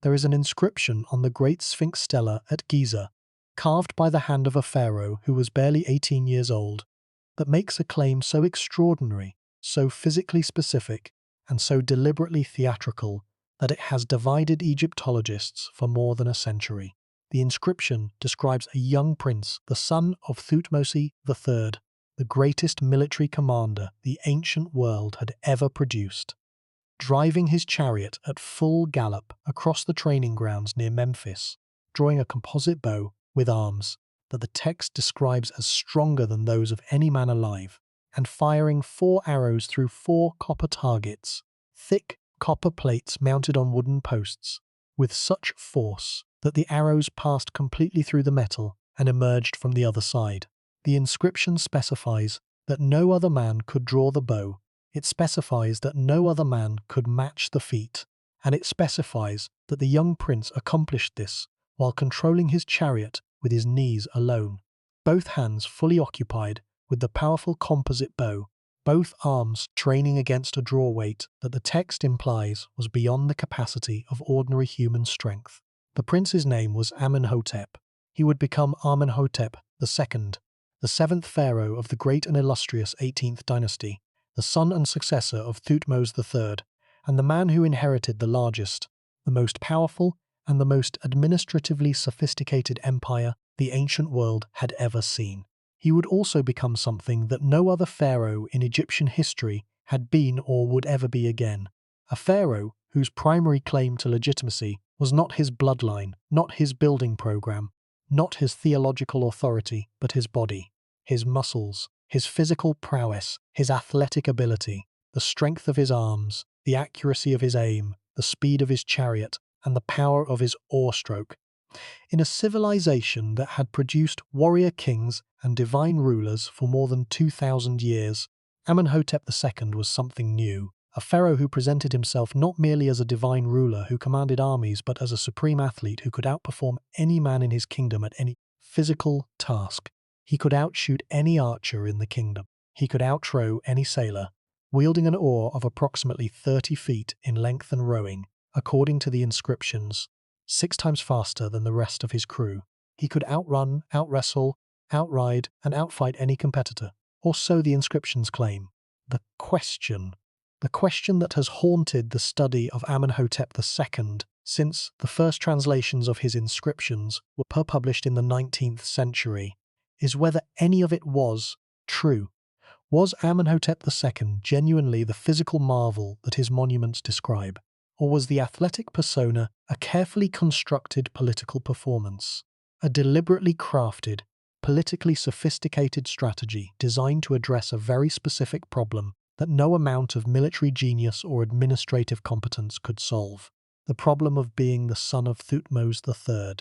there is an inscription on the Great Sphinx Stela at Giza, carved by the hand of a pharaoh who was barely 18 years old, that makes a claim so extraordinary, so physically specific, and so deliberately theatrical that it has divided Egyptologists for more than a century. The inscription describes a young prince, the son of Thutmose III, the greatest military commander the ancient world had ever produced, driving his chariot at full gallop across the training grounds near Memphis, drawing a composite bow with arms that the text describes as stronger than those of any man alive, and firing 4 arrows through 4 copper targets, thick copper plates mounted on wooden posts, with such force that the arrows passed completely through the metal and emerged from the other side. The inscription specifies that no other man could draw the bow, it specifies that no other man could match the feat, and it specifies that the young prince accomplished this while controlling his chariot with his knees alone, both hands fully occupied with the powerful composite bow, both arms training against a draw weight that the text implies was beyond the capacity of ordinary human strength. The prince's name was Amenhotep. He would become Amenhotep II, the 7th pharaoh of the great and illustrious 18th dynasty, the son and successor of Thutmose III, and the man who inherited the largest, the most powerful, and the most administratively sophisticated empire the ancient world had ever seen. He would also become something that no other pharaoh in Egyptian history had been or would ever be again. A pharaoh whose primary claim to legitimacy was not his bloodline, not his building program, not his theological authority, but his body, his muscles, his physical prowess, his athletic ability, the strength of his arms, the accuracy of his aim, the speed of his chariot, and the power of his oarstroke. In a civilization that had produced warrior kings and divine rulers for more than 2,000 years, Amenhotep II was something new, a pharaoh who presented himself not merely as a divine ruler who commanded armies, but as a supreme athlete who could outperform any man in his kingdom at any physical task. He could outshoot any archer in the kingdom. He could outrow any sailor, wielding an oar of approximately 30 feet in length and rowing, according to the inscriptions, 6 times faster than the rest of his crew. He could outrun, outwrestle, outride, and outfight any competitor, or so the inscriptions claim. The question that has haunted the study of Amenhotep II since the first translations of his inscriptions were published in the 19th century, is whether any of it was true. Was Amenhotep II genuinely the physical marvel that his monuments describe? Or was the athletic persona a carefully constructed political performance, a deliberately crafted, politically sophisticated strategy designed to address a very specific problem that no amount of military genius or administrative competence could solve? The problem of being the son of Thutmose III,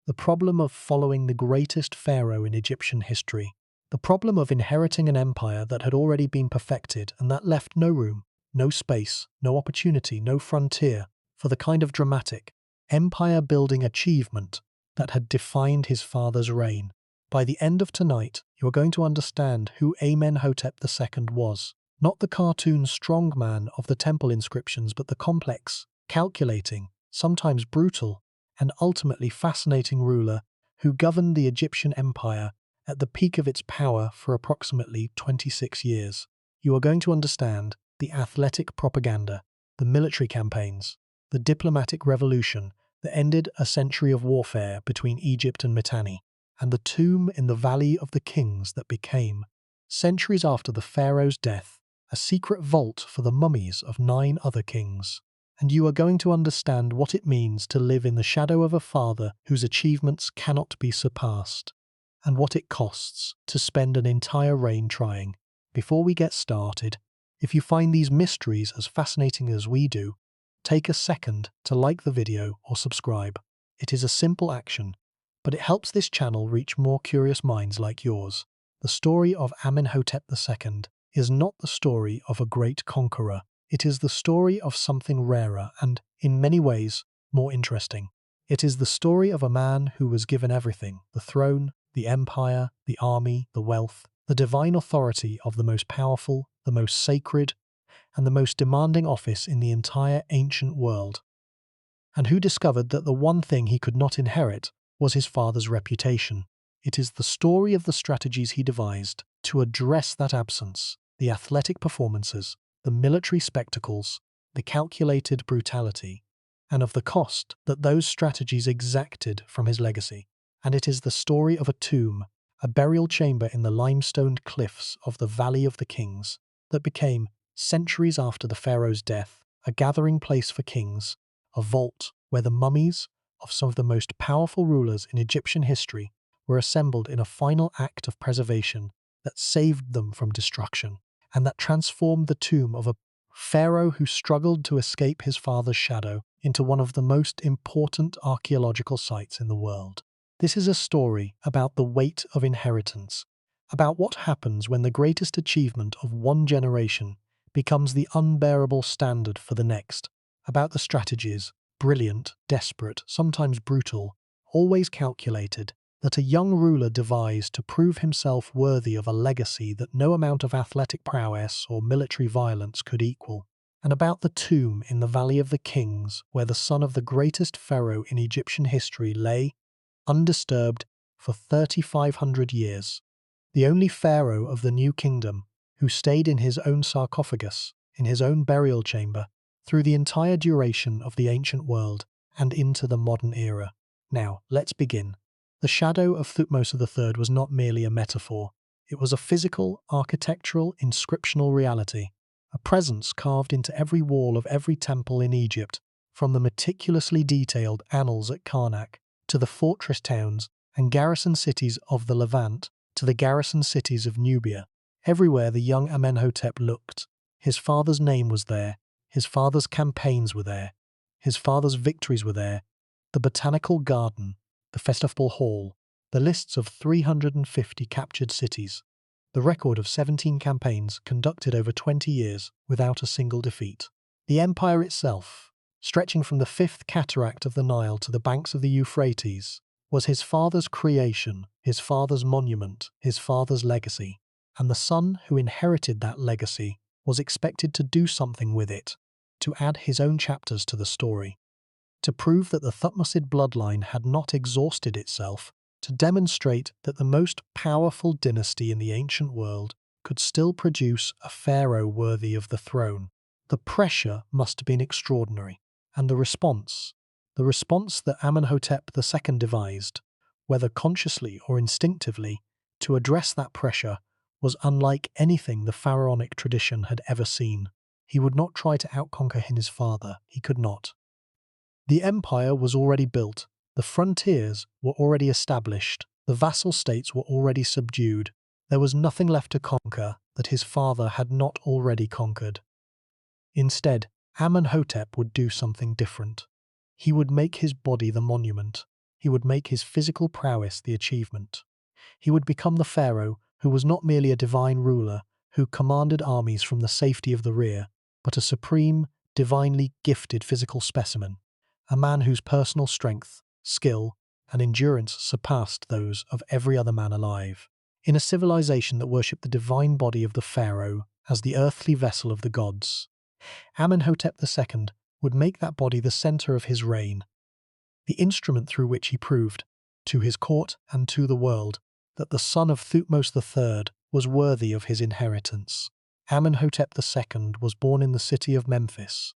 the problem of following the greatest pharaoh in Egyptian history, the problem of inheriting an empire that had already been perfected and that left no room, no space, no opportunity, no frontier for the kind of dramatic, empire-building achievement that had defined his father's reign. By the end of tonight, you are going to understand who Amenhotep II was. Not the cartoon strongman of the temple inscriptions, but the complex, calculating, sometimes brutal, and ultimately fascinating ruler who governed the Egyptian empire at the peak of its power for approximately 26 years. You are going to understand the athletic propaganda, the military campaigns, the diplomatic revolution that ended a century of warfare between Egypt and Mitanni, and the tomb in the Valley of the Kings that became, centuries after the pharaoh's death, a secret vault for the mummies of 9 other kings. And you are going to understand what it means to live in the shadow of a father whose achievements cannot be surpassed, and what it costs to spend an entire reign trying. Before we get started, if you find these mysteries as fascinating as we do, take a second to like the video or subscribe. It is a simple action, but it helps this channel reach more curious minds like yours. The story of Amenhotep II is not the story of a great conqueror. It is the story of something rarer and, in many ways, more interesting. It is the story of a man who was given everything: the throne, the empire, the army, the wealth, the divine authority of the most powerful, the most sacred, and the most demanding office in the entire ancient world. and who discovered that the one thing he could not inherit was his father's reputation. It is the story of the strategies he devised to address that absence, the athletic performances, the military spectacles, the calculated brutality, and of the cost that those strategies exacted from his legacy. And it is the story of a tomb, a burial chamber in the limestone cliffs of the Valley of the Kings, that became, centuries after the pharaoh's death, a gathering place for kings, a vault where the mummies of some of the most powerful rulers in Egyptian history were assembled in a final act of preservation that saved them from destruction, and that transformed the tomb of a pharaoh who struggled to escape his father's shadow into one of the most important archaeological sites in the world. This is a story about the weight of inheritance, about what happens when the greatest achievement of one generation becomes the unbearable standard for the next, about the strategies, brilliant, desperate, sometimes brutal, always calculated, that a young ruler devised to prove himself worthy of a legacy that no amount of athletic prowess or military violence could equal, and about the tomb in the Valley of the Kings where the son of the greatest pharaoh in Egyptian history lay, undisturbed, for 3,500 years, the only pharaoh of the new kingdom who stayed in his own sarcophagus, in his own burial chamber, through the entire duration of the ancient world and into the modern era. Now, let's begin. The shadow of Thutmose III was not merely a metaphor. It was a physical, architectural, inscriptional reality, a presence carved into every wall of every temple in Egypt, from the meticulously detailed annals at Karnak to the fortress towns and garrison cities of the Levant to the garrison cities of Nubia. Everywhere the young Amenhotep looked, his father's name was there, his father's campaigns were there, his father's victories were there, the botanical garden, the festival hall, the lists of 350 captured cities, the record of 17 campaigns conducted over 20 years without a single defeat. The empire itself, stretching from the fifth cataract of the Nile to the banks of the Euphrates, was his father's creation, his father's monument, his father's legacy, and the son who inherited that legacy was expected to do something with it, to add his own chapters to the story, to prove that the Thutmosid bloodline had not exhausted itself, to demonstrate that the most powerful dynasty in the ancient world could still produce a pharaoh worthy of the throne. The pressure must have been extraordinary, and the response that Amenhotep II devised, whether consciously or instinctively, to address that pressure was unlike anything the pharaonic tradition had ever seen. He would not try to outconquer his father. He could not. The empire was already built, the frontiers were already established, the vassal states were already subdued. There was nothing left to conquer that his father had not already conquered. Instead, Amenhotep would do something different. He would make his body the monument. He would make his physical prowess the achievement. He would become the pharaoh who was not merely a divine ruler who commanded armies from the safety of the rear, but a supreme, divinely gifted physical specimen, a man whose personal strength, skill, and endurance surpassed those of every other man alive. In a civilization that worshipped the divine body of the pharaoh as the earthly vessel of the gods, Amenhotep II would make that body the center of his reign, the instrument through which he proved, to his court and to the world, that the son of Thutmose III was worthy of his inheritance. Amenhotep II was born in the city of Memphis,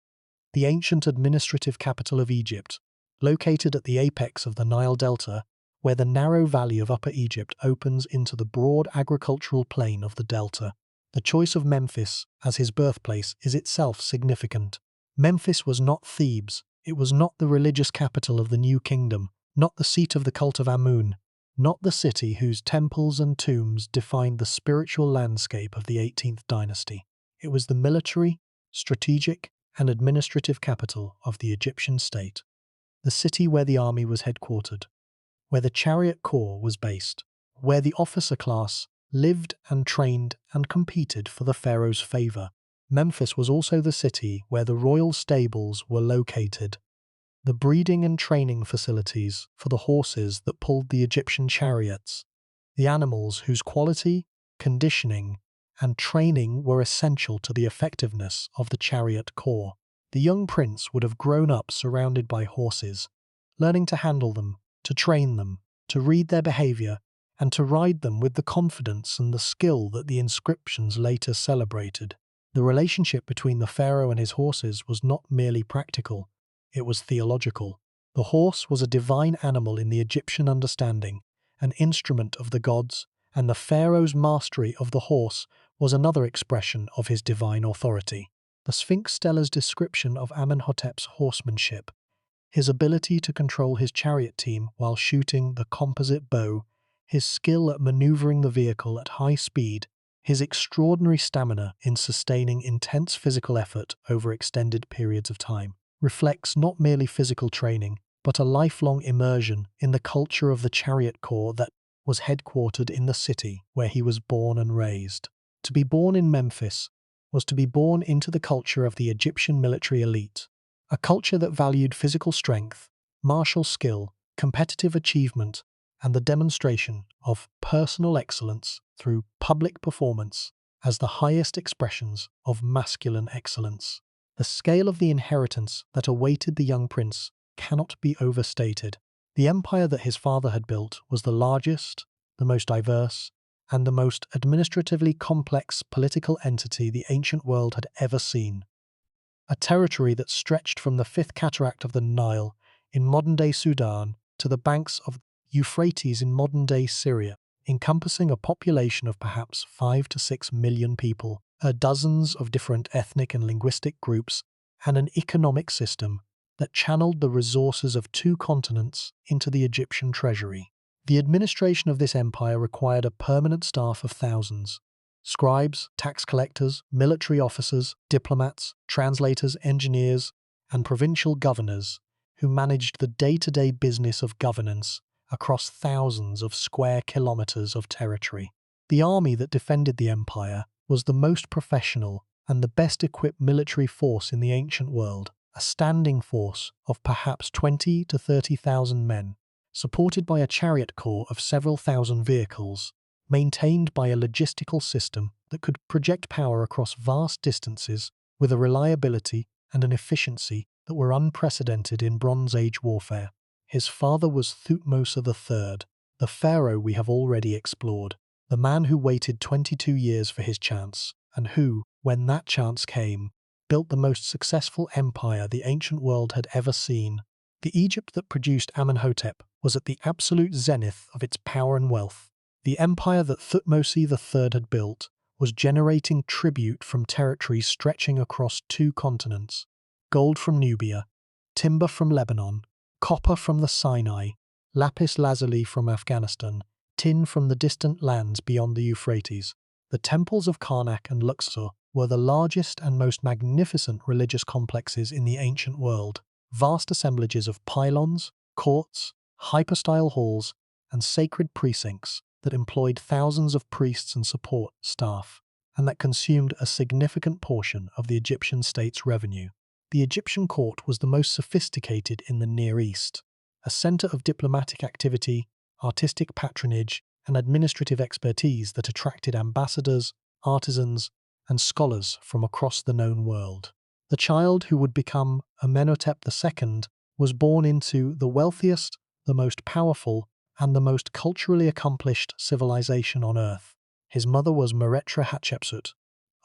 the ancient administrative capital of Egypt, located at the apex of the Nile Delta, where the narrow valley of Upper Egypt opens into the broad agricultural plain of the Delta. The choice of Memphis as his birthplace is itself significant. Memphis was not Thebes, it was not the religious capital of the New Kingdom, not the seat of the cult of Amun, not the city whose temples and tombs defined the spiritual landscape of the 18th dynasty. It was the military, strategic, and administrative capital of the Egyptian state, the city where the army was headquartered, where the chariot corps was based, where the officer class lived and trained and competed for the pharaoh's favor. Memphis was also the city where the royal stables were located, the breeding and training facilities for the horses that pulled the Egyptian chariots, the animals whose quality, conditioning, and training were essential to the effectiveness of the chariot corps. The young prince would have grown up surrounded by horses, learning to handle them, to train them, to read their behavior, and to ride them with the confidence and the skill that the inscriptions later celebrated. The relationship between the pharaoh and his horses was not merely practical, it was theological. The horse was a divine animal in the Egyptian understanding, an instrument of the gods, and the pharaoh's mastery of the horse was another expression of his divine authority. The Sphinx Stella's description of Amenhotep's horsemanship, his ability to control his chariot team while shooting the composite bow, his skill at maneuvering the vehicle at high speed, his extraordinary stamina in sustaining intense physical effort over extended periods of time, reflects not merely physical training, but a lifelong immersion in the culture of the chariot corps that was headquartered in the city where he was born and raised. To be born in Memphis was to be born into the culture of the Egyptian military elite, a culture that valued physical strength, martial skill, competitive achievement, and the demonstration of personal excellence through public performance as the highest expressions of masculine excellence. The scale of the inheritance that awaited the young prince cannot be overstated. The empire that his father had built was the largest, the most diverse, and the most administratively complex political entity the ancient world had ever seen. A territory that stretched from the fifth cataract of the Nile in modern-day Sudan to the banks of Euphrates in modern-day Syria, encompassing a population of perhaps 5 to 6 million people, dozens of different ethnic and linguistic groups, and an economic system that channeled the resources of 2 continents into the Egyptian treasury. The administration of this empire required a permanent staff of thousands: scribes, tax collectors, military officers, diplomats, translators, engineers, and provincial governors who managed the day-to-day business of governance across thousands of square kilometers of territory. The army that defended the empire was the most professional and the best equipped military force in the ancient world, a standing force of perhaps 20 to 30,000 men, supported by a chariot corps of several thousand vehicles, maintained by a logistical system that could project power across vast distances with a reliability and an efficiency that were unprecedented in Bronze Age warfare. His father was Thutmose III, the pharaoh we have already explored, the man who waited 22 years for his chance, and who, when that chance came, built the most successful empire the ancient world had ever seen. The Egypt that produced Amenhotep was at the absolute zenith of its power and wealth. The empire that Thutmose III had built was generating tribute from territories stretching across 2 continents: gold from Nubia, timber from Lebanon, copper from the Sinai, lapis lazuli from Afghanistan, tin from the distant lands beyond the Euphrates. The temples of Karnak and Luxor were the largest and most magnificent religious complexes in the ancient world, vast assemblages of pylons, courts, hypostyle halls, and sacred precincts that employed thousands of priests and support staff, and that consumed a significant portion of the Egyptian state's revenue. The Egyptian court was the most sophisticated in the Near East, a center of diplomatic activity, artistic patronage, and administrative expertise that attracted ambassadors, artisans, and scholars from across the known world. The child who would become Amenhotep II was born into the wealthiest, the most powerful, and the most culturally accomplished civilization on earth. His mother was Meretre Hatshepsut,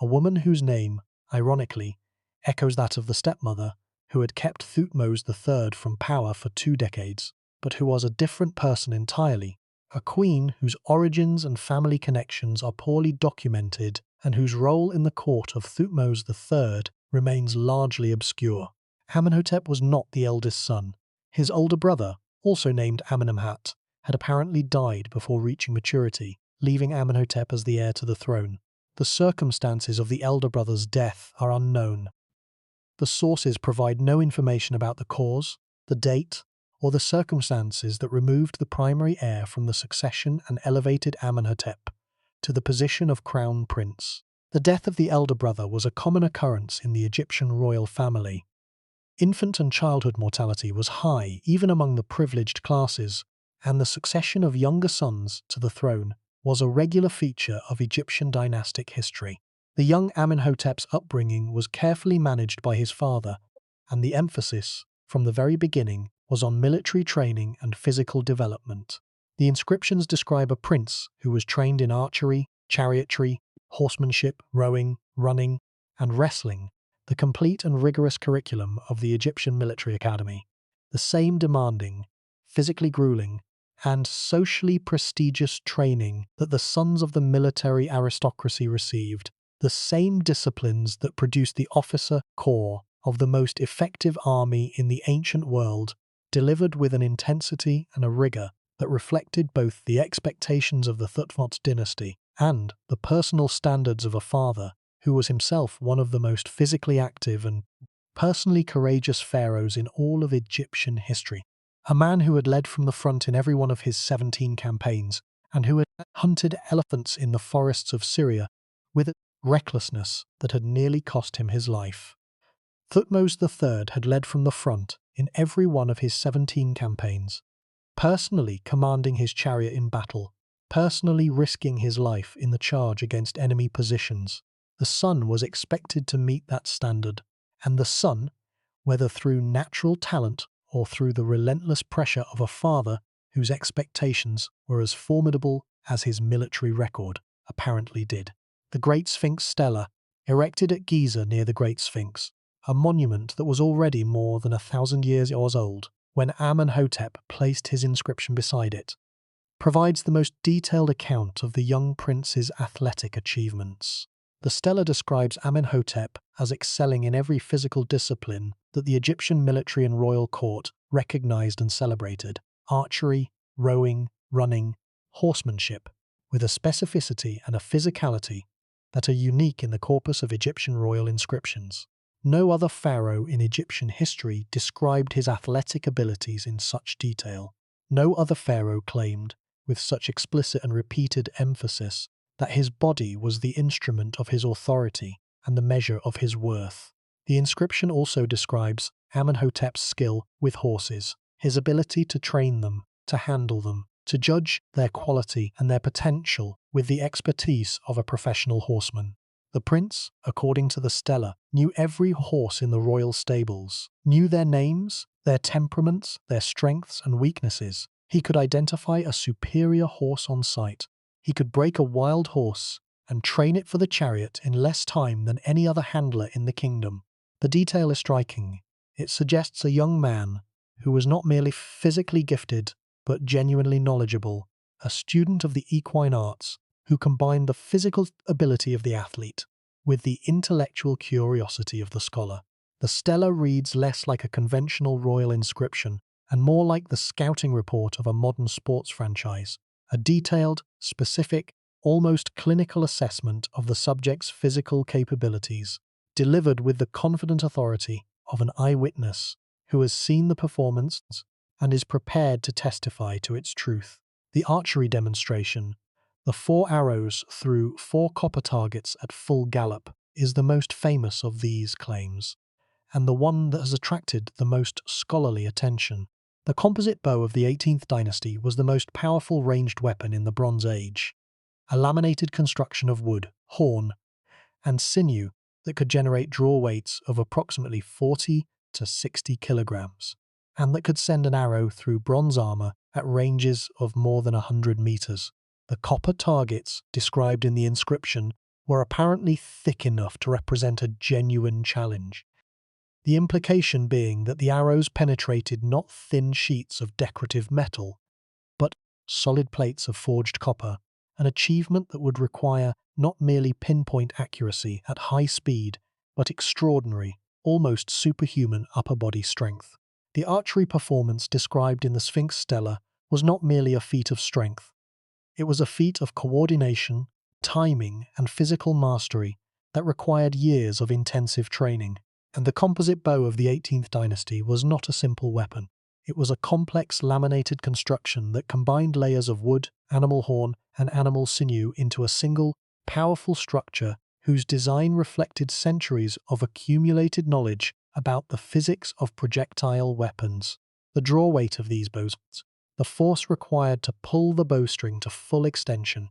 a woman whose name, ironically, echoes that of the stepmother who had kept Thutmose III from power for 2 decades, but who was a different person entirely, a queen whose origins and family connections are poorly documented and whose role in the court of Thutmose III remains largely obscure. Amenhotep was not the eldest son. His older brother, also named Amenemhat, had apparently died before reaching maturity, leaving Amenhotep as the heir to the throne. The circumstances of the elder brother's death are unknown. The sources provide no information about the cause, the date, or the circumstances that removed the primary heir from the succession and elevated Amenhotep to the position of crown prince. The death of the elder brother was a common occurrence in the Egyptian royal family. Infant and childhood mortality was high even among the privileged classes, and the succession of younger sons to the throne was a regular feature of Egyptian dynastic history. The young Amenhotep's upbringing was carefully managed by his father, and the emphasis, from the very beginning, was on military training and physical development. The inscriptions describe a prince who was trained in archery, chariotry, horsemanship, rowing, running, and wrestling, the complete and rigorous curriculum of the Egyptian military academy. The same demanding, physically grueling, and socially prestigious training that the sons of the military aristocracy received, the same disciplines that produced the officer corps of the most effective army in the ancient world, delivered with an intensity and a rigor that reflected both the expectations of the Thutmose dynasty and the personal standards of a father who was himself one of the most physically active and personally courageous pharaohs in all of Egyptian history. A man who had led from the front in every one of his 17 campaigns, and who had hunted elephants in the forests of Syria with a recklessness that had nearly cost him his life. Thutmose III had led from the front in every one of his 17 campaigns, personally commanding his chariot in battle, personally risking his life in the charge against enemy positions. The son was expected to meet that standard, and the son, whether through natural talent or through the relentless pressure of a father whose expectations were as formidable as his military record apparently did. The Great Sphinx Stela, erected at Giza near the Great Sphinx, a monument that was already more than 1,000 years old when Amenhotep placed his inscription beside it, provides the most detailed account of the young prince's athletic achievements. The stela describes Amenhotep as excelling in every physical discipline that the Egyptian military and royal court recognized and celebrated: archery, rowing, running, horsemanship, with a specificity and a physicality that are unique in the corpus of Egyptian royal inscriptions. No other pharaoh in Egyptian history described his athletic abilities in such detail. No other pharaoh claimed, with such explicit and repeated emphasis, that his body was the instrument of his authority and the measure of his worth. The inscription also describes Amenhotep's skill with horses, his ability to train them, to handle them, to judge their quality and their potential with the expertise of a professional horseman. The prince, according to the stela, knew every horse in the royal stables, knew their names, their temperaments, their strengths and weaknesses. He could identify a superior horse on sight. He could break a wild horse and train it for the chariot in less time than any other handler in the kingdom. The detail is striking. It suggests a young man who was not merely physically gifted, but genuinely knowledgeable, a student of the equine arts, who combined the physical ability of the athlete with the intellectual curiosity of the scholar. The stela reads less like a conventional royal inscription and more like the scouting report of a modern sports franchise, a detailed, specific, almost clinical assessment of the subject's physical capabilities, delivered with the confident authority of an eyewitness who has seen the performance and is prepared to testify to its truth. The archery demonstration, the 4 arrows through 4 copper targets at full gallop, is the most famous of these claims, and the one that has attracted the most scholarly attention. The composite bow of the 18th dynasty was the most powerful ranged weapon in the Bronze Age, a laminated construction of wood, horn, and sinew that could generate draw weights of approximately 40 to 60 kilograms, and that could send an arrow through bronze armor at ranges of more than 100 meters. The copper targets described in the inscription were apparently thick enough to represent a genuine challenge, the implication being that the arrows penetrated not thin sheets of decorative metal, but solid plates of forged copper, an achievement that would require not merely pinpoint accuracy at high speed, but extraordinary, almost superhuman upper body strength. The archery performance described in the Sphinx Stela was not merely a feat of strength. It was a feat of coordination, timing, and physical mastery that required years of intensive training. And the composite bow of the 18th dynasty was not a simple weapon. It was a complex laminated construction that combined layers of wood, animal horn, and animal sinew into a single, powerful structure whose design reflected centuries of accumulated knowledge about the physics of projectile weapons. The draw weight of these bows, the force required to pull the bowstring to full extension,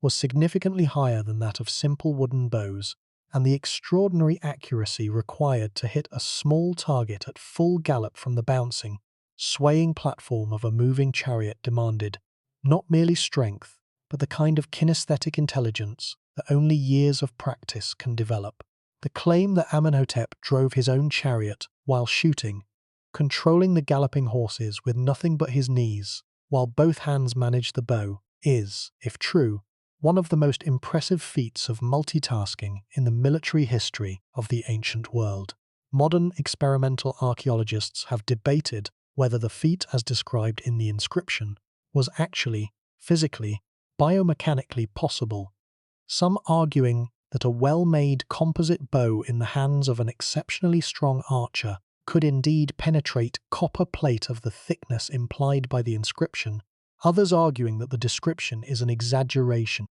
was significantly higher than that of simple wooden bows, and the extraordinary accuracy required to hit a small target at full gallop from the bouncing, swaying platform of a moving chariot demanded not merely strength, but the kind of kinesthetic intelligence that only years of practice can develop. The claim that Amenhotep drove his own chariot while shooting, controlling the galloping horses with nothing but his knees, while both hands managed the bow, is, if true, one of the most impressive feats of multitasking in the military history of the ancient world. Modern experimental archaeologists have debated whether the feat as described in the inscription was actually, physically, biomechanically possible, some arguing that a well-made composite bow in the hands of an exceptionally strong archer could indeed penetrate copper plate of the thickness implied by the inscription, others arguing that the description is an exaggeration,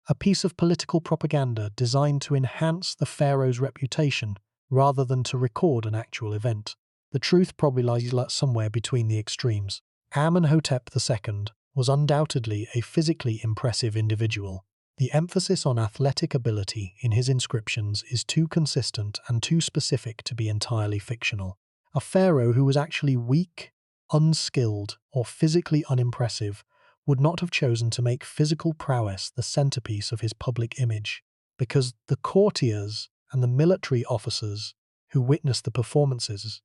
a piece of political propaganda designed to enhance the pharaoh's reputation rather than to record an actual event. The truth probably lies somewhere between the extremes. Amenhotep II was undoubtedly a physically impressive individual. The emphasis on athletic ability in his inscriptions is too consistent and too specific to be entirely fictional. A pharaoh who was actually weak, unskilled, or physically unimpressive would not have chosen to make physical prowess the centerpiece of his public image, because the courtiers and the military officers who witnessed the performances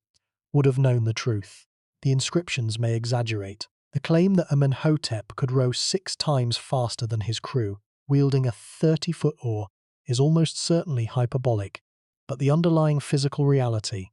would have known the truth. The inscriptions may exaggerate. The claim that Amenhotep could row 6 times faster than his crew, wielding a 30-foot oar, is almost certainly hyperbolic, but the underlying physical reality,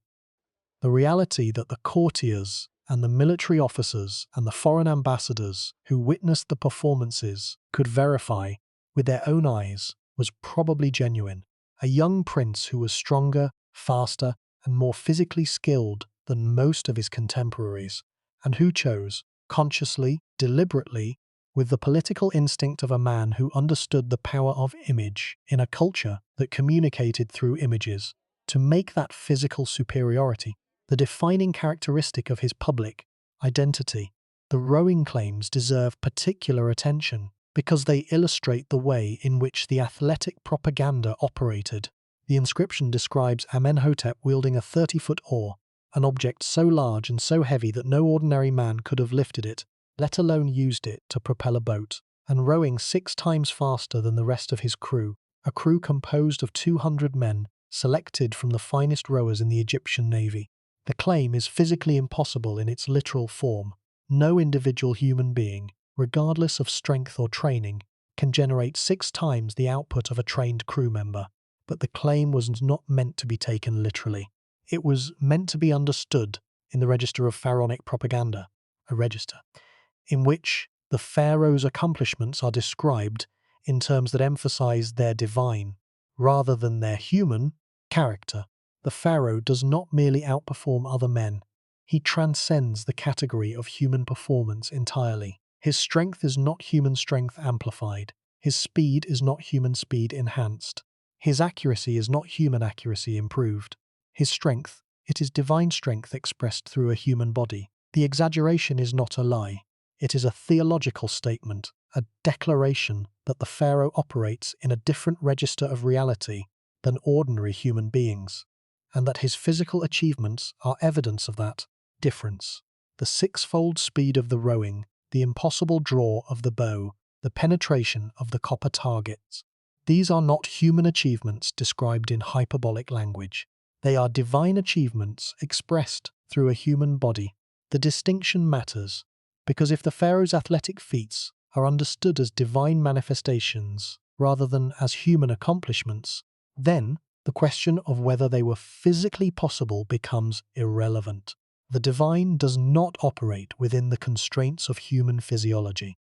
the reality that the courtiers and the military officers and the foreign ambassadors who witnessed the performances could verify with their own eyes, was probably genuine. A young prince who was stronger, faster, and more physically skilled than most of his contemporaries, and who chose, consciously, deliberately, with the political instinct of a man who understood the power of image in a culture that communicated through images, to make that physical superiority the defining characteristic of his public identity. The rowing claims deserve particular attention because they illustrate the way in which the athletic propaganda operated. The inscription describes Amenhotep wielding a 30-foot oar, an object so large and so heavy that no ordinary man could have lifted it, let alone used it to propel a boat, and rowing 6 times faster than the rest of his crew, a crew composed of 200 men, selected from the finest rowers in the Egyptian navy. The claim is physically impossible in its literal form. No individual human being, regardless of strength or training, can generate 6 times the output of a trained crew member. But the claim was not meant to be taken literally. It was meant to be understood in the register of pharaonic propaganda, a register, in which the pharaoh's accomplishments are described in terms that emphasize their divine, rather than their human, character. The pharaoh does not merely outperform other men, he transcends the category of human performance entirely. His strength is not human strength amplified, his speed is not human speed enhanced, his accuracy is not human accuracy improved. His strength, it is divine strength expressed through a human body. The exaggeration is not a lie, it is a theological statement, a declaration that the pharaoh operates in a different register of reality than ordinary human beings, and that his physical achievements are evidence of that difference. The 6-fold speed of the rowing, the impossible draw of the bow, the penetration of the copper targets. These are not human achievements described in hyperbolic language. They are divine achievements expressed through a human body. The distinction matters, because if the pharaoh's athletic feats are understood as divine manifestations rather than as human accomplishments, then the question of whether they were physically possible becomes irrelevant. The divine does not operate within the constraints of human physiology.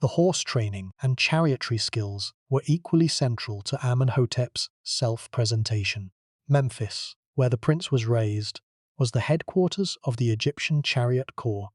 The horse training and chariotry skills were equally central to Amenhotep's self-presentation. Memphis, where the prince was raised, was the headquarters of the Egyptian Chariot Corps,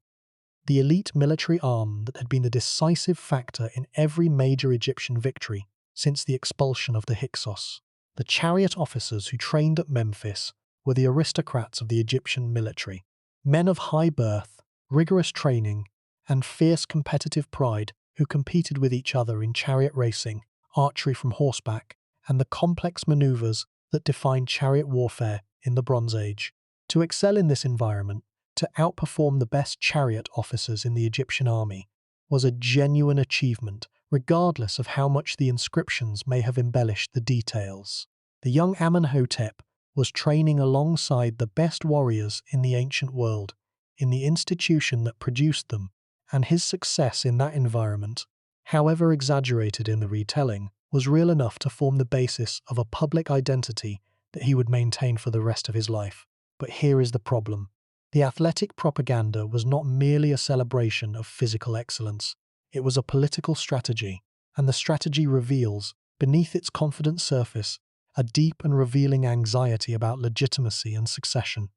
the elite military arm that had been the decisive factor in every major Egyptian victory since the expulsion of the Hyksos. The chariot officers who trained at Memphis were the aristocrats of the Egyptian military, men of high birth, rigorous training, and fierce competitive pride who competed with each other in chariot racing, archery from horseback, and the complex maneuvers that defined chariot warfare in the Bronze Age. To excel in this environment, to outperform the best chariot officers in the Egyptian army, was a genuine achievement, regardless of how much the inscriptions may have embellished the details. The young Amenhotep was training alongside the best warriors in the ancient world, in the institution that produced them, and his success in that environment, however exaggerated in the retelling, was real enough to form the basis of a public identity that he would maintain for the rest of his life. But here is the problem. The athletic propaganda was not merely a celebration of physical excellence, it was a political strategy, and the strategy reveals, beneath its confident surface, a deep and revealing anxiety about legitimacy and succession.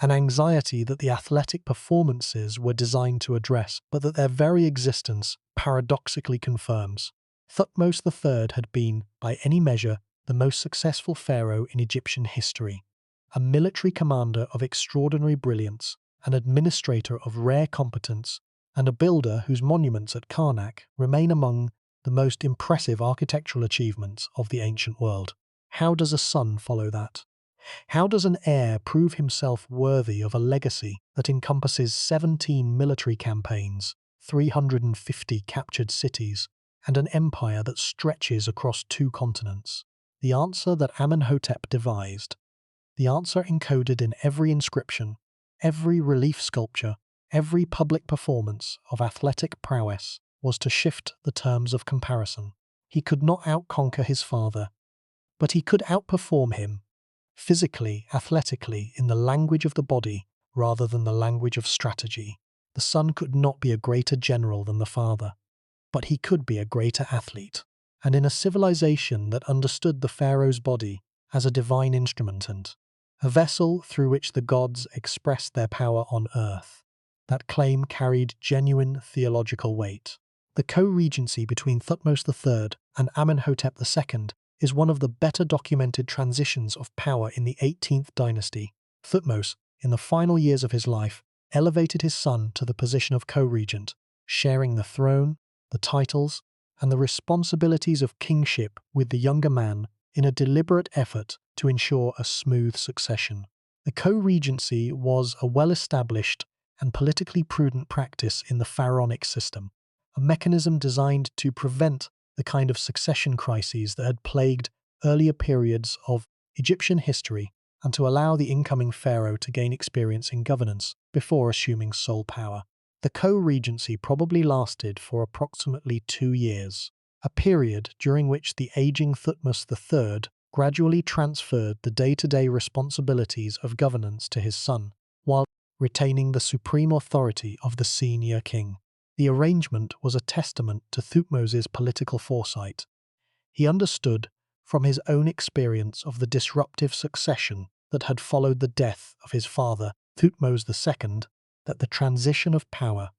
An anxiety that the athletic performances were designed to address, but that their very existence paradoxically confirms. Thutmose III had been, by any measure, the most successful pharaoh in Egyptian history. A military commander of extraordinary brilliance, an administrator of rare competence, and a builder whose monuments at Karnak remain among the most impressive architectural achievements of the ancient world. How does a son follow that? How does an heir prove himself worthy of a legacy that encompasses 17 military campaigns, 350 captured cities, and an empire that stretches across 2 continents? The answer that Amenhotep devised, the answer encoded in every inscription, every relief sculpture, every public performance of athletic prowess, was to shift the terms of comparison. He could not outconquer his father, but he could outperform him, physically, athletically, in the language of the body rather than the language of strategy. The son could not be a greater general than the father, but he could be a greater athlete. And in a civilization that understood the pharaoh's body as a divine instrument and a vessel through which the gods expressed their power on earth, that claim carried genuine theological weight. The co-regency between Thutmose III and Amenhotep II is one of the better documented transitions of power in the 18th dynasty. Thutmose, in the final years of his life, elevated his son to the position of co-regent, sharing the throne, the titles, and the responsibilities of kingship with the younger man in a deliberate effort to ensure a smooth succession. The co-regency was a well-established and politically prudent practice in the pharaonic system, a mechanism designed to prevent the kind of succession crises that had plagued earlier periods of Egyptian history and to allow the incoming pharaoh to gain experience in governance before assuming sole power. The co-regency probably lasted for approximately 2 years, a period during which the aging Thutmose III gradually transferred the day-to-day responsibilities of governance to his son, while retaining the supreme authority of the senior king. The arrangement was a testament to Thutmose's political foresight. He understood, from his own experience of the disruptive succession that had followed the death of his father, Thutmose II, that the transition of power,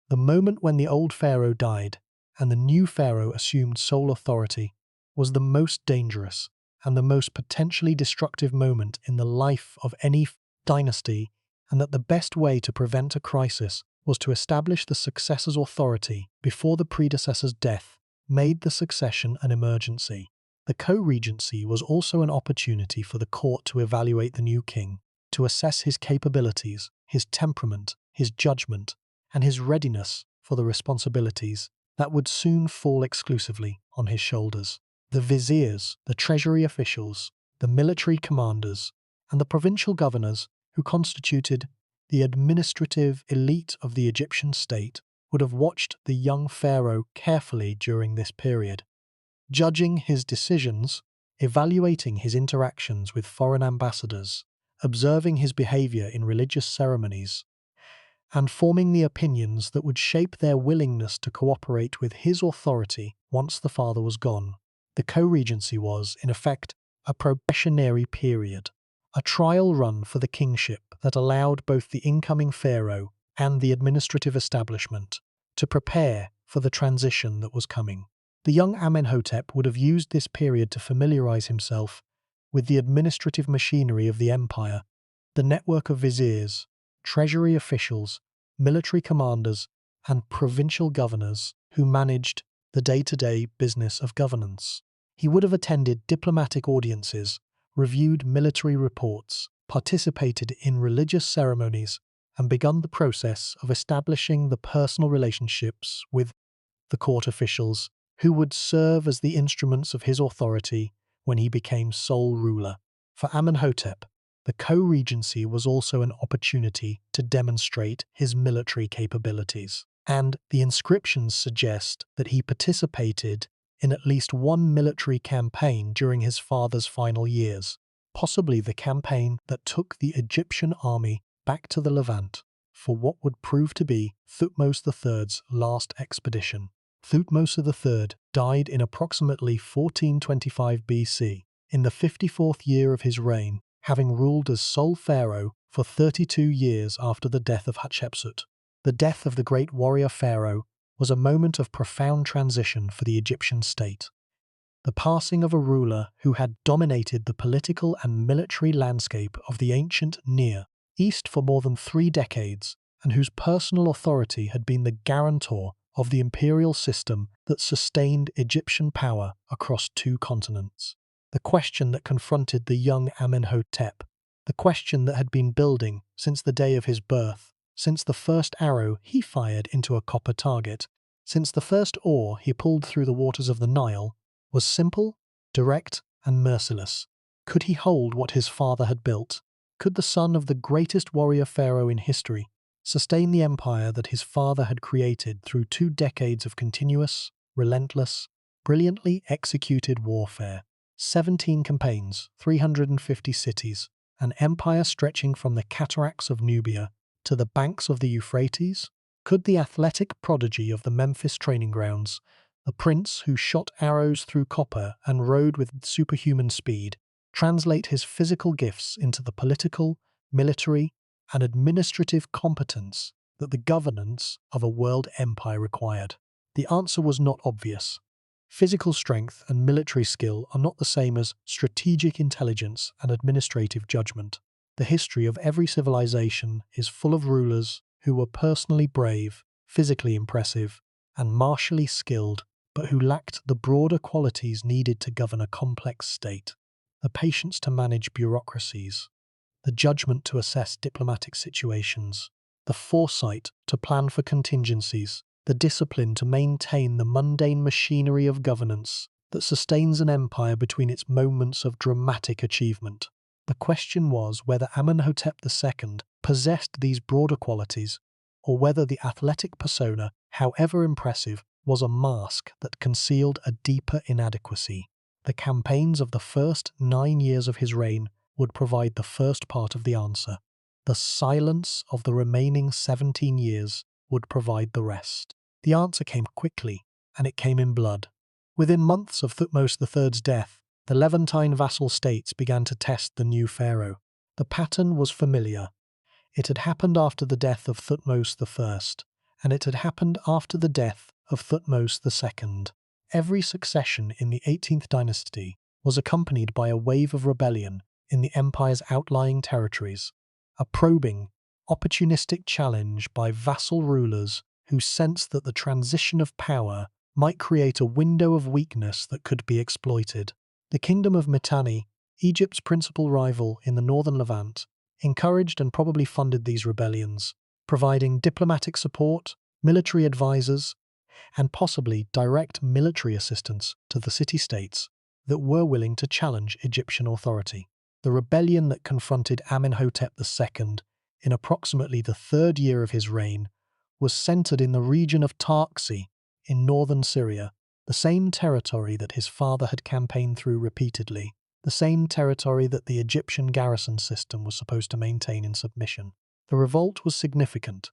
the moment when the old pharaoh died and the new pharaoh assumed sole authority, was the most dangerous and the most potentially destructive moment in the life of any dynasty, and that the best way to prevent a crisis was to establish the successor's authority before the predecessor's death made the succession an emergency. The co-regency was also an opportunity for the court to evaluate the new king, to assess his capabilities, his temperament, his judgment, and his readiness for the responsibilities that would soon fall exclusively on his shoulders. The viziers, the treasury officials, the military commanders, and the provincial governors who constituted the administrative elite of the Egyptian state would have watched the young pharaoh carefully during this period, judging his decisions, evaluating his interactions with foreign ambassadors, observing his behavior in religious ceremonies, and forming the opinions that would shape their willingness to cooperate with his authority once the father was gone. The co-regency was, in effect, a probationary period, a trial run for the kingship that allowed both the incoming pharaoh and the administrative establishment to prepare for the transition that was coming. The young Amenhotep would have used this period to familiarize himself with the administrative machinery of the empire, the network of viziers, treasury officials, military commanders, and provincial governors who managed the day-to-day business of governance. He would have attended diplomatic audiences, reviewed military reports, participated in religious ceremonies, and begun the process of establishing the personal relationships with the court officials who would serve as the instruments of his authority when he became sole ruler. For Amenhotep, the co-regency was also an opportunity to demonstrate his military capabilities, and the inscriptions suggest that he participated in at least one military campaign during his father's final years, possibly the campaign that took the Egyptian army back to the Levant for what would prove to be Thutmose III's last expedition. Thutmose III died in approximately 1425 BC, in the 54th year of his reign, having ruled as sole pharaoh for 32 years after the death of Hatshepsut. The death of the great warrior pharaoh was a moment of profound transition for the Egyptian state. The passing of a ruler who had dominated the political and military landscape of the ancient Near East for more than 3 decades, and whose personal authority had been the guarantor of the imperial system that sustained Egyptian power across 2 continents. The question that confronted the young Amenhotep, the question that had been building since the day of his birth, since the first arrow he fired into a copper target, since the first oar he pulled through the waters of the Nile, was simple, direct, and merciless. Could he hold what his father had built? Could the son of the greatest warrior pharaoh in history sustain the empire that his father had created through 2 decades of continuous, relentless, brilliantly executed warfare? 17 campaigns, 350 cities, an empire stretching from the cataracts of Nubia to the banks of the Euphrates? Could the athletic prodigy of the Memphis training grounds, the prince who shot arrows through copper and rode with superhuman speed, translate his physical gifts into the political, military, and administrative competence that the governance of a world empire required? The answer was not obvious. Physical strength and military skill are not the same as strategic intelligence and administrative judgment. The history of every civilization is full of rulers who were personally brave, physically impressive, and martially skilled, but who lacked the broader qualities needed to govern a complex state: the patience to manage bureaucracies, the judgment to assess diplomatic situations, the foresight to plan for contingencies, the discipline to maintain the mundane machinery of governance that sustains an empire between its moments of dramatic achievement. The question was whether Amenhotep II possessed these broader qualities, or whether the athletic persona, however impressive, was a mask that concealed a deeper inadequacy. The campaigns of the first 9 years of his reign would provide the first part of the answer. The silence of the remaining 17 years would provide the rest. The answer came quickly, and it came in blood. Within months of Thutmose III's death, the Levantine vassal states began to test the new pharaoh. The pattern was familiar. It had happened after the death of Thutmose I, and it had happened after the death of Thutmose II. Every succession in the 18th dynasty was accompanied by a wave of rebellion in the empire's outlying territories, a probing, opportunistic challenge by vassal rulers who sensed that the transition of power might create a window of weakness that could be exploited. The kingdom of Mitanni, Egypt's principal rival in the northern Levant, encouraged and probably funded these rebellions, providing diplomatic support, military advisors, and possibly direct military assistance to the city-states that were willing to challenge Egyptian authority. The rebellion that confronted Amenhotep II in approximately the 3rd year of his reign was centered in the region of Tarksi in northern Syria, the same territory that his father had campaigned through repeatedly, the same territory that the Egyptian garrison system was supposed to maintain in submission. The revolt was significant,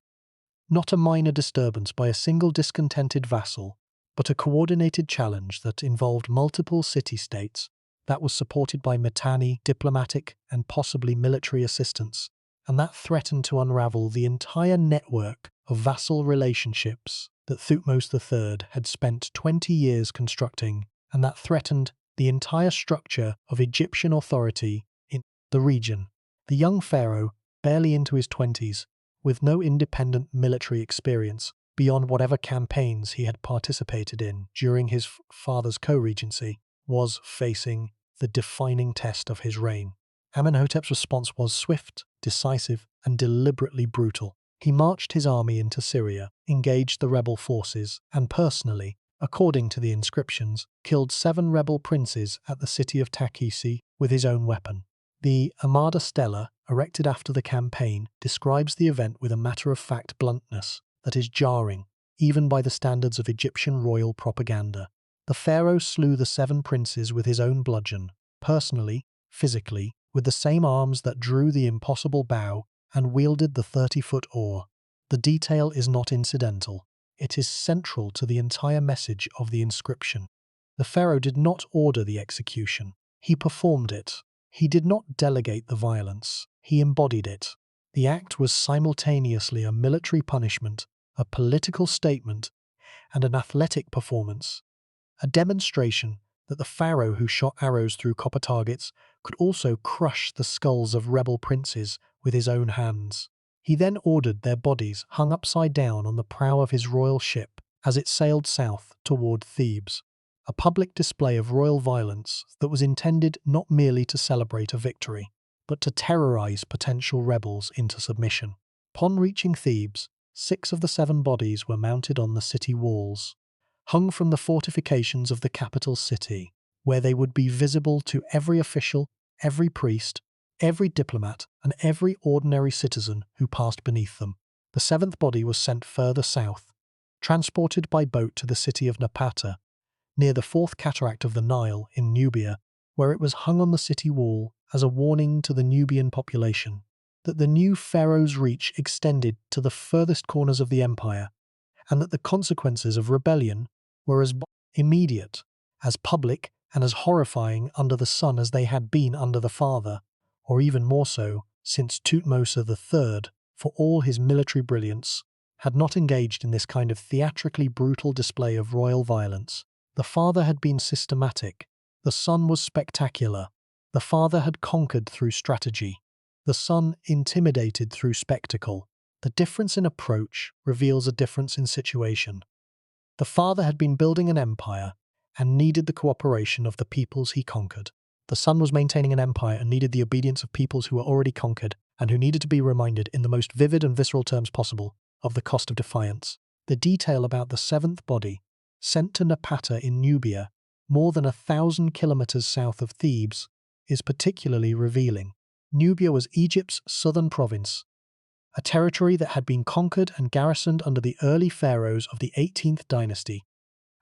not a minor disturbance by a single discontented vassal, but a coordinated challenge that involved multiple city-states that was supported by Mitanni diplomatic and possibly military assistance, and that threatened to unravel the entire network of vassal relationships that Thutmose III had spent 20 years constructing, and that threatened the entire structure of Egyptian authority in the region. The young pharaoh, barely into his 20s, with no independent military experience beyond whatever campaigns he had participated in during his father's co-regency, was facing the defining test of his reign. Amenhotep's response was swift, decisive, and deliberately brutal. He marched his army into Syria, engaged the rebel forces, and personally, according to the inscriptions, killed 7 rebel princes at the city of Takisi with his own weapon. The Armada Stella, erected after the campaign, describes the event with a matter-of-fact bluntness that is jarring, even by the standards of Egyptian royal propaganda. The pharaoh slew the 7 princes with his own bludgeon, personally, physically, with the same arms that drew the impossible bow and wielded the 30-foot oar. The detail is not incidental. It is central to the entire message of the inscription. The pharaoh did not order the execution. He performed it. He did not delegate the violence. He embodied it. The act was simultaneously a military punishment, a political statement, and an athletic performance. A demonstration that the pharaoh who shot arrows through copper targets could also crush the skulls of rebel princes with his own hands. He then ordered their bodies hung upside down on the prow of his royal ship as it sailed south toward Thebes, a public display of royal violence that was intended not merely to celebrate a victory, but to terrorize potential rebels into submission. Upon reaching Thebes, 6 of the 7 bodies were mounted on the city walls, hung from the fortifications of the capital city, where they would be visible to every official, every priest, every diplomat, and every ordinary citizen who passed beneath them. The 7th body was sent further south, transported by boat to the city of Napata, near the 4th cataract of the Nile in Nubia, where it was hung on the city wall as a warning to the Nubian population that the new pharaoh's reach extended to the furthest corners of the empire, and that the consequences of rebellion were as immediate, as public, and as horrifying under the sun as they had been under the father, or even more so, since Thutmose III, for all his military brilliance, had not engaged in this kind of theatrically brutal display of royal violence. The father had been systematic. The son was spectacular. The father had conquered through strategy. The son intimidated through spectacle. The difference in approach reveals a difference in situation. The father had been building an empire and needed the cooperation of the peoples he conquered. The son was maintaining an empire and needed the obedience of peoples who were already conquered and who needed to be reminded in the most vivid and visceral terms possible of the cost of defiance. The detail about the 7th body, sent to Napata in Nubia, more than 1,000 kilometers south of Thebes, is particularly revealing. Nubia was Egypt's southern province, a territory that had been conquered and garrisoned under the early pharaohs of the 18th dynasty,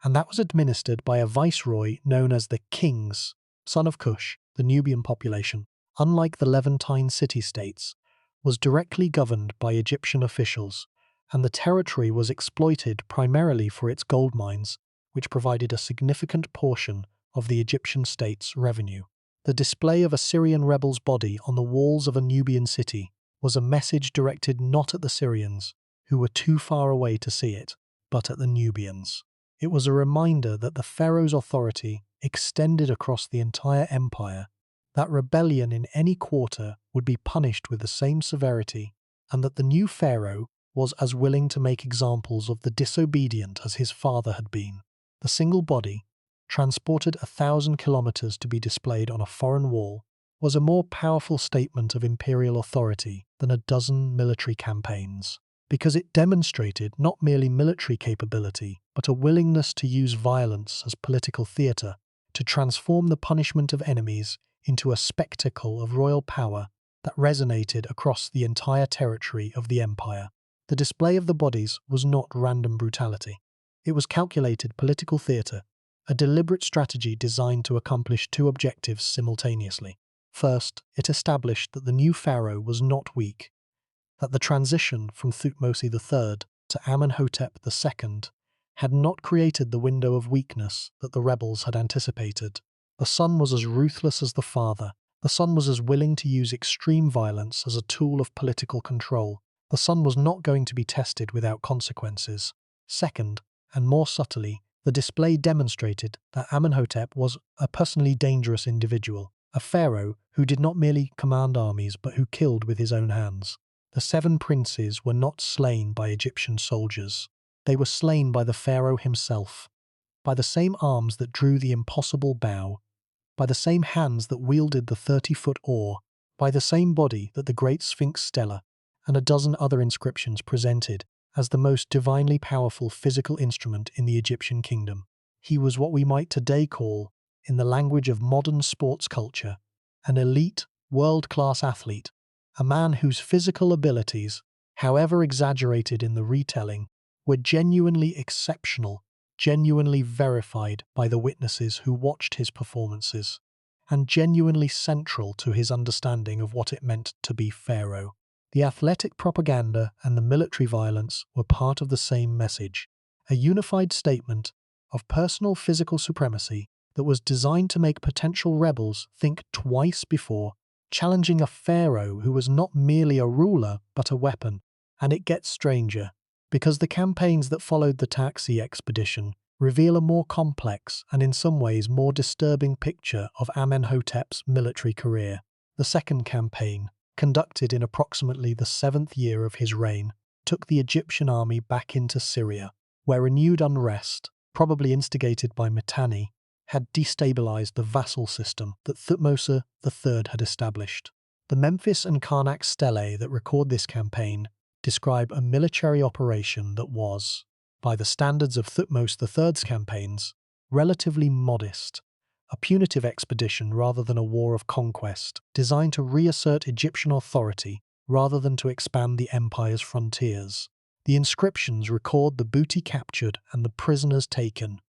and that was administered by a viceroy known as the Kings, son of Cush. The Nubian population, unlike the Levantine city-states, was directly governed by Egyptian officials, and the territory was exploited primarily for its gold mines, which provided a significant portion of the Egyptian state's revenue. The display of a Syrian rebel's body on the walls of a Nubian city was a message directed not at the Syrians, who were too far away to see it, but at the Nubians. It was a reminder that the pharaoh's authority extended across the entire empire, that rebellion in any quarter would be punished with the same severity, and that the new pharaoh was as willing to make examples of the disobedient as his father had been. The single body, transported 1,000 kilometers to be displayed on a foreign wall, was a more powerful statement of imperial authority than a dozen military campaigns, because it demonstrated not merely military capability, but a willingness to use violence as political theatre, to transform the punishment of enemies into a spectacle of royal power that resonated across the entire territory of the empire. The display of the bodies was not random brutality. It was calculated political theatre, a deliberate strategy designed to accomplish 2 objectives simultaneously. First, it established that the new pharaoh was not weak, that the transition from Thutmose III to Amenhotep II had not created the window of weakness that the rebels had anticipated. The son was as ruthless as the father. The son was as willing to use extreme violence as a tool of political control. The son was not going to be tested without consequences. Second, and more subtly, the display demonstrated that Amenhotep was a personally dangerous individual, a pharaoh who did not merely command armies but who killed with his own hands. The 7 princes were not slain by Egyptian soldiers. They were slain by the pharaoh himself. by the same arms that drew the impossible bow, by the same hands that wielded the 30-foot oar, by the same body that the great Sphinx stela and a dozen other inscriptions presented as the most divinely powerful physical instrument in the Egyptian kingdom. He was what we might today call, in the language of modern sports culture, an elite, world-class athlete, a man whose physical abilities, however exaggerated in the retelling, were genuinely exceptional, genuinely verified by the witnesses who watched his performances, and genuinely central to his understanding of what it meant to be Pharaoh. The athletic propaganda and the military violence were part of the same message, a unified statement of personal physical supremacy that was designed to make potential rebels think twice before challenging a pharaoh who was not merely a ruler but a weapon. And it gets stranger, because the campaigns that followed the Taxi expedition reveal a more complex and in some ways more disturbing picture of Amenhotep's military career. The second campaign, conducted in approximately the 7th year of his reign, took the Egyptian army back into Syria, where renewed unrest, probably instigated by Mitanni, had destabilized the vassal system that Thutmose III had established. The Memphis and Karnak stelae that record this campaign describe a military operation that was, by the standards of Thutmose III's campaigns, relatively modest, a punitive expedition rather than a war of conquest, designed to reassert Egyptian authority rather than to expand the empire's frontiers. The inscriptions record the booty captured and the prisoners taken,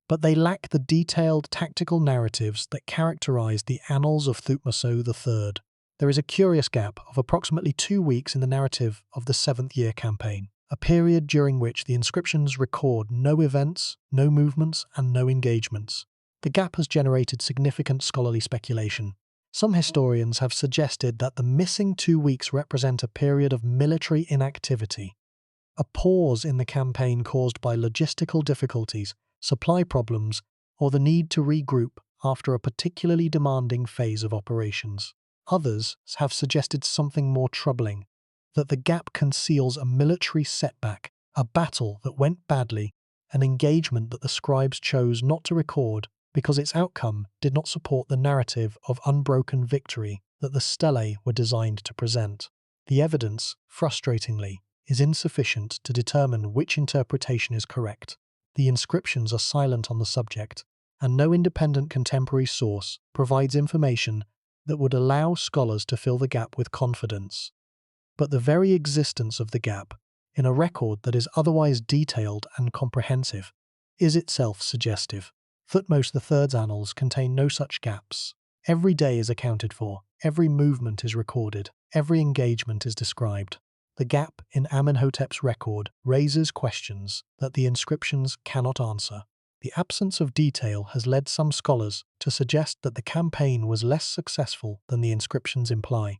but they lack the detailed tactical narratives that characterize the annals of Thutmose III. There is a curious gap of approximately 2 weeks in the narrative of the 7th year campaign, a period during which the inscriptions record no events, no movements, and no engagements. The gap has generated significant scholarly speculation. Some historians have suggested that the missing 2 weeks represent a period of military inactivity, a pause in the campaign caused by logistical difficulties, supply problems, or the need to regroup after a particularly demanding phase of operations. Others have suggested something more troubling, that the gap conceals a military setback, a battle that went badly, an engagement that the scribes chose not to record because its outcome did not support the narrative of unbroken victory that the stelae were designed to present. The evidence, frustratingly, is insufficient to determine which interpretation is correct. The inscriptions are silent on the subject, and no independent contemporary source provides information that would allow scholars to fill the gap with confidence. But the very existence of the gap, in a record that is otherwise detailed and comprehensive, is itself suggestive. Thutmose III's annals contain no such gaps. Every day is accounted for, every movement is recorded, every engagement is described. The gap in Amenhotep's record raises questions that the inscriptions cannot answer. The absence of detail has led some scholars to suggest that the campaign was less successful than the inscriptions imply,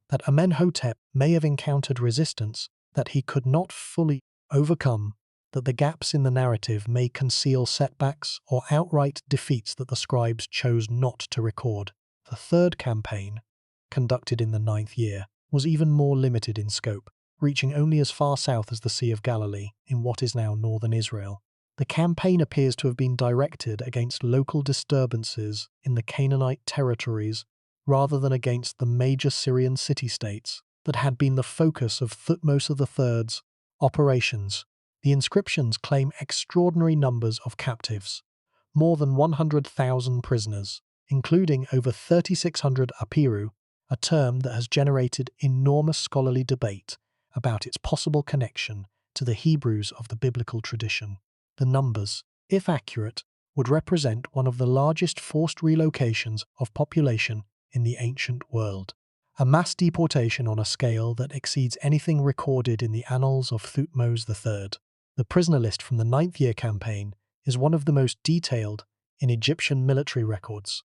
that Amenhotep may have encountered resistance that he could not fully overcome, that the gaps in the narrative may conceal setbacks or outright defeats that the scribes chose not to record. The third campaign, conducted in the 9th year, was even more limited in scope, reaching only as far south as the Sea of Galilee in what is now northern Israel. The campaign appears to have been directed against local disturbances in the Canaanite territories rather than against the major Syrian city-states that had been the focus of Thutmose III's operations. The inscriptions claim extraordinary numbers of captives, more than 100,000 prisoners, including over 3,600 apiru, a term that has generated enormous scholarly debate about its possible connection to the Hebrews of the biblical tradition. The numbers, if accurate, would represent one of the largest forced relocations of population in the ancient world, a mass deportation on a scale that exceeds anything recorded in the annals of Thutmose III. The prisoner list from the 9th year campaign is one of the most detailed in Egyptian military records,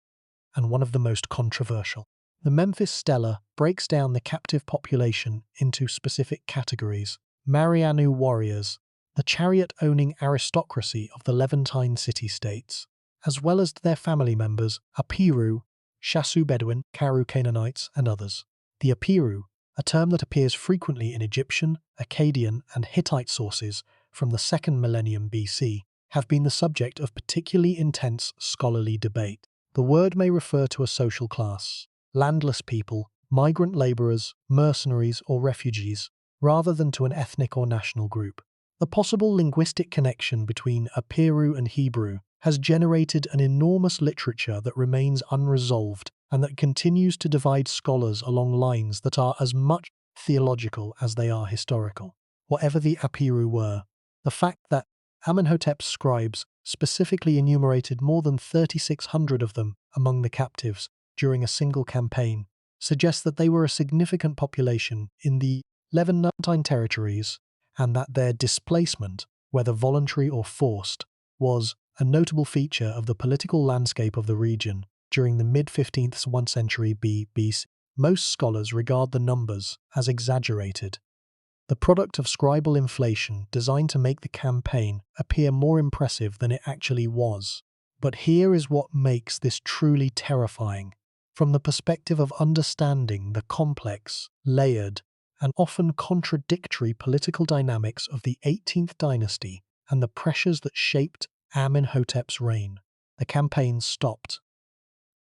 and one of the most controversial. The Memphis Stela breaks down the captive population into specific categories: Marianu warriors, the chariot-owning aristocracy of the Levantine city-states, as well as their family members, Apiru, Shasu Bedouin, Karu Canaanites, and others. The Apiru, a term that appears frequently in Egyptian, Akkadian, and Hittite sources from the 2nd millennium BC, have been the subject of particularly intense scholarly debate. The word may refer to a social class, landless people, migrant laborers, mercenaries, or refugees, rather than to an ethnic or national group. The possible linguistic connection between Apiru and Hebrew has generated an enormous literature that remains unresolved and that continues to divide scholars along lines that are as much theological as they are historical. Whatever the Apiru were, the fact that Amenhotep's scribes specifically enumerated more than 3,600 of them among the captives during a single campaign suggests that they were a significant population in the Levantine territories and that their displacement, whether voluntary or forced, was a notable feature of the political landscape of the region during the mid-15th century BC. Most scholars regard the numbers as exaggerated, the product of scribal inflation designed to make the campaign appear more impressive than it actually was. But here is what makes this truly terrifying. From the perspective of understanding the complex, layered, and often contradictory political dynamics of the 18th dynasty and the pressures that shaped Amenhotep's reign, the campaign stopped.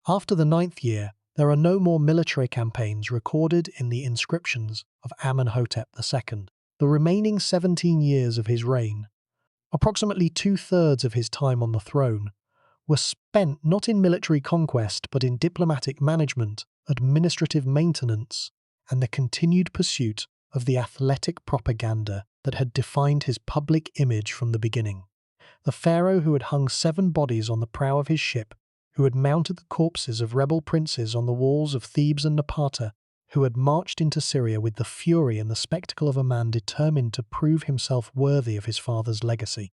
After the 9th year, there are no more military campaigns recorded in the inscriptions of Amenhotep II. The remaining 17 years of his reign, approximately 2/3 of his time on the throne, were spent not in military conquest but in diplomatic management, administrative maintenance, and the continued pursuit of the athletic propaganda that had defined his public image from the beginning. The pharaoh who had hung 7 bodies on the prow of his ship, who had mounted the corpses of rebel princes on the walls of Thebes and Napata, who had marched into Syria with the fury and the spectacle of a man determined to prove himself worthy of his father's legacy.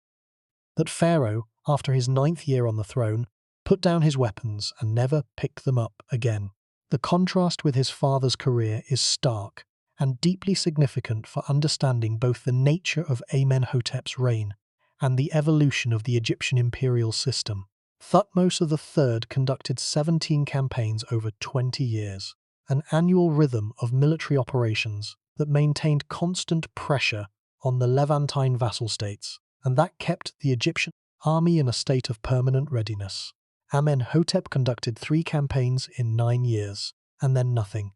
That Pharaoh, after his 9th year on the throne, put down his weapons and never picked them up again. The contrast with his father's career is stark and deeply significant for understanding both the nature of Amenhotep's reign and the evolution of the Egyptian imperial system. Thutmose III conducted 17 campaigns over 20 years, an annual rhythm of military operations that maintained constant pressure on the Levantine vassal states, and that kept the Egyptian army in a state of permanent readiness. Amenhotep conducted 3 campaigns in 9 years, and then nothing.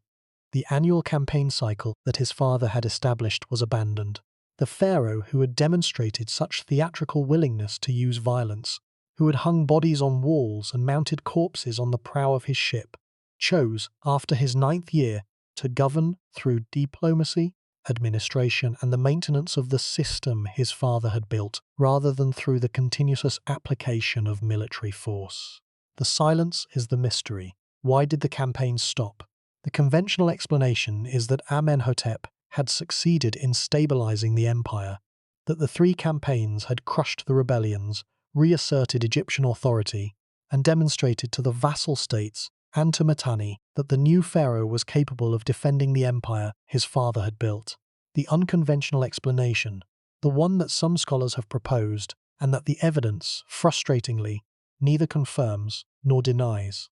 The annual campaign cycle that his father had established was abandoned. The pharaoh who had demonstrated such theatrical willingness to use violence, who had hung bodies on walls and mounted corpses on the prow of his ship, chose, after his 9th year, to govern through diplomacy, administration, and the maintenance of the system his father had built, rather than through the continuous application of military force. The silence is the mystery. Why did the campaign stop? The conventional explanation is that Amenhotep had succeeded in stabilizing the empire, that the 3 campaigns had crushed the rebellions, reasserted Egyptian authority, and demonstrated to the vassal states and to Mitanni that the new pharaoh was capable of defending the empire his father had built. The unconventional explanation, the one that some scholars have proposed, and that the evidence, frustratingly, neither confirms nor denies,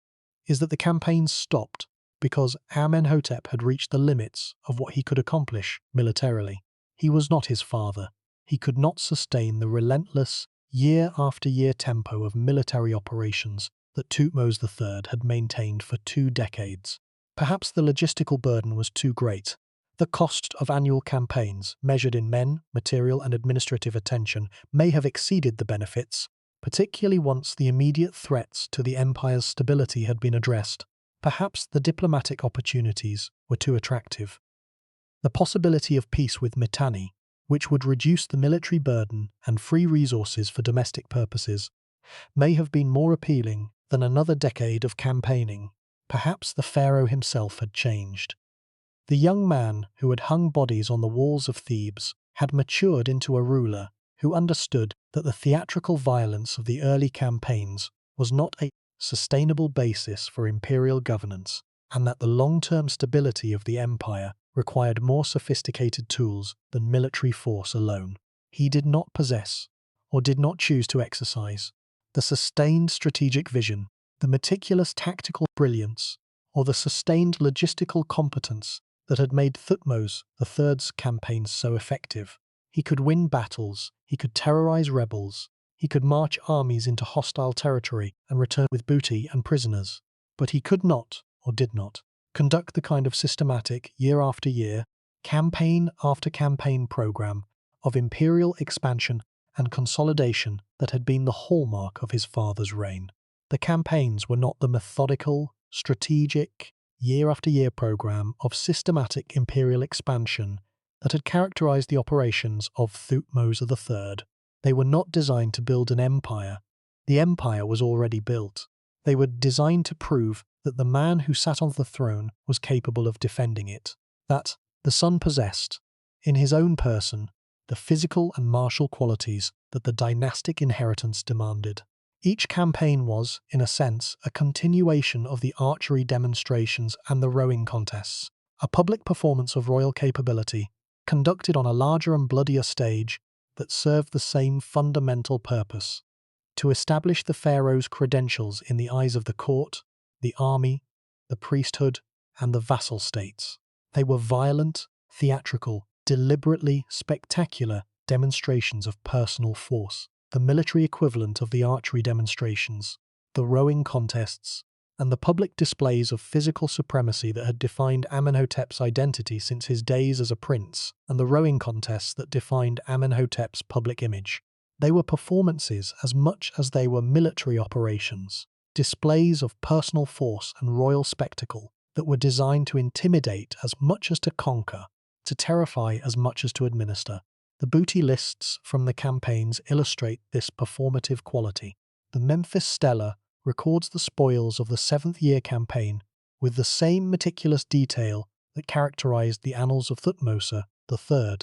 is that the campaign stopped because Amenhotep had reached the limits of what he could accomplish militarily. He was not his father. He could not sustain the relentless, year-after-year tempo of military operations that Thutmose III had maintained for 2 decades. Perhaps the logistical burden was too great. The cost of annual campaigns, measured in men, material, and administrative attention, may have exceeded the benefits, particularly once the immediate threats to the empire's stability had been addressed. Perhaps the diplomatic opportunities were too attractive. The possibility of peace with Mitanni, which would reduce the military burden and free resources for domestic purposes, may have been more appealing than another decade of campaigning. Perhaps the pharaoh himself had changed. The young man who had hung bodies on the walls of Thebes had matured into a ruler who understood that the theatrical violence of the early campaigns was not a sustainable basis for imperial governance, and that the long-term stability of the empire required more sophisticated tools than military force alone. He did not possess, or did not choose to exercise, the sustained strategic vision, the meticulous tactical brilliance, or the sustained logistical competence that had made Thutmose III's campaigns so effective. He could win battles, he could terrorize rebels, He could march armies into hostile territory and return with booty and prisoners. But he could not, or did not, conduct the kind of systematic, year after year, campaign after campaign program of imperial expansion and consolidation that had been the hallmark of his father's reign. The campaigns were not the methodical, strategic, year after year program of systematic imperial expansion that had characterized the operations of Thutmose III. They were not designed to build an empire. The empire was already built. They were designed to prove that the man who sat on the throne was capable of defending it, that the son possessed, in his own person, the physical and martial qualities that the dynastic inheritance demanded. Each campaign was, in a sense, a continuation of the archery demonstrations and the rowing contests, a public performance of royal capability, conducted on a larger and bloodier stage that served the same fundamental purpose: to establish the pharaoh's credentials in the eyes of the court, the army, the priesthood, and the vassal states. They were violent, theatrical, deliberately spectacular demonstrations of personal force, the military equivalent of the archery demonstrations, the rowing contests, and the public displays of physical supremacy that had defined Amenhotep's identity since his days as a prince, and the rowing contests that defined Amenhotep's public image. They were performances as much as they were military operations, displays of personal force and royal spectacle that were designed to intimidate as much as to conquer, to terrify as much as to administer. The booty lists from the campaigns illustrate this performative quality. The Memphis Stela records the spoils of the 7th year campaign with the same meticulous detail that characterized the annals of Thutmose III.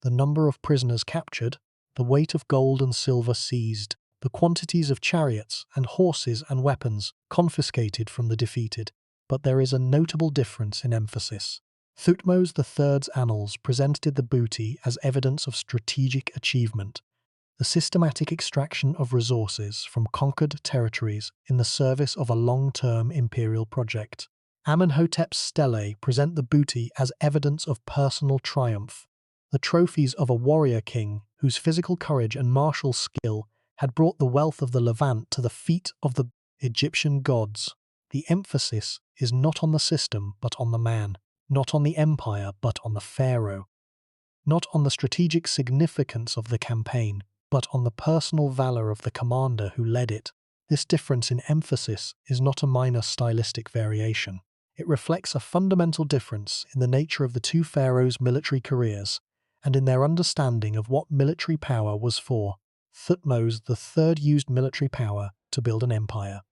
The number of prisoners captured, the weight of gold and silver seized, the quantities of chariots and horses and weapons confiscated from the defeated. But there is a notable difference in emphasis. Thutmose III's annals presented the booty as evidence of strategic achievement, the systematic extraction of resources from conquered territories in the service of a long-term imperial project. Amenhotep's stelae present the booty as evidence of personal triumph, the trophies of a warrior king whose physical courage and martial skill had brought the wealth of the Levant to the feet of the Egyptian gods. The emphasis is not on the system but on the man, not on the empire but on the pharaoh, not on the strategic significance of the campaign, but on the personal valor of the commander who led it. This difference in emphasis is not a minor stylistic variation. It reflects a fundamental difference in the nature of the two pharaohs' military careers and in their understanding of what military power was for. Thutmose III used military power to build an empire.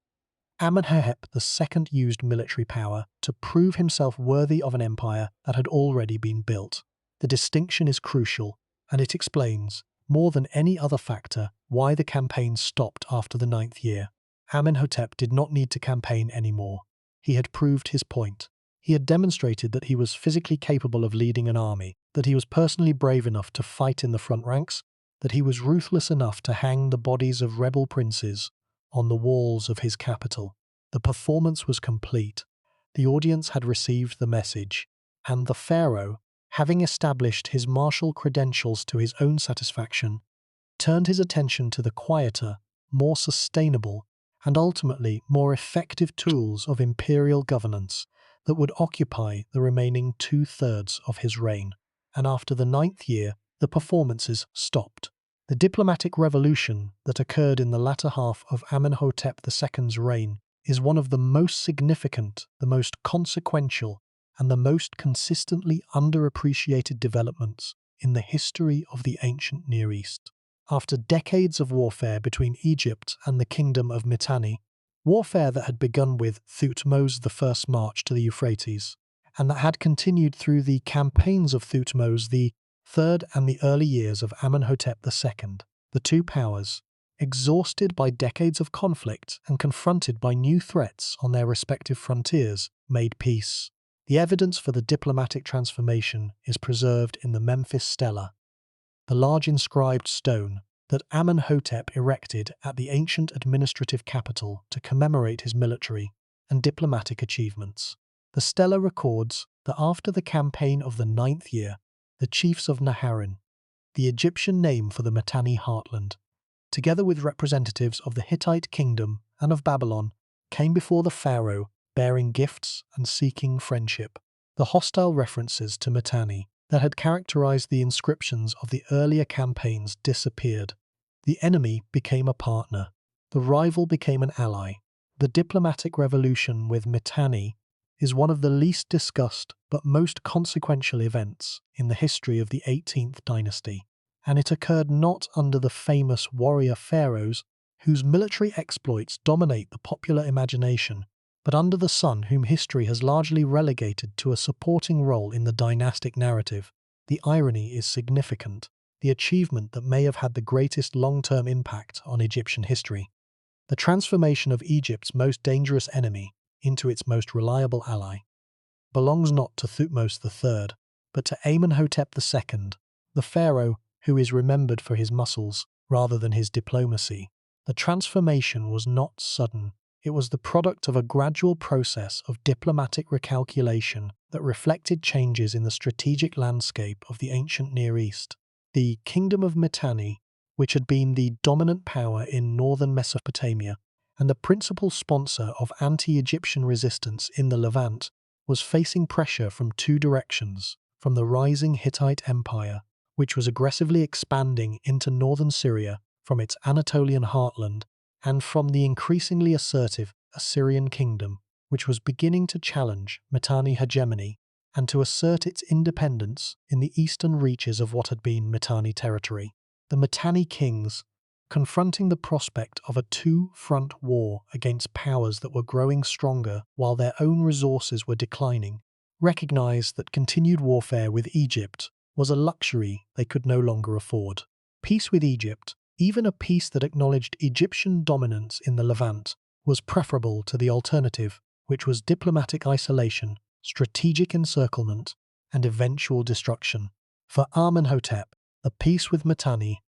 Amenhotep II used military power to prove himself worthy of an empire that had already been built. The distinction is crucial, and it explains, more than any other factor, why the campaign stopped after the 9th year. Amenhotep did not need to campaign anymore. He had proved his point. He had demonstrated that he was physically capable of leading an army, that he was personally brave enough to fight in the front ranks, that he was ruthless enough to hang the bodies of rebel princes on the walls of his capital. The performance was complete. The audience had received the message, and the pharaoh, having established his martial credentials to his own satisfaction, turned his attention to the quieter, more sustainable, and ultimately more effective tools of imperial governance that would occupy the remaining 2/3 of his reign. And after the 9th year, the performances stopped. The diplomatic revolution that occurred in the latter half of Amenhotep II's reign is one of the most significant, the most consequential, and the most consistently underappreciated developments in the history of the ancient Near East. After decades of warfare between Egypt and the kingdom of Mitanni, warfare that had begun with Thutmose I's march to the Euphrates, and that had continued through the campaigns of Thutmose III and the early years of Amenhotep II, the two powers, exhausted by decades of conflict and confronted by new threats on their respective frontiers, made peace. The evidence for the diplomatic transformation is preserved in the Memphis Stela, the large inscribed stone that Amenhotep erected at the ancient administrative capital to commemorate his military and diplomatic achievements. The stela records that after the campaign of the 9th year, the chiefs of Naharin, the Egyptian name for the Mitanni heartland, together with representatives of the Hittite kingdom and of Babylon, came before the pharaoh bearing gifts and seeking friendship. The hostile references to Mitanni that had characterized the inscriptions of the earlier campaigns disappeared. The enemy became a partner. The rival became an ally. The diplomatic revolution with Mitanni is one of the least discussed but most consequential events in the history of the 18th dynasty, and it occurred not under the famous warrior pharaohs whose military exploits dominate the popular imagination, but under the son whom history has largely relegated to a supporting role in the dynastic narrative. The irony is significant, the achievement that may have had the greatest long-term impact on Egyptian history. The transformation of Egypt's most dangerous enemy into its most reliable ally belongs not to Thutmose III, but to Amenhotep II, the pharaoh who is remembered for his muscles rather than his diplomacy. The transformation was not sudden. It was the product of a gradual process of diplomatic recalculation that reflected changes in the strategic landscape of the ancient Near East. The Kingdom of Mitanni, which had been the dominant power in northern Mesopotamia and the principal sponsor of anti-Egyptian resistance in the Levant, was facing pressure from two directions: from the rising Hittite Empire, which was aggressively expanding into northern Syria from its Anatolian heartland, and from the increasingly assertive Assyrian kingdom, which was beginning to challenge Mitanni hegemony and to assert its independence in the eastern reaches of what had been Mitanni territory. The Mitanni kings, confronting the prospect of a two-front war against powers that were growing stronger while their own resources were declining, recognized that continued warfare with Egypt was a luxury they could no longer afford. Peace with Egypt, even a peace that acknowledged Egyptian dominance in the Levant, was preferable to the alternative, which was diplomatic isolation, strategic encirclement, and eventual destruction. For Amenhotep, the peace with Mitanni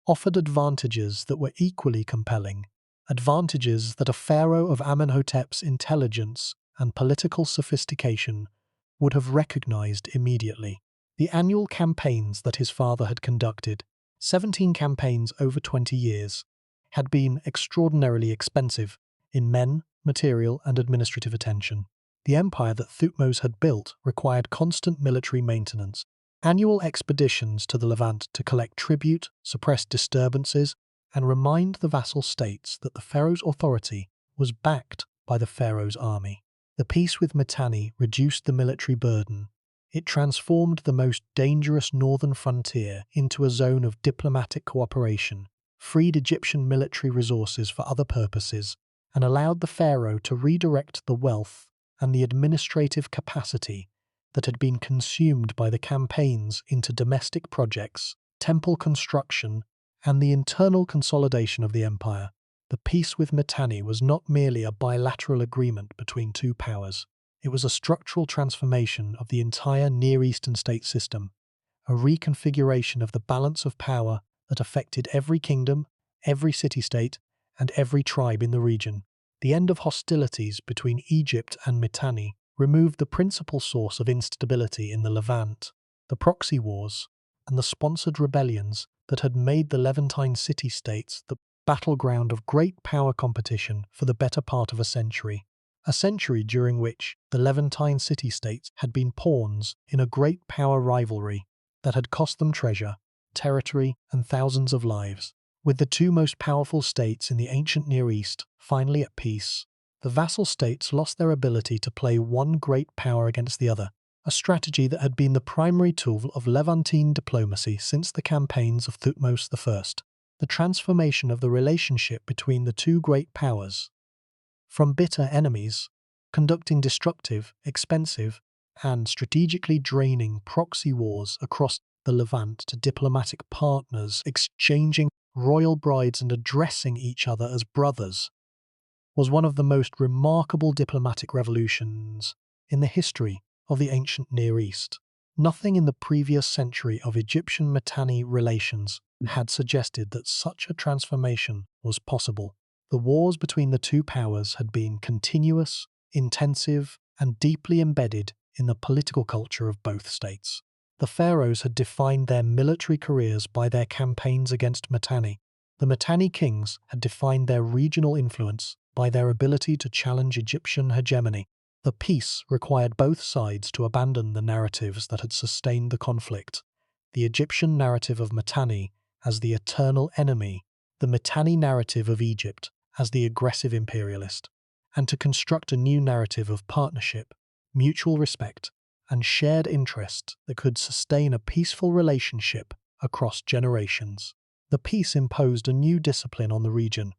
offered advantages that were equally compelling, advantages that a pharaoh of Amenhotep's intelligence and political sophistication would have recognized immediately. The annual campaigns that his father had conducted, 17 campaigns over 20 years, had been extraordinarily expensive in men, material, and administrative attention. The empire that Thutmose had built required constant military maintenance, annual expeditions to the Levant to collect tribute, suppress disturbances, and remind the vassal states that the pharaoh's authority was backed by the pharaoh's army. The peace with Mitanni reduced the military burden. It transformed the most dangerous northern frontier into a zone of diplomatic cooperation, freed Egyptian military resources for other purposes, and allowed the pharaoh to redirect the wealth and the administrative capacity that had been consumed by the campaigns into domestic projects, temple construction, and the internal consolidation of the empire. The peace with Mitanni was not merely a bilateral agreement between two powers. It was a structural transformation of the entire Near Eastern state system, a reconfiguration of the balance of power that affected every kingdom, every city-state, and every tribe in the region. The end of hostilities between Egypt and Mitanni removed the principal source of instability in the Levant, the proxy wars, and the sponsored rebellions that had made the Levantine city-states the battleground of great power competition for the better part of a century during which the Levantine city-states had been pawns in a great power rivalry that had cost them treasure, territory, and thousands of lives. With the two most powerful states in the ancient Near East finally at peace, the vassal states lost their ability to play one great power against the other, a strategy that had been the primary tool of Levantine diplomacy since the campaigns of Thutmose I. The transformation of the relationship between the two great powers, from bitter enemies, conducting destructive, expensive, and strategically draining proxy wars across the Levant, to diplomatic partners exchanging royal brides and addressing each other as brothers, was one of the most remarkable diplomatic revolutions in the history of the ancient Near East. Nothing in the previous century of Egyptian-Mitanni relations had suggested that such a transformation was possible. The wars between the two powers had been continuous, intensive, and deeply embedded in the political culture of both states. The pharaohs had defined their military careers by their campaigns against Mitanni. The Mitanni kings had defined their regional influence by their ability to challenge Egyptian hegemony. The peace required both sides to abandon the narratives that had sustained the conflict: the Egyptian narrative of Mitanni as the eternal enemy, the Mitanni narrative of Egypt as the aggressive imperialist, and to construct a new narrative of partnership, mutual respect, and shared interest that could sustain a peaceful relationship across generations. The peace imposed a new discipline on the region,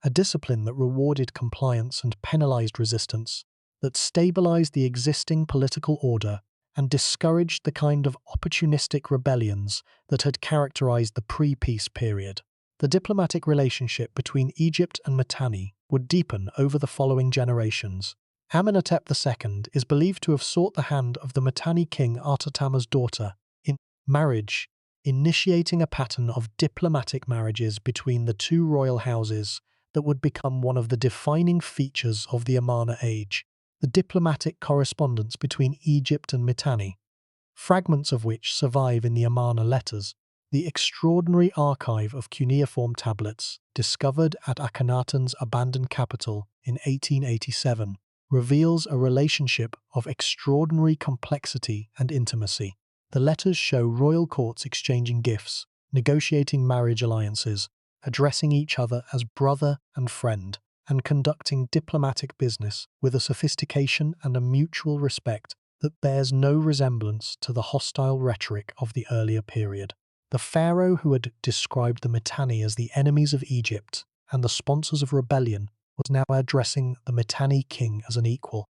a discipline that rewarded compliance and penalized resistance, that stabilized the existing political order and discouraged the kind of opportunistic rebellions that had characterized the pre-peace period. The diplomatic relationship between Egypt and Mitanni would deepen over the following generations. Amenhotep II is believed to have sought the hand of the Mitanni king Artatama's daughter in marriage, initiating a pattern of diplomatic marriages between the two royal houses that would become one of the defining features of the Amarna age. The diplomatic correspondence between Egypt and Mitanni, fragments of which survive in the Amarna letters, the extraordinary archive of cuneiform tablets discovered at Akhenaten's abandoned capital in 1887, reveals a relationship of extraordinary complexity and intimacy. The letters show royal courts exchanging gifts, negotiating marriage alliances, addressing each other as brother and friend, and conducting diplomatic business with a sophistication and a mutual respect that bears no resemblance to the hostile rhetoric of the earlier period. The pharaoh who had described the Mitanni as the enemies of Egypt and the sponsors of rebellion was now addressing the Mitanni king as an equal,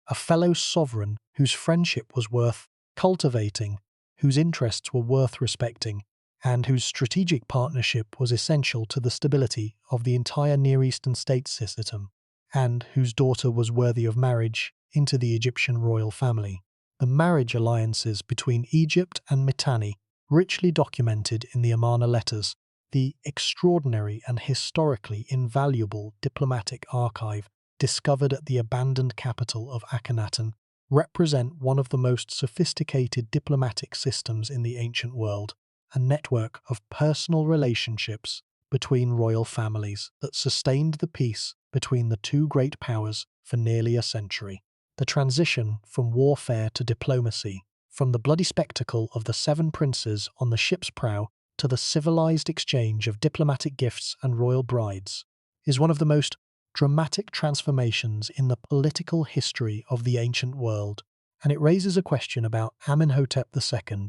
a fellow sovereign whose friendship was worth cultivating, whose interests were worth respecting, and whose strategic partnership was essential to the stability of the entire Near Eastern state system, and whose daughter was worthy of marriage into the Egyptian royal family. The marriage alliances between Egypt and Mitanni, richly documented in the Amarna letters, the extraordinary and historically invaluable diplomatic archive discovered at the abandoned capital of Akhenaten, represent one of the most sophisticated diplomatic systems in the ancient world, a network of personal relationships between royal families that sustained the peace between the two great powers for nearly a century. The transition from warfare to diplomacy, from the bloody spectacle of the 7 princes on the ship's prow to the civilized exchange of diplomatic gifts and royal brides, is one of the most dramatic transformations in the political history of the ancient world, and it raises a question about Amenhotep II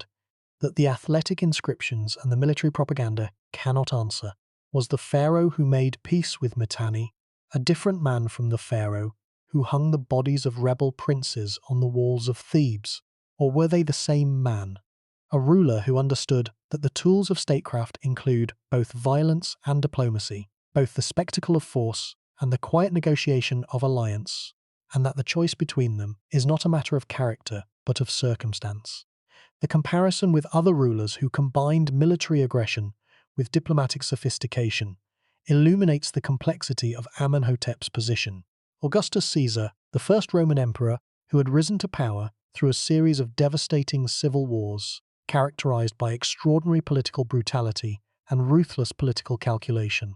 that the athletic inscriptions and the military propaganda cannot answer. Was the pharaoh who made peace with Mitanni a different man from the pharaoh who hung the bodies of rebel princes on the walls of Thebes? Or were they the same man, a ruler who understood that the tools of statecraft include both violence and diplomacy, both the spectacle of force and the quiet negotiation of alliance, and that the choice between them is not a matter of character but of circumstance? The comparison with other rulers who combined military aggression with diplomatic sophistication illuminates the complexity of Amenhotep's position. Augustus Caesar, the first Roman emperor who had risen to power through a series of devastating civil wars, characterized by extraordinary political brutality and ruthless political calculation,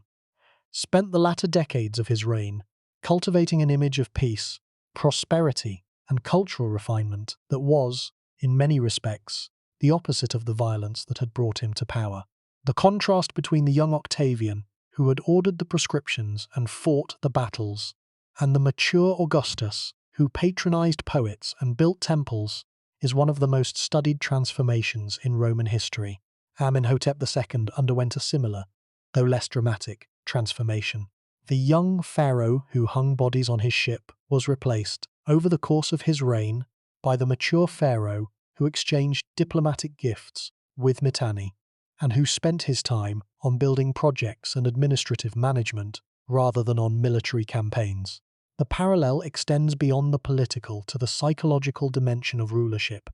spent the latter decades of his reign cultivating an image of peace, prosperity, and cultural refinement that was, in many respects, the opposite of the violence that had brought him to power. The contrast between the young Octavian, who had ordered the proscriptions and fought the battles, and the mature Augustus, who patronized poets and built temples, is one of the most studied transformations in Roman history. Amenhotep II underwent a similar, though less dramatic, transformation. The young pharaoh who hung bodies on his ship was replaced, over the course of his reign, by the mature pharaoh who exchanged diplomatic gifts with Mitanni, and who spent his time on building projects and administrative management rather than on military campaigns. The parallel extends beyond the political to the psychological dimension of rulership,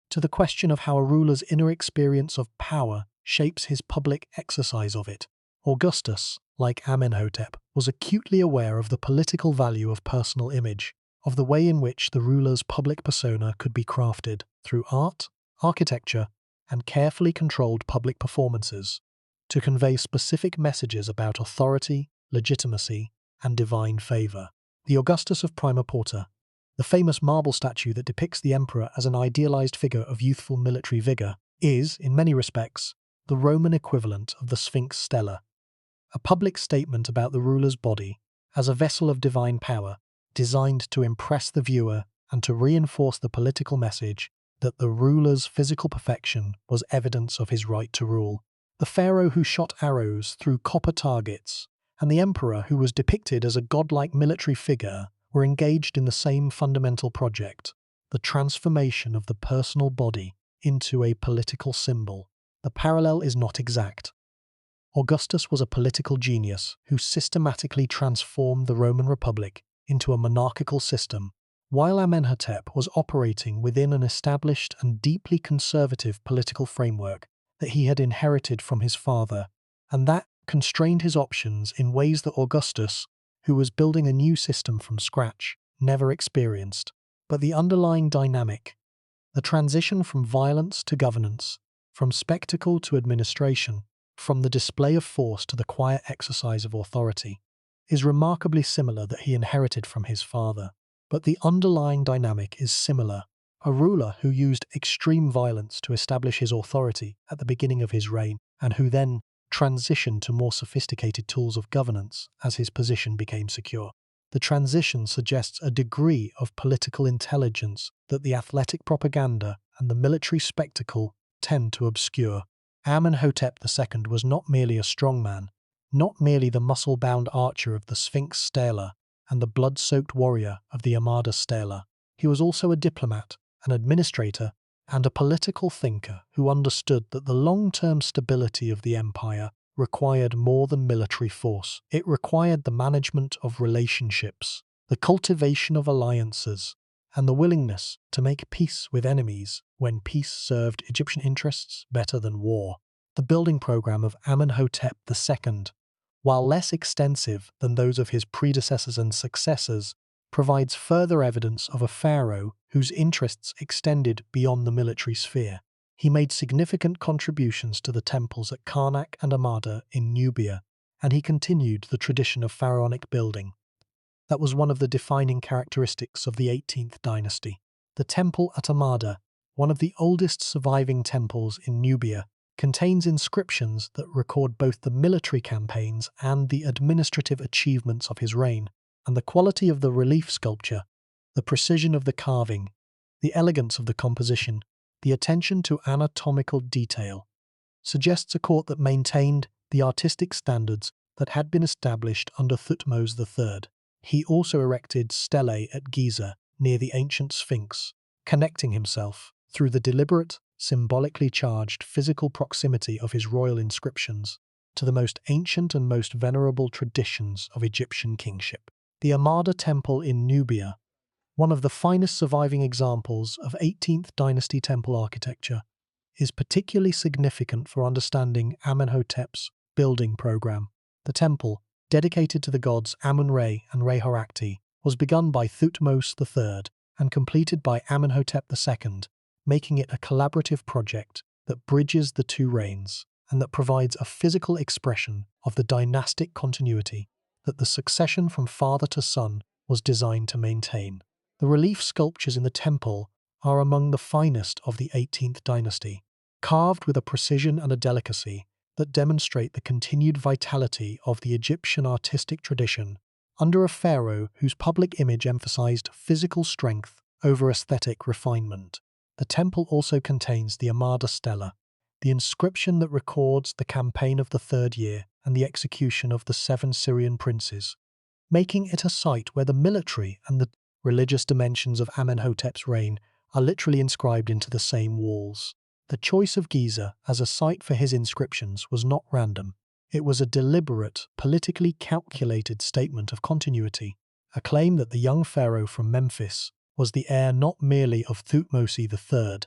to the question of how a ruler's inner experience of power shapes his public exercise of it. Augustus, like Amenhotep, was acutely aware of the political value of personal image, of the way in which the ruler's public persona could be crafted through art, architecture, and carefully controlled public performances. to convey specific messages about authority, legitimacy, and divine favor. The Augustus of Prima Porta, the famous marble statue that depicts the emperor as an idealized figure of youthful military vigor, is, in many respects, the Roman equivalent of the Sphinx Stela, a public statement about the ruler's body as a vessel of divine power designed to impress the viewer and to reinforce the political message that the ruler's physical perfection was evidence of his right to rule. The pharaoh who shot arrows through copper targets and the emperor who was depicted as a godlike military figure were engaged in the same fundamental project, the transformation of the personal body into a political symbol. The parallel is not exact. Augustus was a political genius who systematically transformed the Roman Republic into a monarchical system, while Amenhotep was operating within an established and deeply conservative political framework that he had inherited from his father, and that constrained his options in ways that Augustus, who was building a new system from scratch, never experienced. But the underlying dynamic, the transition from violence to governance, from spectacle to administration, from the display of force to the quiet exercise of authority, is remarkably similar that he inherited from his father. But the underlying dynamic is similar. A ruler who used extreme violence to establish his authority at the beginning of his reign, and who then transitioned to more sophisticated tools of governance as his position became secure. The transition suggests a degree of political intelligence that the athletic propaganda and the military spectacle tend to obscure. Amenhotep II was not merely a strongman, not merely the muscle-bound archer of the Sphinx Stela and the blood-soaked warrior of the Armada Stela. He was also a diplomat, an administrator, and a political thinker who understood that the long-term stability of the empire required more than military force. It required the management of relationships, the cultivation of alliances, and the willingness to make peace with enemies when peace served Egyptian interests better than war. The building program of Amenhotep II, while less extensive than those of his predecessors and successors, provides further evidence of a pharaoh whose interests extended beyond the military sphere. He made significant contributions to the temples at Karnak and Amada in Nubia, and he continued the tradition of pharaonic building. That was one of the defining characteristics of the 18th dynasty. The temple at Amada, one of the oldest surviving temples in Nubia, contains inscriptions that record both the military campaigns and the administrative achievements of his reign, and the quality of the relief sculpture, the precision of the carving, the elegance of the composition, the attention to anatomical detail, suggests a court that maintained the artistic standards that had been established under Thutmose III. He also erected stelae at Giza, near the ancient Sphinx, connecting himself, through the deliberate, symbolically charged physical proximity of his royal inscriptions, to the most ancient and most venerable traditions of Egyptian kingship. The Amada Temple in Nubia, one of the finest surviving examples of 18th dynasty temple architecture, is particularly significant for understanding Amenhotep's building program. The temple, dedicated to the gods Amun-Re and Re-Horakti, was begun by Thutmose III and completed by Amenhotep II, making it a collaborative project that bridges the two reigns and that provides a physical expression of the dynastic continuity that the succession from father to son was designed to maintain. The relief sculptures in the temple are among the finest of the 18th dynasty, carved with a precision and a delicacy that demonstrate the continued vitality of the Egyptian artistic tradition under a pharaoh whose public image emphasized physical strength over aesthetic refinement. The temple also contains the Amada Stela, the inscription that records the campaign of the third year and the execution of the 7 Syrian princes, making it a site where the military and the religious dimensions of Amenhotep's reign are literally inscribed into the same walls. The choice of Giza as a site for his inscriptions was not random. It was a deliberate, politically calculated statement of continuity, a claim that the young pharaoh from Memphis was the heir not merely of Thutmose III,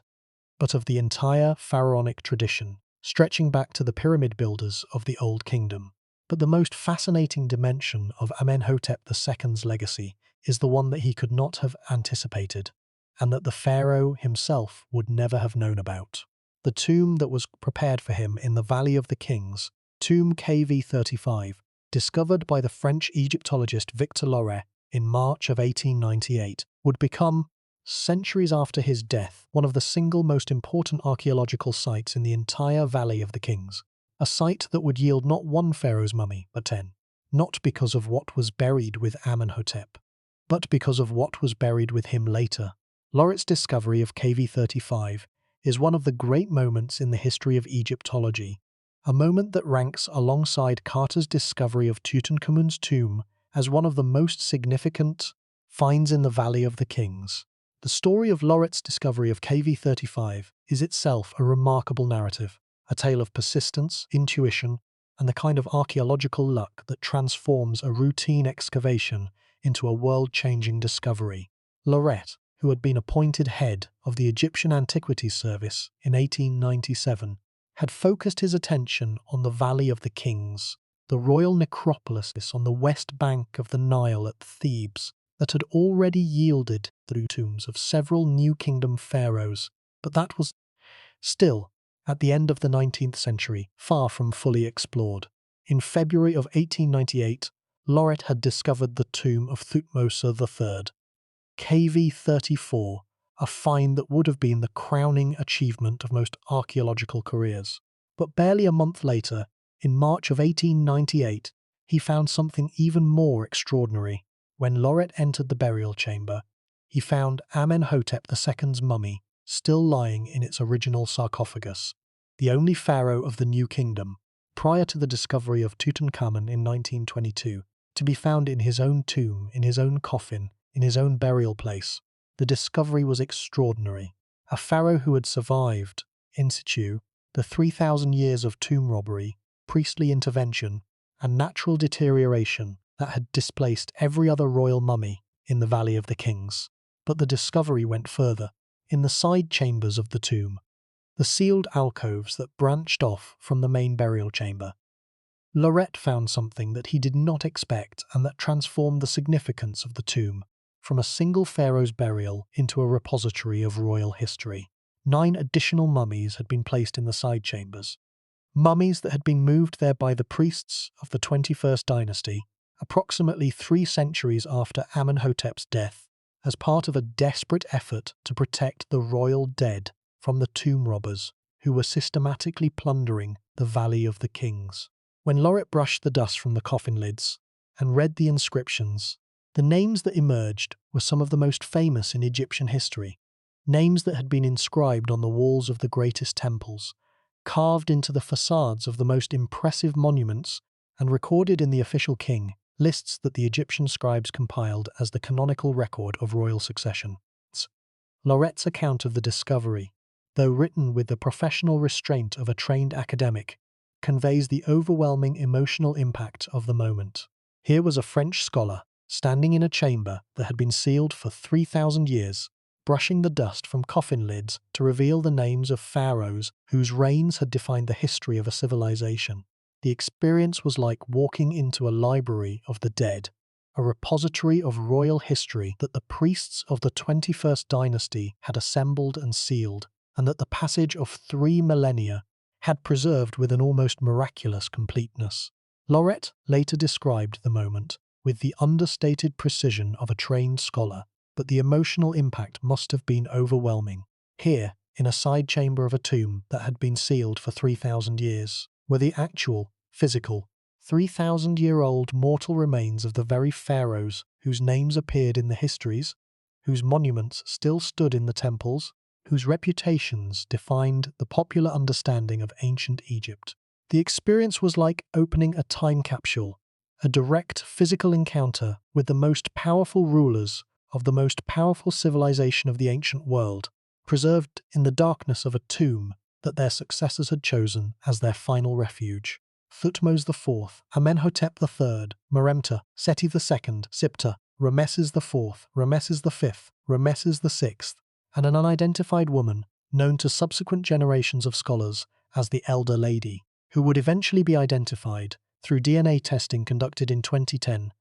but of the entire pharaonic tradition, stretching back to the pyramid builders of the Old Kingdom. But the most fascinating dimension of Amenhotep II's legacy is the one that he could not have anticipated, and that the pharaoh himself would never have known about. The tomb that was prepared for him in the Valley of the Kings Tomb KV35, discovered by the French Egyptologist Victor Loret in March of 1898, would become, centuries after his death, one of the single most important archaeological sites in the entire Valley of the Kings. A site that would yield not one pharaoh's mummy, but 10. Not because of what was buried with Amenhotep, but because of what was buried with him later. Loret's discovery of KV35 is one of the great moments in the history of Egyptology, a moment that ranks alongside Carter's discovery of Tutankhamun's tomb as one of the most significant finds in the Valley of the Kings. The story of Loret's discovery of KV35 is itself a remarkable narrative, a tale of persistence, intuition, and the kind of archaeological luck that transforms a routine excavation into a world-changing discovery. Loret, who had been appointed head of the Egyptian Antiquities Service in 1897, had focused his attention on the Valley of the Kings, the royal necropolis on the west bank of the Nile at Thebes, that had already yielded the tombs of several New Kingdom pharaohs, but that was still, at the end of the 19th century, far from fully explored. In February of 1898, Loret had discovered the tomb of Thutmose III, KV34, a find that would have been the crowning achievement of most archaeological careers. But barely a month later, in March of 1898, he found something even more extraordinary. When Loret entered the burial chamber, he found Amenhotep II's mummy still lying in its original sarcophagus, the only pharaoh of the New Kingdom, prior to the discovery of Tutankhamun in 1922, to be found in his own tomb, in his own coffin, in his own burial place. The discovery was extraordinary. A pharaoh who had survived, in situ, the 3,000 years of tomb robbery, priestly intervention, and natural deterioration that had displaced every other royal mummy in the Valley of the Kings. But the discovery went further. In the side chambers of the tomb, the sealed alcoves that branched off from the main burial chamber, Loret found something that he did not expect and that transformed the significance of the tomb from a single pharaoh's burial into a repository of royal history. 9 additional mummies had been placed in the side chambers, mummies that had been moved there by the priests of the 21st dynasty, approximately 3 centuries after Amenhotep's death, as part of a desperate effort to protect the royal dead from the tomb robbers who were systematically plundering the Valley of the Kings. When Loret brushed the dust from the coffin lids and read the inscriptions, the names that emerged were some of the most famous in Egyptian history, names that had been inscribed on the walls of the greatest temples, carved into the facades of the most impressive monuments, and recorded in the official king lists that the Egyptian scribes compiled as the canonical record of royal succession. Loret's account of the discovery, though written with the professional restraint of a trained academic, conveys the overwhelming emotional impact of the moment. Here was a French scholar, standing in a chamber that had been sealed for 3,000 years, brushing the dust from coffin lids to reveal the names of pharaohs whose reigns had defined the history of a civilization. The experience was like walking into a library of the dead, a repository of royal history that the priests of the 21st dynasty had assembled and sealed, and that the passage of 3 millennia had preserved with an almost miraculous completeness. Loret later described the moment with the understated precision of a trained scholar, but the emotional impact must have been overwhelming. Here, in a side chamber of a tomb that had been sealed for 3,000 years, were the actual, physical, 3,000-year-old mortal remains of the very pharaohs whose names appeared in the histories, whose monuments still stood in the temples, whose reputations defined the popular understanding of ancient Egypt. The experience was like opening a time capsule, a direct physical encounter with the most powerful rulers of the most powerful civilization of the ancient world, preserved in the darkness of a tomb that their successors had chosen as their final refuge. Thutmose IV, Amenhotep III, Meremta, Seti II, Siptah, Rameses IV, Rameses V, Rameses VI, and an unidentified woman known to subsequent generations of scholars as the Elder Lady, who would eventually be identified through DNA testing conducted in 2010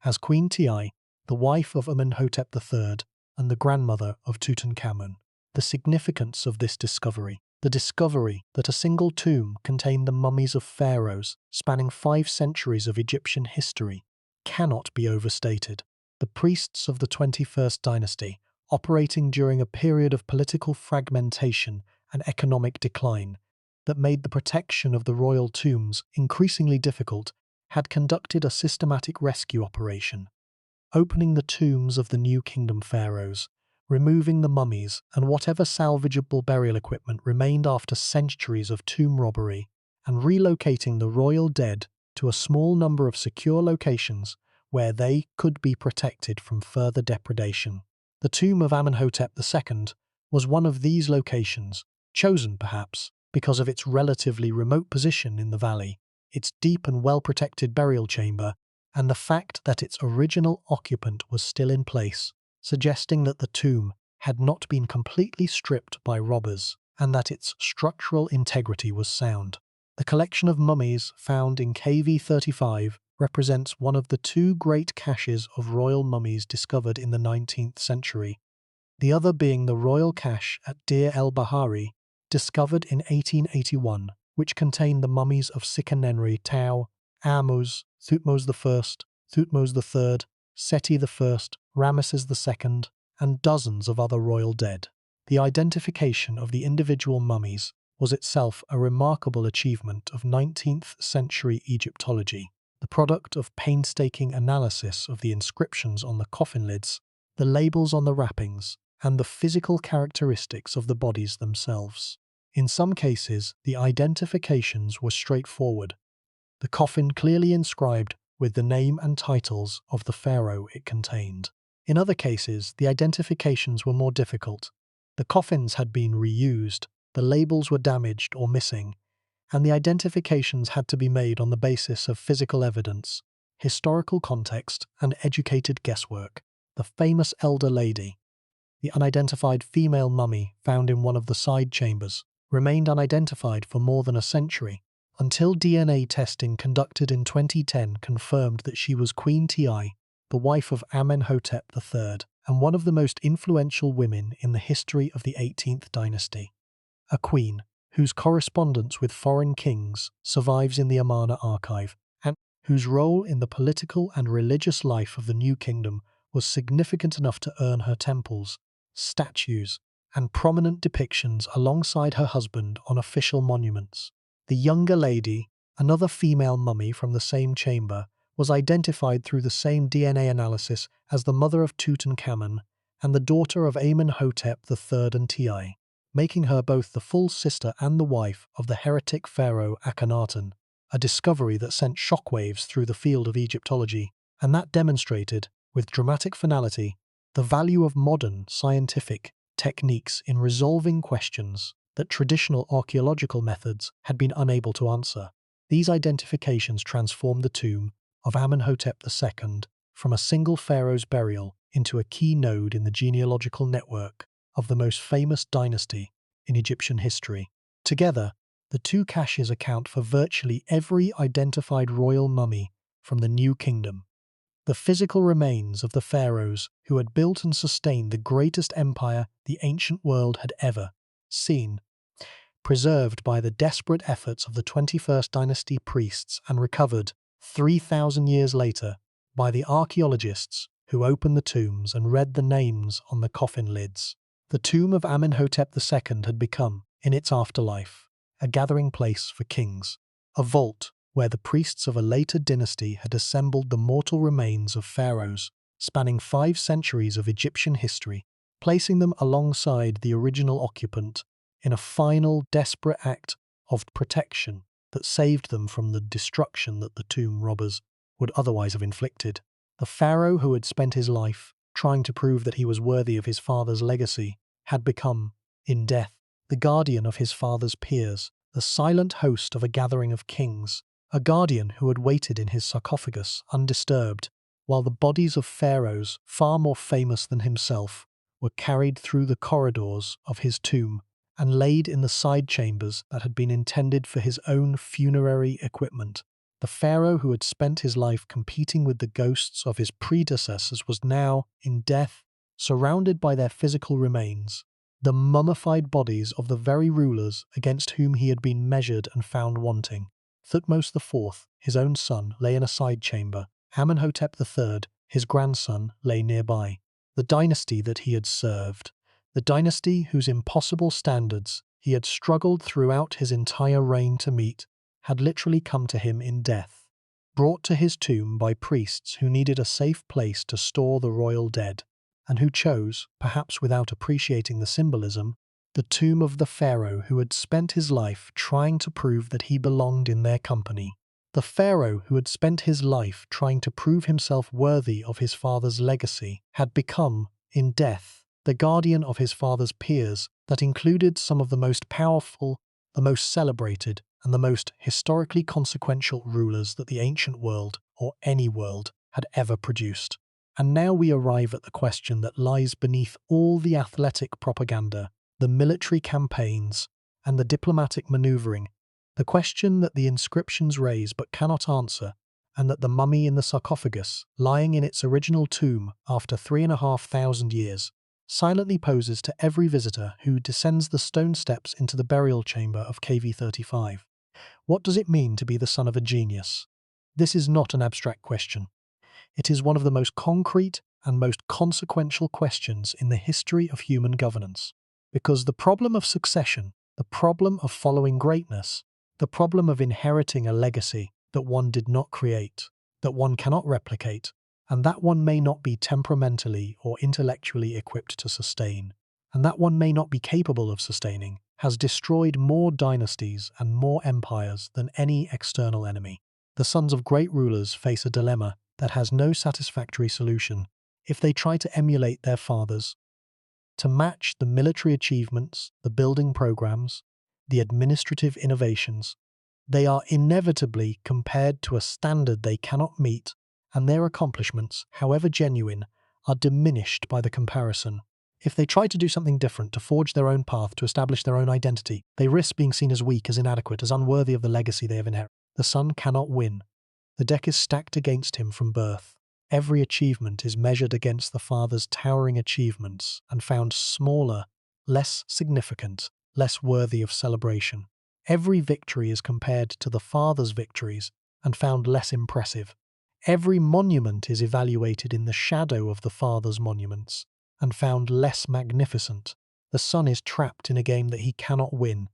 as Queen Tiye, the wife of Amenhotep III and the grandmother of Tutankhamun. The significance of this discovery. The discovery that a single tomb contained the mummies of pharaohs spanning 5 centuries of Egyptian history cannot be overstated. The priests of the 21st dynasty, operating during a period of political fragmentation and economic decline that made the protection of the royal tombs increasingly difficult, had conducted a systematic rescue operation, opening the tombs of the New Kingdom pharaohs, removing the mummies and whatever salvageable burial equipment remained after centuries of tomb robbery, and relocating the royal dead to a small number of secure locations where they could be protected from further depredation. The tomb of Amenhotep II was one of these locations, chosen perhaps because of its relatively remote position in the valley, its deep and well-protected burial chamber, and the fact that its original occupant was still in place, suggesting that the tomb had not been completely stripped by robbers and that its structural integrity was sound. The collection of mummies found in KV35 represents one of the 2 great caches of royal mummies discovered in the 19th century, the other being the royal cache at Deir el-Bahari, discovered in 1881, which contained the mummies of Seqenenre Tao, Ahmose, Thutmose I, Thutmose III, Seti I, Ramesses II, and dozens of other royal dead. The identification of the individual mummies was itself a remarkable achievement of 19th century Egyptology, the product of painstaking analysis of the inscriptions on the coffin lids, the labels on the wrappings, and the physical characteristics of the bodies themselves. In some cases, the identifications were straightforward, the coffin clearly inscribed with the name and titles of the pharaoh it contained. In other cases, the identifications were more difficult. The coffins had been reused, the labels were damaged or missing, and the identifications had to be made on the basis of physical evidence, historical context, and educated guesswork. The famous elder lady, the unidentified female mummy found in one of the side chambers, remained unidentified for more than a century, until DNA testing conducted in 2010 confirmed that she was Queen Ti, the wife of Amenhotep III, and one of the most influential women in the history of the 18th dynasty. A queen whose correspondence with foreign kings survives in the Amarna archive, and whose role in the political and religious life of the New Kingdom was significant enough to earn her temples, statues, and prominent depictions alongside her husband on official monuments. The younger lady, another female mummy from the same chamber, was identified through the same DNA analysis as the mother of Tutankhamun and the daughter of Amenhotep III and Ti, making her both the full sister and the wife of the heretic pharaoh Akhenaten, a discovery that sent shockwaves through the field of Egyptology, and that demonstrated, with dramatic finality, the value of modern scientific techniques in resolving questions that traditional archaeological methods had been unable to answer. These identifications transformed the tomb of Amenhotep II from a single pharaoh's burial into a key node in the genealogical network of the most famous dynasty in Egyptian history. Together, the 2 caches account for virtually every identified royal mummy from the New Kingdom. The physical remains of the pharaohs who had built and sustained the greatest empire the ancient world had ever seen, preserved by the desperate efforts of the 21st dynasty priests and recovered 3,000 years later by the archaeologists who opened the tombs and read the names on the coffin lids. The tomb of Amenhotep II had become, in its afterlife, a gathering place for kings, a vault where the priests of a later dynasty had assembled the mortal remains of pharaohs spanning 5 centuries of Egyptian history, placing them alongside the original occupant in a final, desperate act of protection that saved them from the destruction that the tomb robbers would otherwise have inflicted. The pharaoh who had spent his life trying to prove that he was worthy of his father's legacy had become, in death, the guardian of his father's peers, the silent host of a gathering of kings, a guardian who had waited in his sarcophagus undisturbed, while the bodies of pharaohs far more famous than himself were carried through the corridors of his tomb and laid in the side chambers that had been intended for his own funerary equipment. The pharaoh who had spent his life competing with the ghosts of his predecessors was now, in death, surrounded by their physical remains, the mummified bodies of the very rulers against whom he had been measured and found wanting. Thutmose IV, his own son, lay in a side chamber. Amenhotep III, his grandson, lay nearby. The dynasty that he had served, the dynasty whose impossible standards he had struggled throughout his entire reign to meet, had literally come to him in death, brought to his tomb by priests who needed a safe place to store the royal dead, and who chose, perhaps without appreciating the symbolism, the tomb of the pharaoh who had spent his life trying to prove that he belonged in their company. The pharaoh who had spent his life trying to prove himself worthy of his father's legacy had become, in death, the guardian of his father's peers that included some of the most powerful, the most celebrated, and the most historically consequential rulers that the ancient world, or any world, had ever produced. And now we arrive at the question that lies beneath all the athletic propaganda, the military campaigns, and the diplomatic maneuvering, the question that the inscriptions raise but cannot answer, and that the mummy in the sarcophagus, lying in its original tomb after 3,500 years, silently poses to every visitor who descends the stone steps into the burial chamber of KV-35. What does it mean to be the son of a genius? This is not an abstract question. It is one of the most concrete and most consequential questions in the history of human governance. Because the problem of succession, the problem of following greatness, the problem of inheriting a legacy that one did not create, that one cannot replicate, and that one may not be temperamentally or intellectually equipped to sustain, and that one may not be capable of sustaining, has destroyed more dynasties and more empires than any external enemy. The sons of great rulers face a dilemma that has no satisfactory solution if they try to emulate their fathers, to match the military achievements, the building programs, the administrative innovations. They are inevitably compared to a standard they cannot meet, and their accomplishments, however genuine, are diminished by the comparison. If they try to do something different, to forge their own path, to establish their own identity, they risk being seen as weak, as inadequate, as unworthy of the legacy they have inherited. The son cannot win. The deck is stacked against him from birth. Every achievement is measured against the father's towering achievements and found smaller, less significant, less worthy of celebration. Every victory is compared to the father's victories and found less impressive. Every monument is evaluated in the shadow of the father's monuments and found less magnificent. The son is trapped in a game that he cannot win,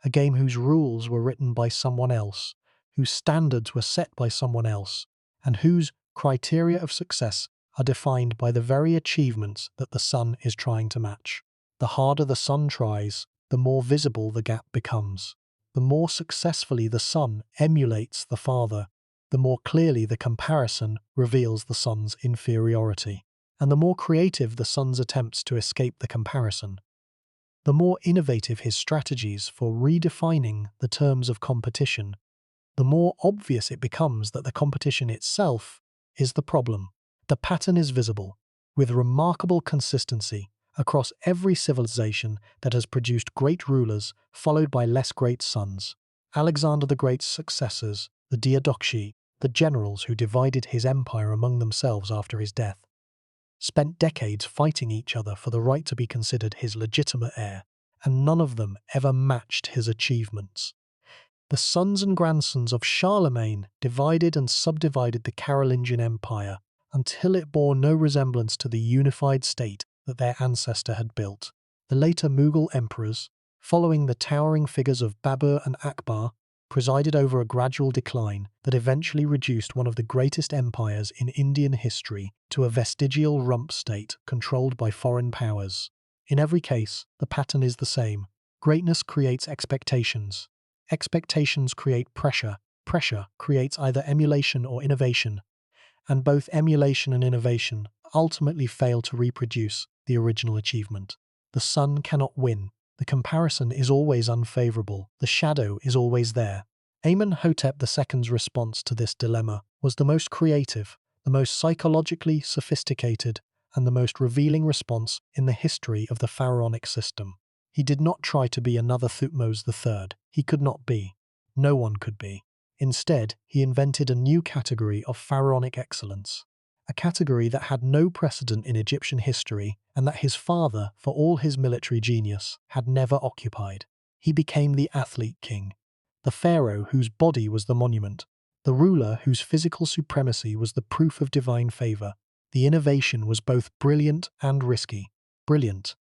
a game whose rules were written by someone else, whose standards were set by someone else, and whose criteria of success are defined by the very achievements that the son is trying to match. The harder the son tries, the more visible the gap becomes. The more successfully the son emulates the father, the more clearly the comparison reveals the son's inferiority. And the more creative the son's attempts to escape the comparison, the more innovative his strategies for redefining the terms of competition, the more obvious it becomes that the competition itself is the problem. The pattern is visible, with remarkable consistency, across every civilization that has produced great rulers followed by less great sons. Alexander the Great's successors, the Diadochi, the generals who divided his empire among themselves after his death, spent decades fighting each other for the right to be considered his legitimate heir, and none of them ever matched his achievements. The sons and grandsons of Charlemagne divided and subdivided the Carolingian Empire until it bore no resemblance to the unified state that their ancestor had built. The later Mughal emperors, following the towering figures of Babur and Akbar, presided over a gradual decline that eventually reduced one of the greatest empires in Indian history to a vestigial rump state controlled by foreign powers. In every case, the pattern is the same. Greatness creates expectations. Expectations create pressure. Pressure creates either emulation or innovation. And both emulation and innovation ultimately fail to reproduce the original achievement. The son cannot win. The comparison is always unfavorable. The shadow is always there. Amenhotep II's response to this dilemma was the most creative, the most psychologically sophisticated, and the most revealing response in the history of the pharaonic system. He did not try to be another Thutmose III. He could not be. No one could be. Instead, he invented a new category of pharaonic excellence. a category that had no precedent in Egyptian history and that his father, for all his military genius, had never occupied. He became the athlete king, the pharaoh whose body was the monument, the ruler whose physical supremacy was the proof of divine favor. The innovation was both brilliant and risky. Brilliant,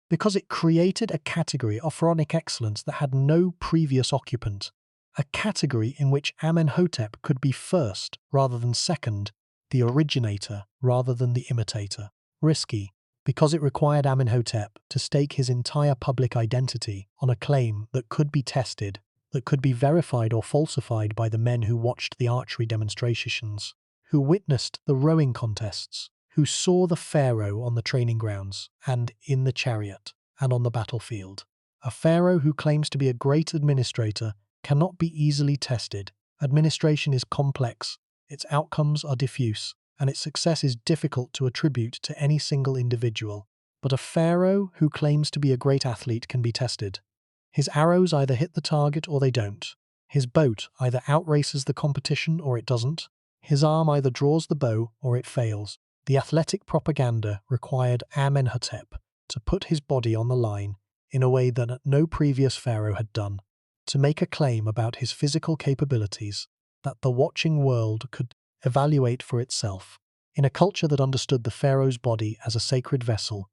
because it created a category of pharaonic excellence that had no previous occupant, a category in which Amenhotep could be first rather than second, the originator rather than the imitator. Risky, because it required Amenhotep to stake his entire public identity on a claim that could be tested, that could be verified or falsified by the men who watched the archery demonstrations, who witnessed the rowing contests, who saw the pharaoh on the training grounds and in the chariot and on the battlefield. A pharaoh who claims to be a great administrator cannot be easily tested. Administration is complex, its outcomes are diffuse, and its success is difficult to attribute to any single individual. But a pharaoh who claims to be a great athlete can be tested. His arrows either hit the target or they don't. His boat either outraces the competition or it doesn't. His arm either draws the bow or it fails. The athletic propaganda required Amenhotep to put his body on the line in a way that no previous pharaoh had done, to make a claim about his physical capabilities that the watching world could evaluate for itself. In a culture that understood the pharaoh's body as a sacred vessel,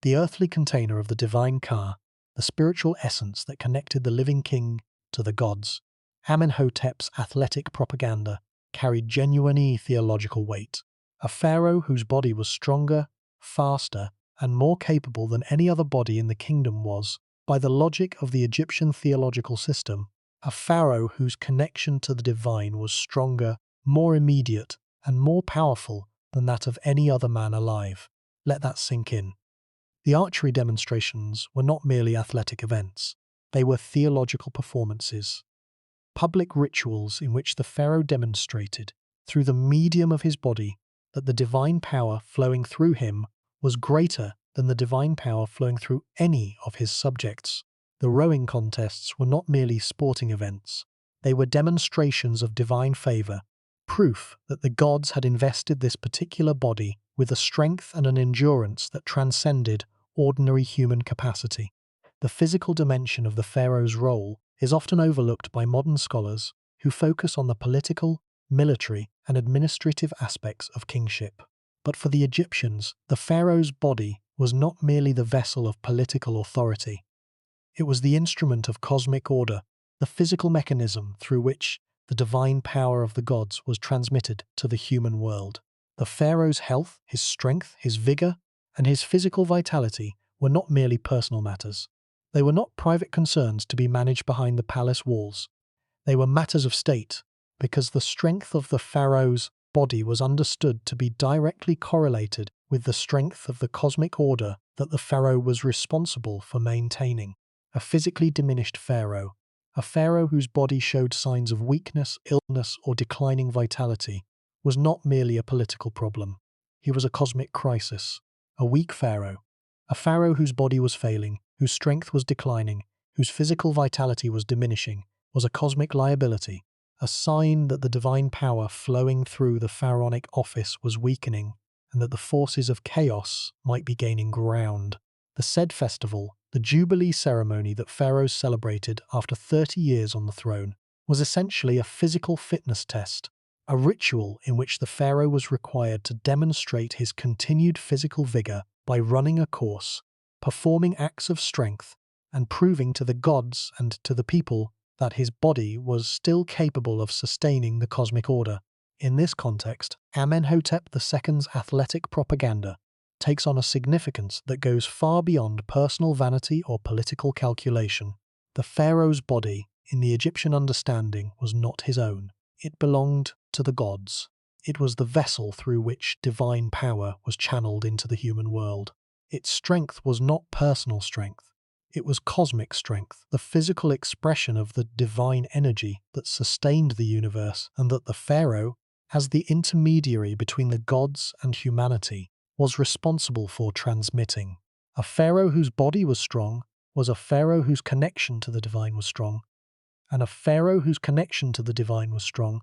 the earthly container of the divine Ka, the spiritual essence that connected the living king to the gods, Amenhotep's athletic propaganda carried genuine theological weight. A pharaoh whose body was stronger, faster, and more capable than any other body in the kingdom was, by the logic of the Egyptian theological system, a pharaoh whose connection to the divine was stronger, more immediate, and more powerful than that of any other man alive. Let that sink in. The archery demonstrations were not merely athletic events, they were theological performances, public rituals in which the pharaoh demonstrated, through the medium of his body, that the divine power flowing through him was greater than the divine power flowing through any of his subjects. The rowing contests were not merely sporting events, they were demonstrations of divine favor, proof that the gods had invested this particular body with a strength and an endurance that transcended ordinary human capacity. The physical dimension of the pharaoh's role is often overlooked by modern scholars who focus on the political, military, and administrative aspects of kingship. But for the Egyptians, the pharaoh's body was not merely the vessel of political authority. It was the instrument of cosmic order, the physical mechanism through which the divine power of the gods was transmitted to the human world. The pharaoh's health, his strength, his vigor, and his physical vitality were not merely personal matters. They were not private concerns to be managed behind the palace walls. They were matters of state, because the strength of the pharaoh's body was understood to be directly correlated with the strength of the cosmic order that the pharaoh was responsible for maintaining. A physically diminished pharaoh, a pharaoh whose body showed signs of weakness, illness, or declining vitality, was not merely a political problem. He was a cosmic crisis. A weak pharaoh, a pharaoh whose body was failing, whose strength was declining, whose physical vitality was diminishing, was a cosmic liability, a sign that the divine power flowing through the pharaonic office was weakening and that the forces of chaos might be gaining ground. The said festival, the Jubilee ceremony that pharaohs celebrated after 30 years on the throne, was essentially a physical fitness test, a ritual in which the pharaoh was required to demonstrate his continued physical vigor by running a course, performing acts of strength, and proving to the gods and to the people that his body was still capable of sustaining the cosmic order. In this context, Amenhotep II's athletic propaganda takes on a significance that goes far beyond personal vanity or political calculation. The pharaoh's body, in the Egyptian understanding, was not his own. It belonged to the gods. It was the vessel through which divine power was channeled into the human world. Its strength was not personal strength. It was cosmic strength, the physical expression of the divine energy that sustained the universe, and that the pharaoh, as the intermediary between the gods and humanity, was responsible for transmitting. A pharaoh whose body was strong was a pharaoh whose connection to the divine was strong, and a pharaoh whose connection to the divine was strong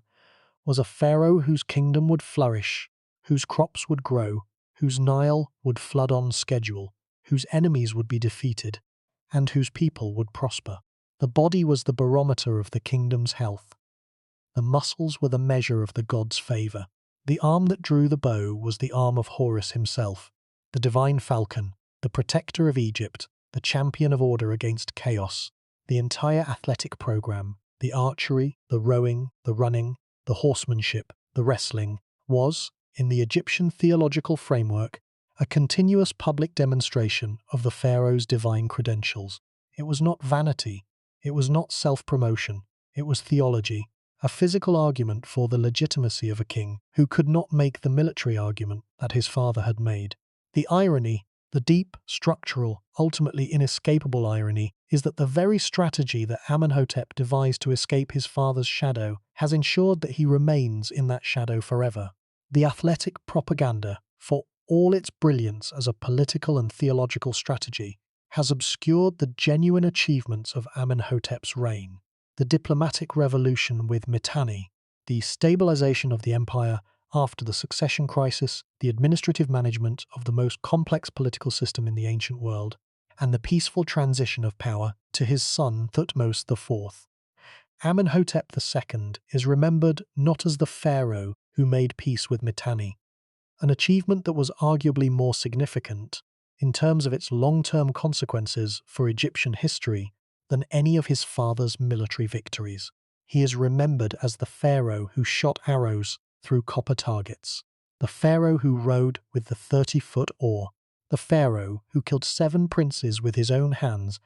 was a pharaoh whose kingdom would flourish, whose crops would grow, whose Nile would flood on schedule, whose enemies would be defeated, and whose people would prosper. The body was the barometer of the kingdom's health. The muscles were the measure of the god's favor. The arm that drew the bow was the arm of Horus himself, the divine falcon, the protector of Egypt, the champion of order against chaos. The entire athletic program, the archery, the rowing, the running, the horsemanship, the wrestling, was, in the Egyptian theological framework, a continuous public demonstration of the pharaoh's divine credentials. It was not vanity, it was not self-promotion, it was theology, a physical argument for the legitimacy of a king who could not make the military argument that his father had made. The irony, the deep, structural, ultimately inescapable irony, is that the very strategy that Amenhotep devised to escape his father's shadow has ensured that he remains in that shadow forever. The athletic propaganda, for all its brilliance as a political and theological strategy, has obscured the genuine achievements of Amenhotep's reign. The diplomatic revolution with Mitanni, the stabilization of the empire after the succession crisis, the administrative management of the most complex political system in the ancient world, and the peaceful transition of power to his son Thutmose IV. Amenhotep II is remembered not as the pharaoh who made peace with Mitanni, an achievement that was arguably more significant in terms of its long-term consequences for Egyptian history than any of his father's military victories. He is remembered as the pharaoh who shot arrows through copper targets, the pharaoh who rowed with the 30-foot oar, the pharaoh who killed 7 princes with his own hands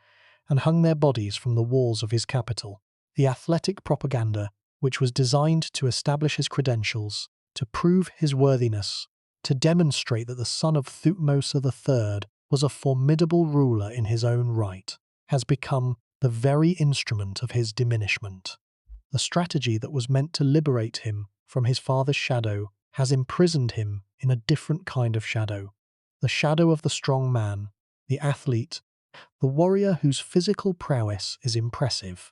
and hung their bodies from the walls of his capital. The athletic propaganda, which was designed to establish his credentials, to prove his worthiness, to demonstrate that the son of Thutmose III was a formidable ruler in his own right, has become the very instrument of his diminishment. The strategy that was meant to liberate him from his father's shadow has imprisoned him in a different kind of shadow, the shadow of the strong man, the athlete, the warrior whose physical prowess is impressive,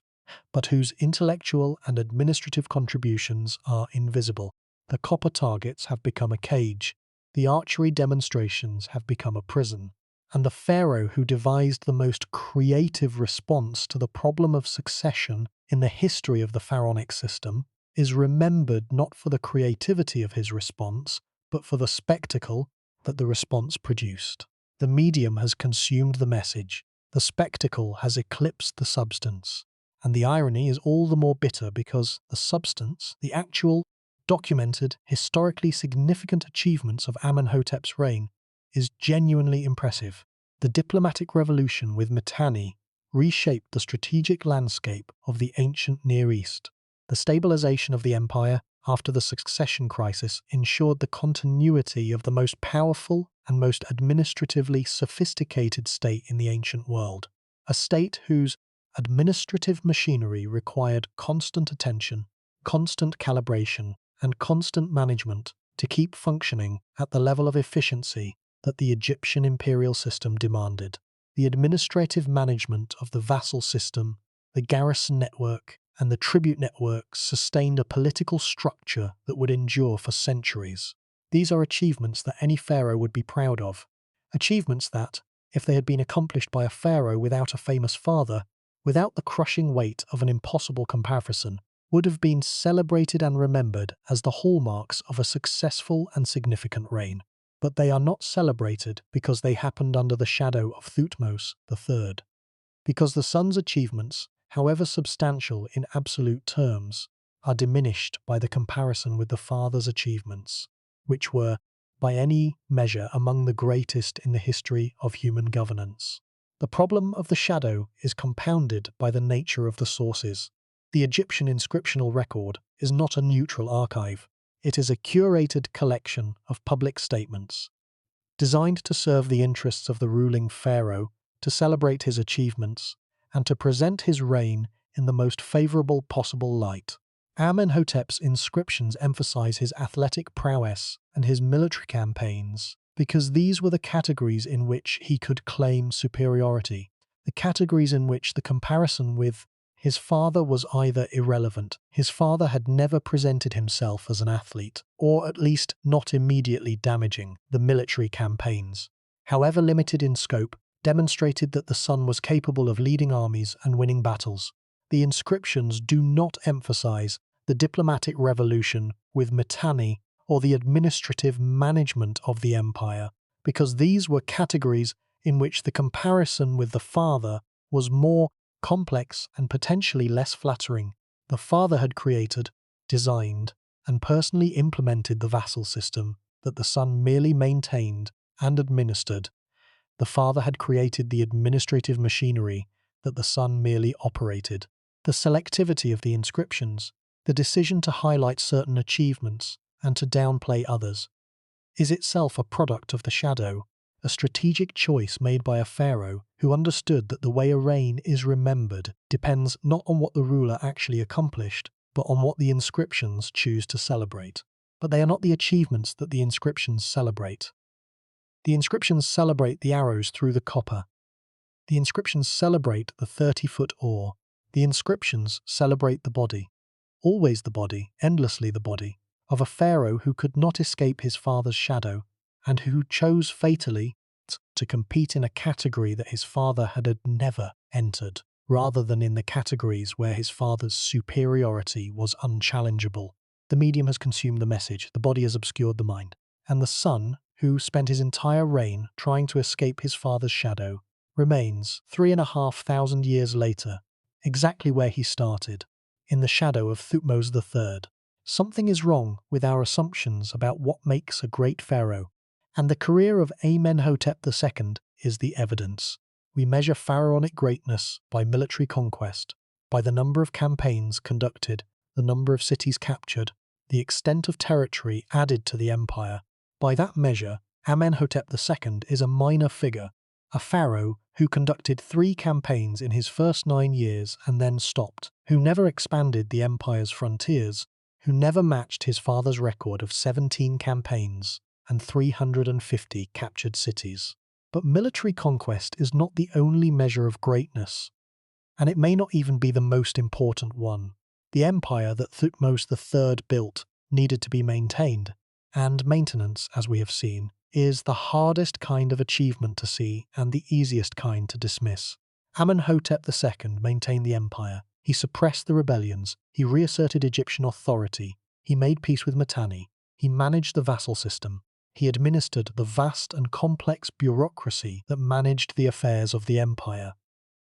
but whose intellectual and administrative contributions are invisible. The copper targets have become a cage, the archery demonstrations have become a prison, and the pharaoh who devised the most creative response to the problem of succession in the history of the pharaonic system is remembered not for the creativity of his response, but for the spectacle that the response produced. The medium has consumed the message, the spectacle has eclipsed the substance, and the irony is all the more bitter because the substance, the actual, documented, historically significant achievements of Amenhotep's reign, is genuinely impressive. The diplomatic revolution with Mitanni reshaped the strategic landscape of the ancient Near East. The stabilization of the empire after the succession crisis ensured the continuity of the most powerful and most administratively sophisticated state in the ancient world, a state whose administrative machinery required constant attention, constant calibration, and constant management to keep functioning at the level of efficiency that the Egyptian imperial system demanded. The administrative management of the vassal system, the garrison network, and the tribute networks sustained a political structure that would endure for centuries. These are achievements that any pharaoh would be proud of, achievements that, if they had been accomplished by a pharaoh without a famous father, without the crushing weight of an impossible comparison, would have been celebrated and remembered as the hallmarks of a successful and significant reign. But they are not celebrated because they happened under the shadow of Thutmose III. Because the son's achievements, however substantial in absolute terms, are diminished by the comparison with the father's achievements, which were, by any measure, among the greatest in the history of human governance. The problem of the shadow is compounded by the nature of the sources. The Egyptian inscriptional record is not a neutral archive. It is a curated collection of public statements, designed to serve the interests of the ruling pharaoh, to celebrate his achievements, and to present his reign in the most favorable possible light. Amenhotep's inscriptions emphasize his athletic prowess and his military campaigns, because these were the categories in which he could claim superiority, the categories in which the comparison with His father was either irrelevant, his father had never presented himself as an athlete, or at least not immediately damaging the military campaigns, however limited in scope, demonstrated that the son was capable of leading armies and winning battles. The inscriptions do not emphasize the diplomatic revolution with Mitanni or the administrative management of the empire, because these were categories in which the comparison with the father was more complex and potentially less flattering. The father had created, designed, and personally implemented the vassal system that the son merely maintained and administered. The father had created the administrative machinery that the son merely operated. The selectivity of the inscriptions, the decision to highlight certain achievements and to downplay others, is itself a product of the shadow, a strategic choice made by a pharaoh who understood that the way a reign is remembered depends not on what the ruler actually accomplished, but on what the inscriptions choose to celebrate. But they are not the achievements that the inscriptions celebrate. The inscriptions celebrate the arrows through the copper. The inscriptions celebrate the 30-foot oar. The inscriptions celebrate the body, always the body, endlessly the body, of a pharaoh who could not escape his father's shadow, and who chose fatally to compete in a category that his father had never entered, rather than in the categories where his father's superiority was unchallengeable. The medium has consumed the message, the body has obscured the mind, and the son, who spent his entire reign trying to escape his father's shadow, remains 3,500 years later, exactly where he started, in the shadow of Thutmose III. Something is wrong with our assumptions about what makes a great pharaoh, and the career of Amenhotep II is the evidence. We measure pharaonic greatness by military conquest, by the number of campaigns conducted, the number of cities captured, the extent of territory added to the empire. By that measure, Amenhotep II is a minor figure, a pharaoh who conducted 3 campaigns in his first 9 years and then stopped, who never expanded the empire's frontiers, who never matched his father's record of 17 campaigns and 350 captured cities. But military conquest is not the only measure of greatness, and it may not even be the most important one. The empire that Thutmose III built needed to be maintained, and maintenance, as we have seen, is the hardest kind of achievement to see and the easiest kind to dismiss. Amenhotep II maintained the empire. He suppressed the rebellions. He reasserted Egyptian authority. He made peace with Mitanni. He managed the vassal system. He administered the vast and complex bureaucracy that managed the affairs of the empire.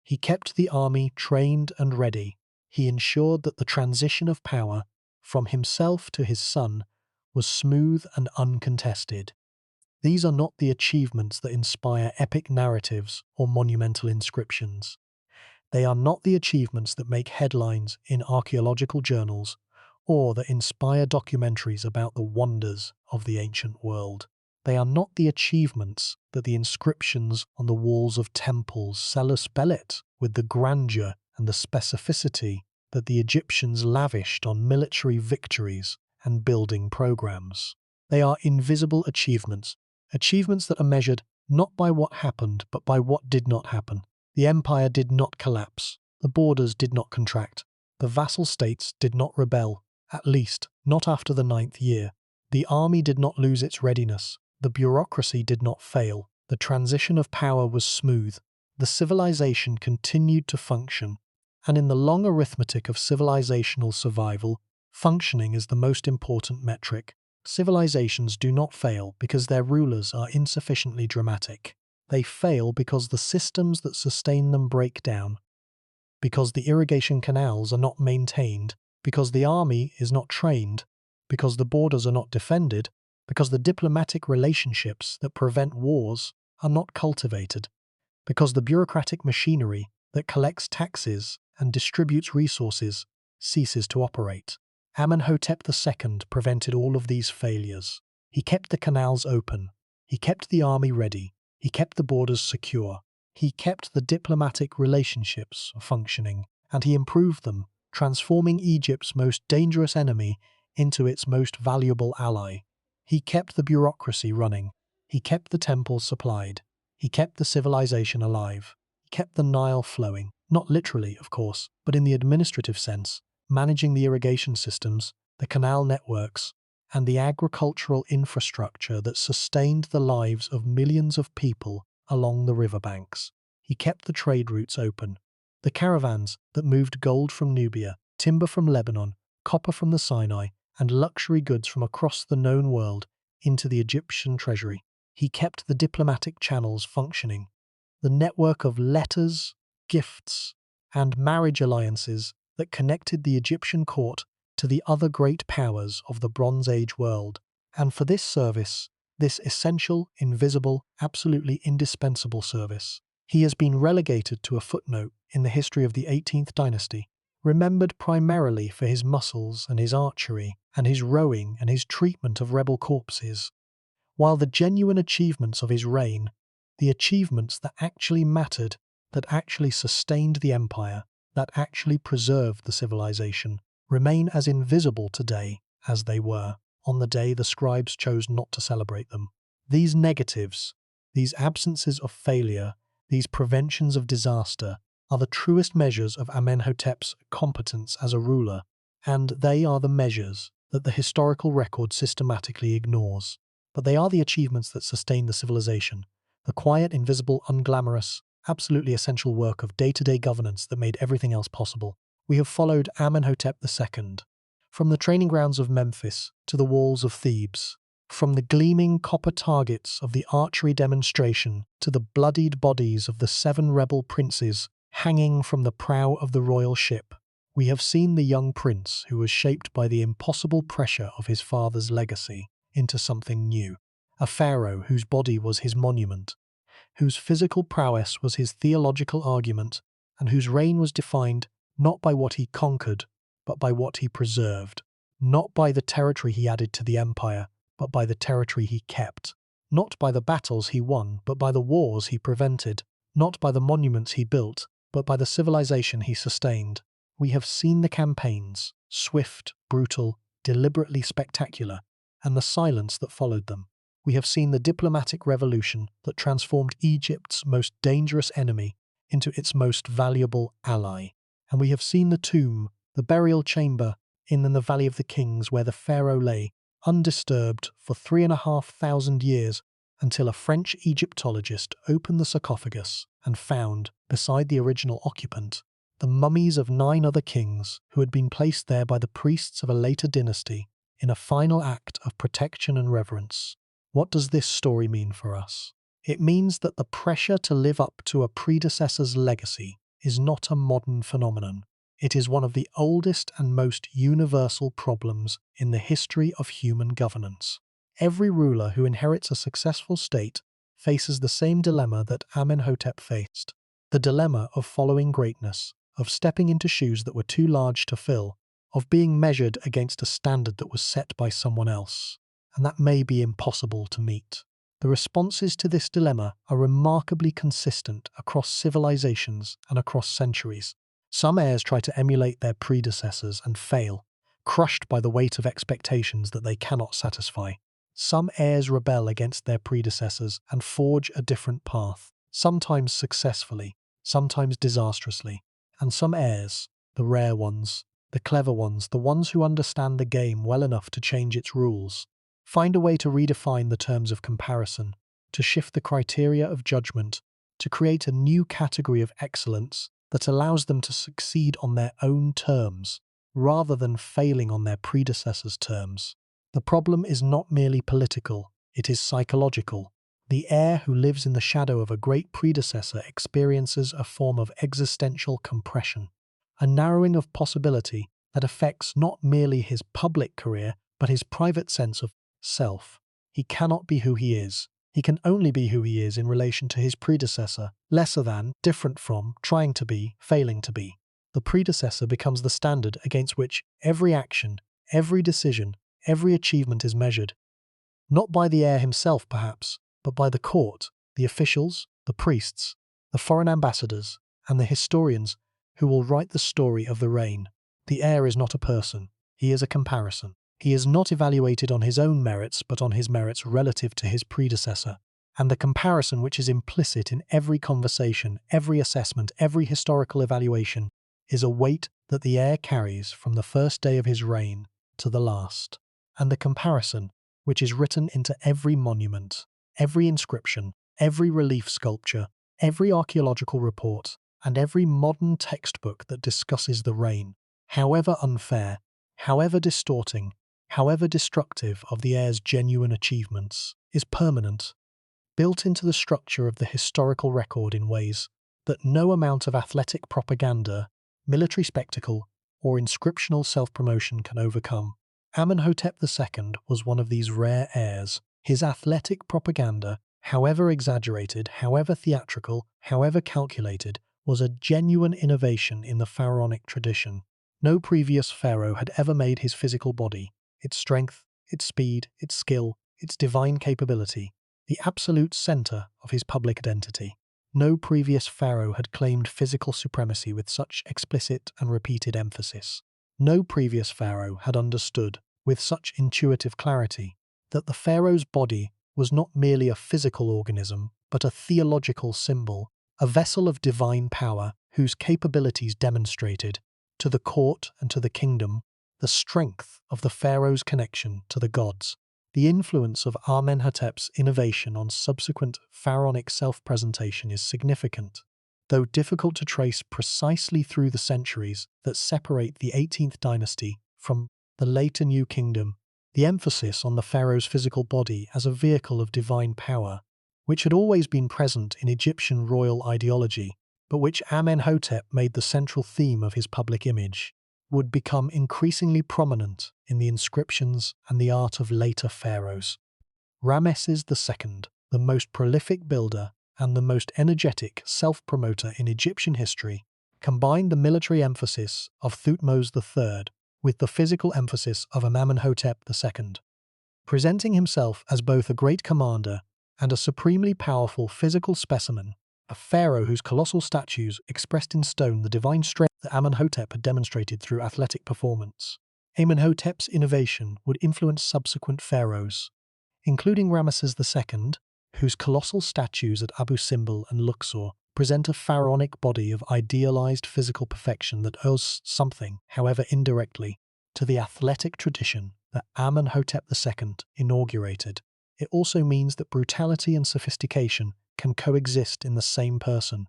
He kept the army trained and ready. He ensured that the transition of power from himself to his son was smooth and uncontested. These are not the achievements that inspire epic narratives or monumental inscriptions. They are not the achievements that make headlines in archaeological journals or that inspire documentaries about the wonders of the ancient world. They are not the achievements that the inscriptions on the walls of temples celebrate with the grandeur and the specificity that the Egyptians lavished on military victories and building programs. They are invisible achievements, achievements that are measured not by what happened but by what did not happen. The empire did not collapse, the borders did not contract, the vassal states did not rebel, at least not after the 9th year. The army did not lose its readiness, the bureaucracy did not fail, the transition of power was smooth, the civilization continued to function, and in the long arithmetic of civilizational survival, functioning is the most important metric. Civilizations do not fail because their rulers are insufficiently dramatic. They fail because the systems that sustain them break down, because the irrigation canals are not maintained, because the army is not trained, because the borders are not defended, because the diplomatic relationships that prevent wars are not cultivated, because the bureaucratic machinery that collects taxes and distributes resources ceases to operate. Amenhotep II prevented all of these failures. He kept the canals open. He kept the army ready. He kept the borders secure. He kept the diplomatic relationships functioning, and he improved them, transforming Egypt's most dangerous enemy into its most valuable ally. He kept the bureaucracy running. He kept the temples supplied. He kept the civilization alive. He kept the Nile flowing. Not literally, of course, but in the administrative sense, managing the irrigation systems, the canal networks, and the agricultural infrastructure that sustained the lives of millions of people along the riverbanks. He kept the trade routes open. The caravans that moved gold from Nubia, timber from Lebanon, copper from the Sinai, and luxury goods from across the known world into the Egyptian treasury. He kept the diplomatic channels functioning. The network of letters, gifts, and marriage alliances that connected the Egyptian court to the other great powers of the Bronze Age world. And for this service, this essential, invisible, absolutely indispensable service, he has been relegated to a footnote in the history of the 18th dynasty, remembered primarily for his muscles and his archery and his rowing and his treatment of rebel corpses, while the genuine achievements of his reign, the achievements that actually mattered, that actually sustained the empire, that actually preserved the civilization, remain as invisible today as they were on the day the scribes chose not to celebrate them. These negatives, these absences of failure, these preventions of disaster, are the truest measures of Amenhotep's competence as a ruler, and they are the measures that the historical record systematically ignores. But they are the achievements that sustain the civilization, the quiet, invisible, unglamorous, absolutely essential work of day-to-day governance that made everything else possible. We have followed Amenhotep II, from the training grounds of Memphis to the walls of Thebes, from the gleaming copper targets of the archery demonstration to the bloodied bodies of the 7 rebel princes hanging from the prow of the royal ship. We have seen the young prince who was shaped by the impossible pressure of his father's legacy into something new, a pharaoh whose body was his monument, whose physical prowess was his theological argument, and whose reign was defined not by what he conquered, but by what he preserved, not by the territory he added to the empire, but by the territory he kept, not by the battles he won, but by the wars he prevented, not by the monuments he built, but by the civilization he sustained. We have seen the campaigns, swift, brutal, deliberately spectacular, and the silence that followed them. We have seen the diplomatic revolution that transformed Egypt's most dangerous enemy into its most valuable ally. And we have seen the tomb, the burial chamber in the Valley of the Kings where the pharaoh lay, undisturbed for 3,500 years, until a French Egyptologist opened the sarcophagus and found, beside the original occupant, the mummies of 9 other kings who had been placed there by the priests of a later dynasty in a final act of protection and reverence. What does this story mean for us? It means that the pressure to live up to a predecessor's legacy is not a modern phenomenon. It is one of the oldest and most universal problems in the history of human governance. Every ruler who inherits a successful state faces the same dilemma that Amenhotep faced, the dilemma of following greatness, of stepping into shoes that were too large to fill, of being measured against a standard that was set by someone else, and that may be impossible to meet. The responses to this dilemma are remarkably consistent across civilizations and across centuries. Some heirs try to emulate their predecessors and fail, crushed by the weight of expectations that they cannot satisfy. Some heirs rebel against their predecessors and forge a different path, sometimes successfully, sometimes disastrously. And some heirs, the rare ones, the clever ones, the ones who understand the game well enough to change its rules, find a way to redefine the terms of comparison, to shift the criteria of judgment, to create a new category of excellence that allows them to succeed on their own terms, rather than failing on their predecessors' terms. The problem is not merely political, it is psychological. The heir who lives in the shadow of a great predecessor experiences a form of existential compression, a narrowing of possibility that affects not merely his public career, but his private sense of self. He cannot be who he is. He can only be who he is in relation to his predecessor, lesser than, different from, trying to be, failing to be. The predecessor becomes the standard against which every action, every decision, every achievement is measured. Not by the heir himself, perhaps, but by the court, the officials, the priests, the foreign ambassadors, and the historians who will write the story of the reign. The heir is not a person, he is a comparison. He is not evaluated on his own merits, but on his merits relative to his predecessor. And the comparison which is implicit in every conversation, every assessment, every historical evaluation, is a weight that the heir carries from the first day of his reign to the last. And the comparison which is written into every monument, every inscription, every relief sculpture, every archaeological report, and every modern textbook that discusses the reign, however unfair, however distorting, however destructive of the heir's genuine achievements, is permanent, built into the structure of the historical record in ways that no amount of athletic propaganda, military spectacle, or inscriptional self-promotion can overcome. Amenhotep II was one of these rare heirs. His athletic propaganda, however exaggerated, however theatrical, however calculated, was a genuine innovation in the pharaonic tradition. No previous pharaoh had ever made his physical body, its strength, its speed, its skill, its divine capability, the absolute center of his public identity. No previous pharaoh had claimed physical supremacy with such explicit and repeated emphasis. No previous pharaoh had understood, with such intuitive clarity, that the pharaoh's body was not merely a physical organism, but a theological symbol, a vessel of divine power whose capabilities demonstrated, to the court and to the kingdom, the strength of the pharaoh's connection to the gods. The influence of Amenhotep's innovation on subsequent pharaonic self-presentation is significant, though difficult to trace precisely through the centuries that separate the 18th dynasty from the later New Kingdom. The emphasis on the pharaoh's physical body as a vehicle of divine power, which had always been present in Egyptian royal ideology, but which Amenhotep made the central theme of his public image, would become increasingly prominent in the inscriptions and the art of later pharaohs. Rameses II, the most prolific builder and the most energetic self-promoter in Egyptian history, combined the military emphasis of Thutmose III with the physical emphasis of Amenhotep II, presenting himself as both a great commander and a supremely powerful physical specimen, a pharaoh whose colossal statues expressed in stone the divine strength that Amenhotep had demonstrated through athletic performance. Amenhotep's innovation would influence subsequent pharaohs, including Ramesses II, whose colossal statues at Abu Simbel and Luxor present a pharaonic body of idealized physical perfection that owes something, however indirectly, to the athletic tradition that Amenhotep II inaugurated. It also means that brutality and sophistication can coexist in the same person,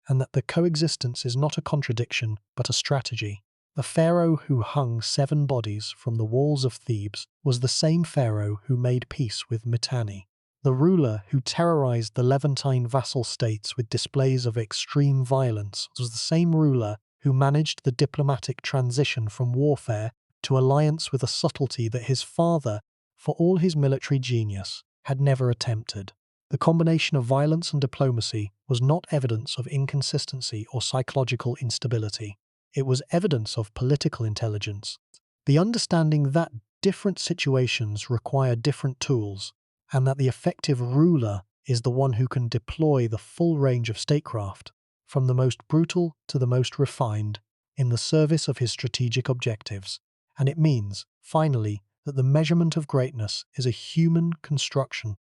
and that the coexistence is not a contradiction but a strategy. The pharaoh who hung 7 bodies from the walls of Thebes was the same pharaoh who made peace with Mitanni. The ruler who terrorized the Levantine vassal states with displays of extreme violence was the same ruler who managed the diplomatic transition from warfare to alliance with a subtlety that his father, for all his military genius, had never attempted. The combination of violence and diplomacy was not evidence of inconsistency or psychological instability. It was evidence of political intelligence, the understanding that different situations require different tools, and that the effective ruler is the one who can deploy the full range of statecraft, from the most brutal to the most refined, in the service of his strategic objectives. And it means, finally, that the measurement of greatness is a human construction,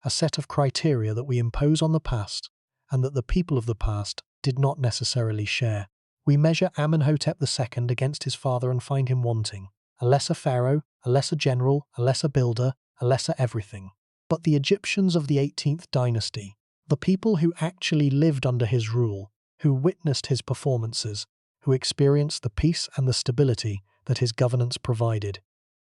a set of criteria that we impose on the past and that the people of the past did not necessarily share. We measure Amenhotep II against his father and find him wanting, a lesser pharaoh, a lesser general, a lesser builder, a lesser everything. But the Egyptians of the 18th dynasty, the people who actually lived under his rule, who witnessed his performances, who experienced the peace and the stability that his governance provided,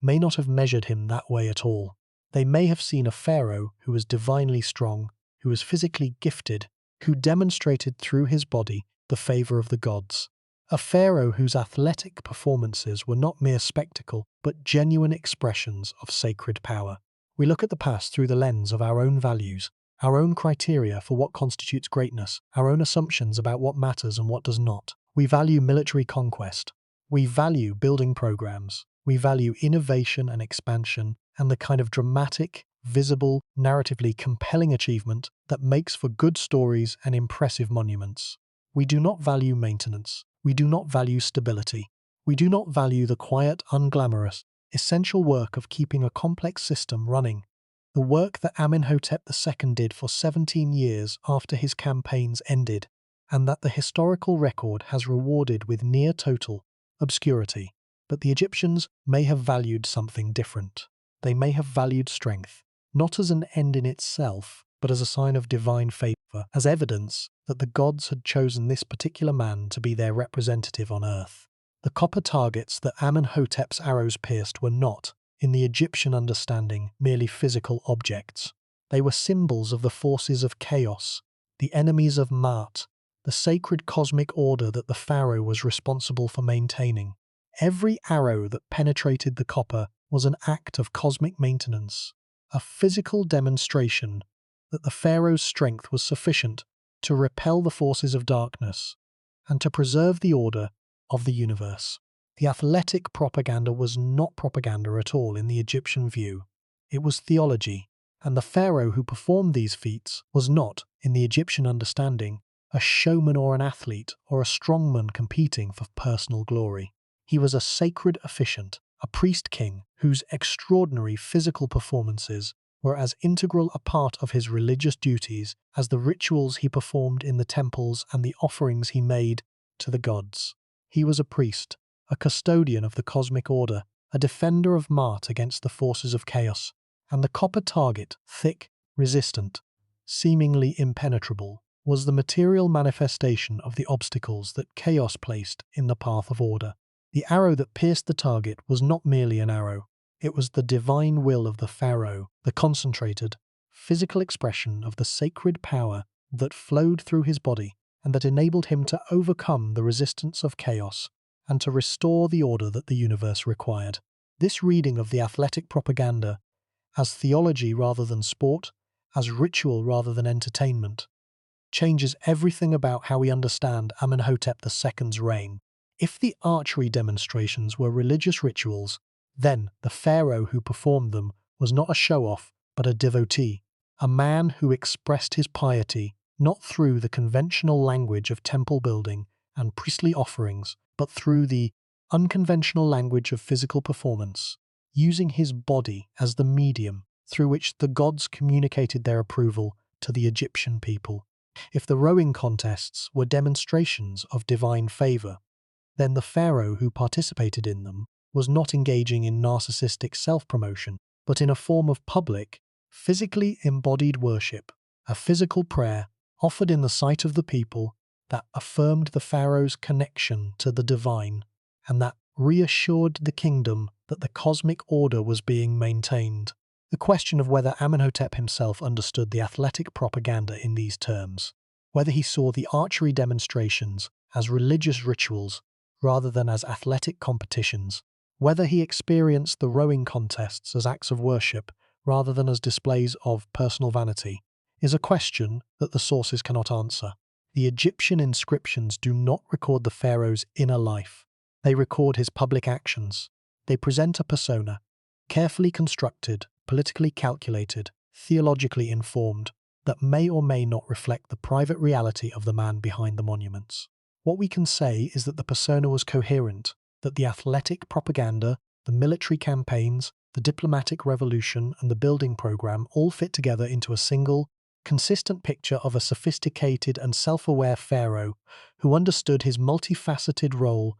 may not have measured him that way at all. They may have seen a pharaoh who was divinely strong, who was physically gifted, who demonstrated through his body the favor of the gods. A pharaoh whose athletic performances were not mere spectacle, but genuine expressions of sacred power. We look at the past through the lens of our own values, our own criteria for what constitutes greatness, our own assumptions about what matters and what does not. We value military conquest. We value building programs. We value innovation and expansion and the kind of dramatic, visible, narratively compelling achievement that makes for good stories and impressive monuments. We do not value maintenance. We do not value stability. We do not value the quiet, unglamorous, essential work of keeping a complex system running. the work that Amenhotep II did for 17 years after his campaigns ended, and that the historical record has rewarded with near total obscurity. But the Egyptians may have valued something different. They may have valued strength, not as an end in itself, but as a sign of divine favor, as evidence that the gods had chosen this particular man to be their representative on earth. The copper targets that Amenhotep's arrows pierced were not, in the Egyptian understanding, merely physical objects. They were symbols of the forces of chaos, the enemies of Ma'at, the sacred cosmic order that the pharaoh was responsible for maintaining. Every arrow that penetrated the copper was an act of cosmic maintenance, a physical demonstration that the pharaoh's strength was sufficient to repel the forces of darkness and to preserve the order of the universe. The athletic propaganda was not propaganda at all in the Egyptian view. It was theology, and the pharaoh who performed these feats was not, in the Egyptian understanding, a showman or an athlete or a strongman competing for personal glory. He was a sacred officiant, a priest-king whose extraordinary physical performances were as integral a part of his religious duties as the rituals he performed in the temples and the offerings he made to the gods. He was a priest, a custodian of the cosmic order, a defender of Ma'at against the forces of chaos, and the copper target, thick, resistant, seemingly impenetrable, was the material manifestation of the obstacles that chaos placed in the path of order. The arrow that pierced the target was not merely an arrow. It was the divine will of the pharaoh, the concentrated, physical expression of the sacred power that flowed through his body and that enabled him to overcome the resistance of chaos and to restore the order that the universe required. This reading of the athletic propaganda as theology rather than sport, as ritual rather than entertainment, changes everything about how we understand Amenhotep II's reign. If the archery demonstrations were religious rituals, then the pharaoh who performed them was not a show-off, but a devotee, a man who expressed his piety not through the conventional language of temple building and priestly offerings, but through the unconventional language of physical performance, using his body as the medium through which the gods communicated their approval to the Egyptian people. If the rowing contests were demonstrations of divine favor, then the pharaoh who participated in them was not engaging in narcissistic self-promotion, but in a form of public, physically embodied worship, a physical prayer offered in the sight of the people that affirmed the pharaoh's connection to the divine and that reassured the kingdom that the cosmic order was being maintained. The question of whether Amenhotep himself understood the athletic propaganda in these terms, whether he saw the archery demonstrations as religious rituals rather than as athletic competitions, whether he experienced the rowing contests as acts of worship rather than as displays of personal vanity, is a question that the sources cannot answer. The Egyptian inscriptions do not record the pharaoh's inner life. They record his public actions. They present a persona, carefully constructed, politically calculated, theologically informed, that may or may not reflect the private reality of the man behind the monuments. What we can say is that the persona was coherent, that the athletic propaganda, the military campaigns, the diplomatic revolution, and the building program all fit together into a single, consistent picture of a sophisticated and self-aware pharaoh who understood his multifaceted role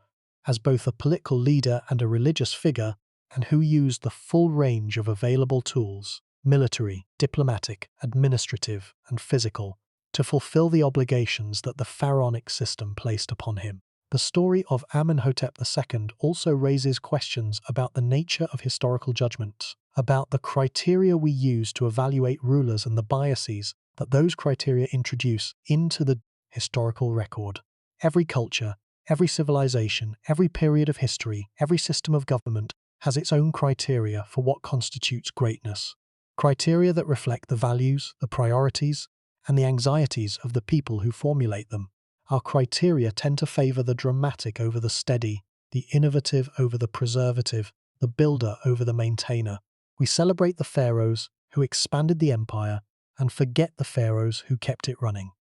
as both a political leader and a religious figure, and who used the full range of available tools, military, diplomatic, administrative, and physical, to fulfill the obligations that the pharaonic system placed upon him. The story of Amenhotep II also raises questions about the nature of historical judgment, about the criteria we use to evaluate rulers and the biases that those criteria introduce into the historical record. Every culture, every civilization, every period of history, every system of government has its own criteria for what constitutes greatness. Criteria that reflect the values, the priorities, and the anxieties of the people who formulate them. Our criteria tend to favor the dramatic over the steady, the innovative over the preservative, the builder over the maintainer. We celebrate the pharaohs who expanded the empire and forget the pharaohs who kept it running.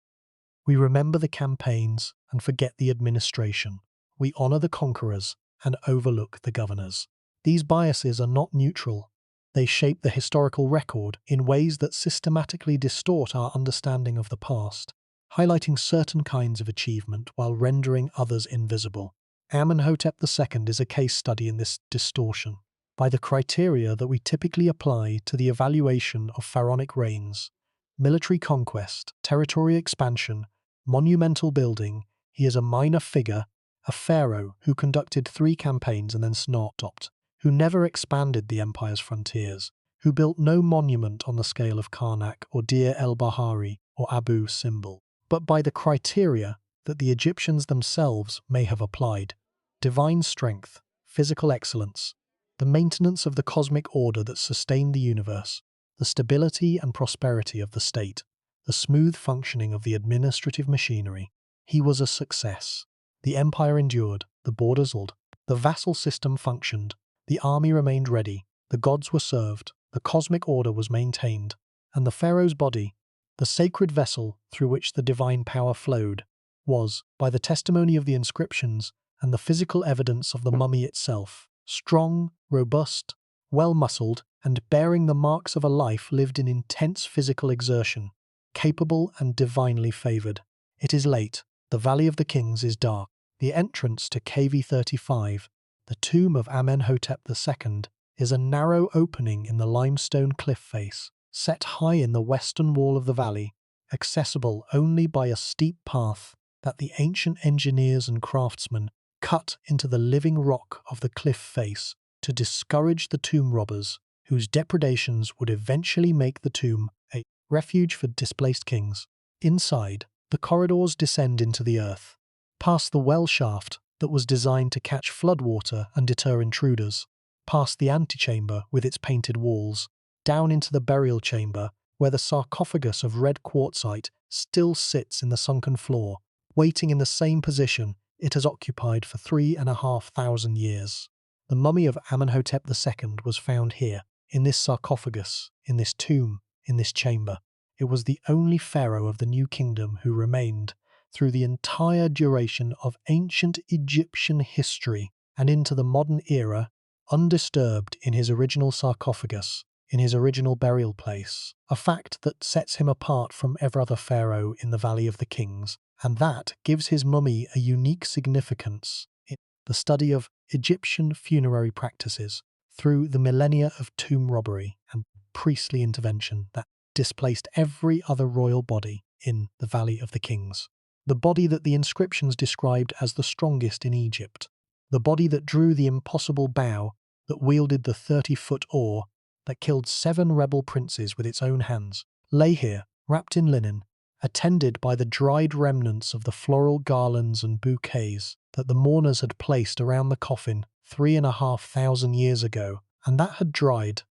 We remember the campaigns and forget the administration. We honor the conquerors and overlook the governors. These biases are not neutral. They shape the historical record in ways that systematically distort our understanding of the past, highlighting certain kinds of achievement while rendering others invisible. Amenhotep II is a case study in this distortion. By the criteria that we typically apply to the evaluation of pharaonic reigns, military conquest, territory expansion, monumental building, he is a minor figure, a pharaoh who conducted 3 campaigns and then stopped, who never expanded the empire's frontiers, who built no monument on the scale of Karnak or Deir el-Bahari or Abu Simbel, but by the criteria that the Egyptians themselves may have applied: divine strength, physical excellence, the maintenance of the cosmic order that sustained the universe, the stability and prosperity of the state, the smooth functioning of the administrative machinery. He was a success. The empire endured, the borders held, the vassal system functioned, the army remained ready, the gods were served, the cosmic order was maintained, and the pharaoh's body, the sacred vessel through which the divine power flowed, was, by the testimony of the inscriptions and the physical evidence of the mummy itself, strong, robust, well-muscled, and bearing the marks of a life lived in intense physical exertion, capable and divinely favoured. It is late. The Valley of the Kings is dark. The entrance to KV-35, the tomb of Amenhotep II, is a narrow opening in the limestone cliff face, set high in the western wall of the valley, accessible only by a steep path that the ancient engineers and craftsmen cut into the living rock of the cliff face to discourage the tomb robbers, whose depredations would eventually make the tomb a refuge for displaced kings. Inside, the corridors descend into the earth, past the well shaft that was designed to catch floodwater and deter intruders, past the antechamber with its painted walls, down into the burial chamber where the sarcophagus of red quartzite still sits in the sunken floor, waiting in the same position it has occupied for 3,500 years. The mummy of Amenhotep II was found here, in this sarcophagus, in this tomb, in this chamber. It was the only pharaoh of the new kingdom who remained through the entire duration of ancient Egyptian history and into the modern era, undisturbed in his original sarcophagus, in his original burial place, a fact that sets him apart from every other pharaoh in the Valley of the Kings, and that gives his mummy a unique significance in the study of Egyptian funerary practices through the millennia of tomb robbery and priestly intervention that displaced every other royal body in the Valley of the Kings. The body that the inscriptions described as the strongest in Egypt, the body that drew the impossible bow, that wielded the 30-foot oar, that killed 7 rebel princes with its own hands, lay here, wrapped in linen, attended by the dried remnants of the floral garlands and bouquets that the mourners had placed around the coffin 3,500 years ago, and that had dried,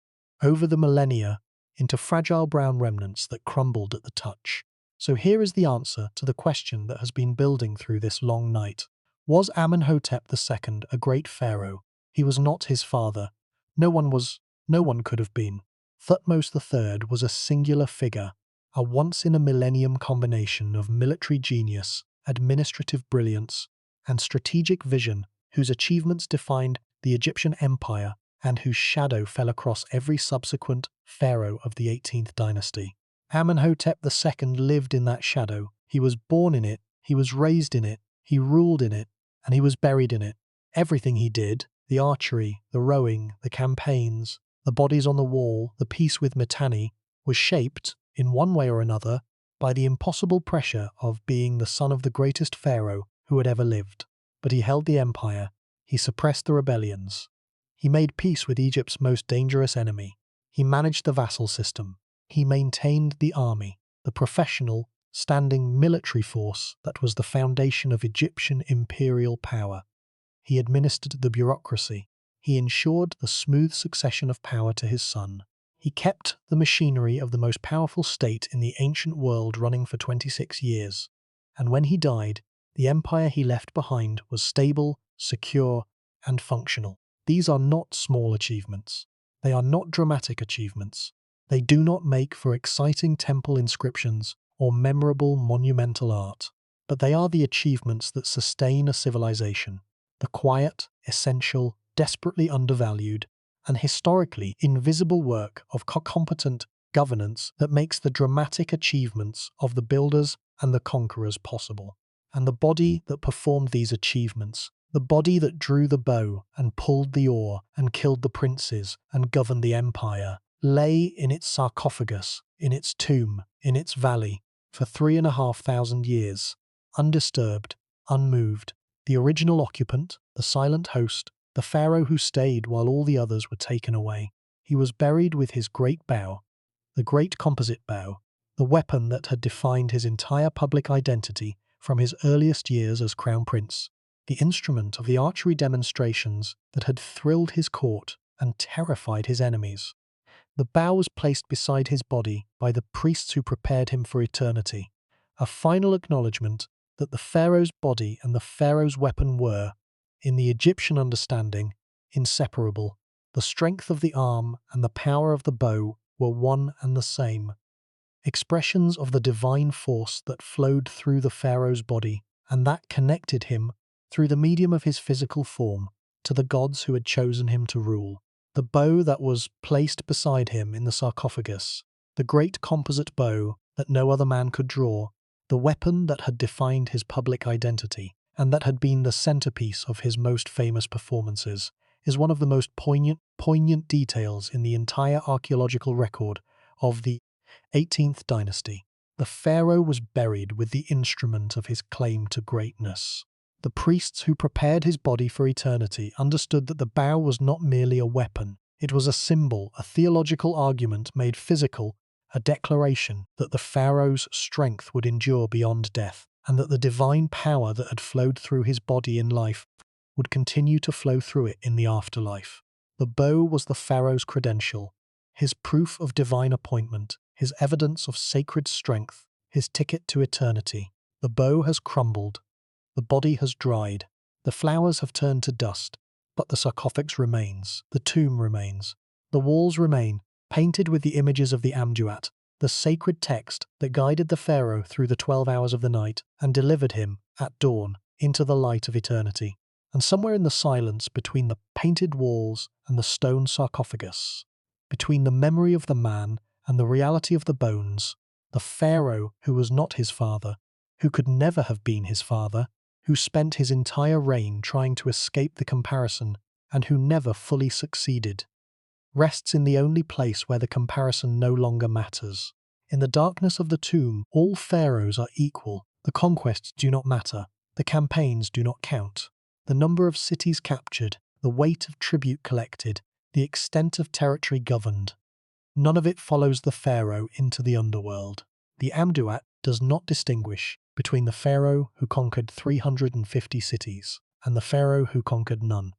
over the millennia, into fragile brown remnants that crumbled at the touch. So here is the answer to the question that has been building through this long night. Was Amenhotep II a great pharaoh? He was not his father. No one could have been. Thutmose III was a singular figure, a once-in-a-millennium combination of military genius, administrative brilliance, and strategic vision, whose achievements defined the Egyptian empire and whose shadow fell across every subsequent pharaoh of the 18th dynasty. Amenhotep II lived in that shadow. He was born in it, he was raised in it, he ruled in it, and he was buried in it. Everything he did, the archery, the rowing, the campaigns, the bodies on the wall, the peace with Mitanni, was shaped, in one way or another, by the impossible pressure of being the son of the greatest pharaoh who had ever lived. But he held the empire, he suppressed the rebellions, he made peace with Egypt's most dangerous enemy, he managed the vassal system, he maintained the army, the professional, standing military force that was the foundation of Egyptian imperial power. He administered the bureaucracy, he ensured the smooth succession of power to his son. He kept the machinery of the most powerful state in the ancient world running for 26 years, and when he died, the empire he left behind was stable, secure, and functional. These are not small achievements. They are not dramatic achievements. They do not make for exciting temple inscriptions or memorable monumental art, but they are the achievements that sustain a civilization, the quiet, essential, desperately undervalued, an historically invisible work of competent governance that makes the dramatic achievements of the builders and the conquerors possible. And the body that performed these achievements, the body that drew the bow and pulled the oar and killed the princes and governed the empire, lay in its sarcophagus, in its tomb, in its valley, for 3,500 years, undisturbed, unmoved. The original occupant, the silent host, the pharaoh who stayed while all the others were taken away. He was buried with his great bow, the great composite bow, the weapon that had defined his entire public identity from his earliest years as crown prince, the instrument of the archery demonstrations that had thrilled his court and terrified his enemies. The bow was placed beside his body by the priests who prepared him for eternity, a final acknowledgement that the pharaoh's body and the pharaoh's weapon were, in the Egyptian understanding, inseparable. The strength of the arm and the power of the bow were one and the same, expressions of the divine force that flowed through the pharaoh's body and that connected him, through the medium of his physical form, to the gods who had chosen him to rule. The bow that was placed beside him in the sarcophagus, the great composite bow that no other man could draw, the weapon that had defined his public identity and that had been the centerpiece of his most famous performances, is one of the most poignant details in the entire archaeological record of the 18th dynasty. The pharaoh was buried with the instrument of his claim to greatness. The priests who prepared his body for eternity understood that the bow was not merely a weapon. It was a symbol, a theological argument made physical, a declaration that the pharaoh's strength would endure beyond death, and that the divine power that had flowed through his body in life would continue to flow through it in the afterlife. The bow was the pharaoh's credential, his proof of divine appointment, his evidence of sacred strength, his ticket to eternity. The bow has crumbled. The body has dried. The flowers have turned to dust. But the sarcophagus remains. The tomb remains. The walls remain, painted with the images of the Amenhotep, the sacred text that guided the pharaoh through the 12 hours of the night and delivered him, at dawn, into the light of eternity. And somewhere in the silence between the painted walls and the stone sarcophagus, between the memory of the man and the reality of the bones, the pharaoh who was not his father, who could never have been his father, who spent his entire reign trying to escape the comparison and who never fully succeeded, rests in the only place where the comparison no longer matters. In the darkness of the tomb, all pharaohs are equal. The conquests do not matter. The campaigns do not count. The number of cities captured, the weight of tribute collected, the extent of territory governed. None of it follows the pharaoh into the underworld. The Amenhotep does not distinguish between the pharaoh who conquered 350 cities and the pharaoh who conquered none.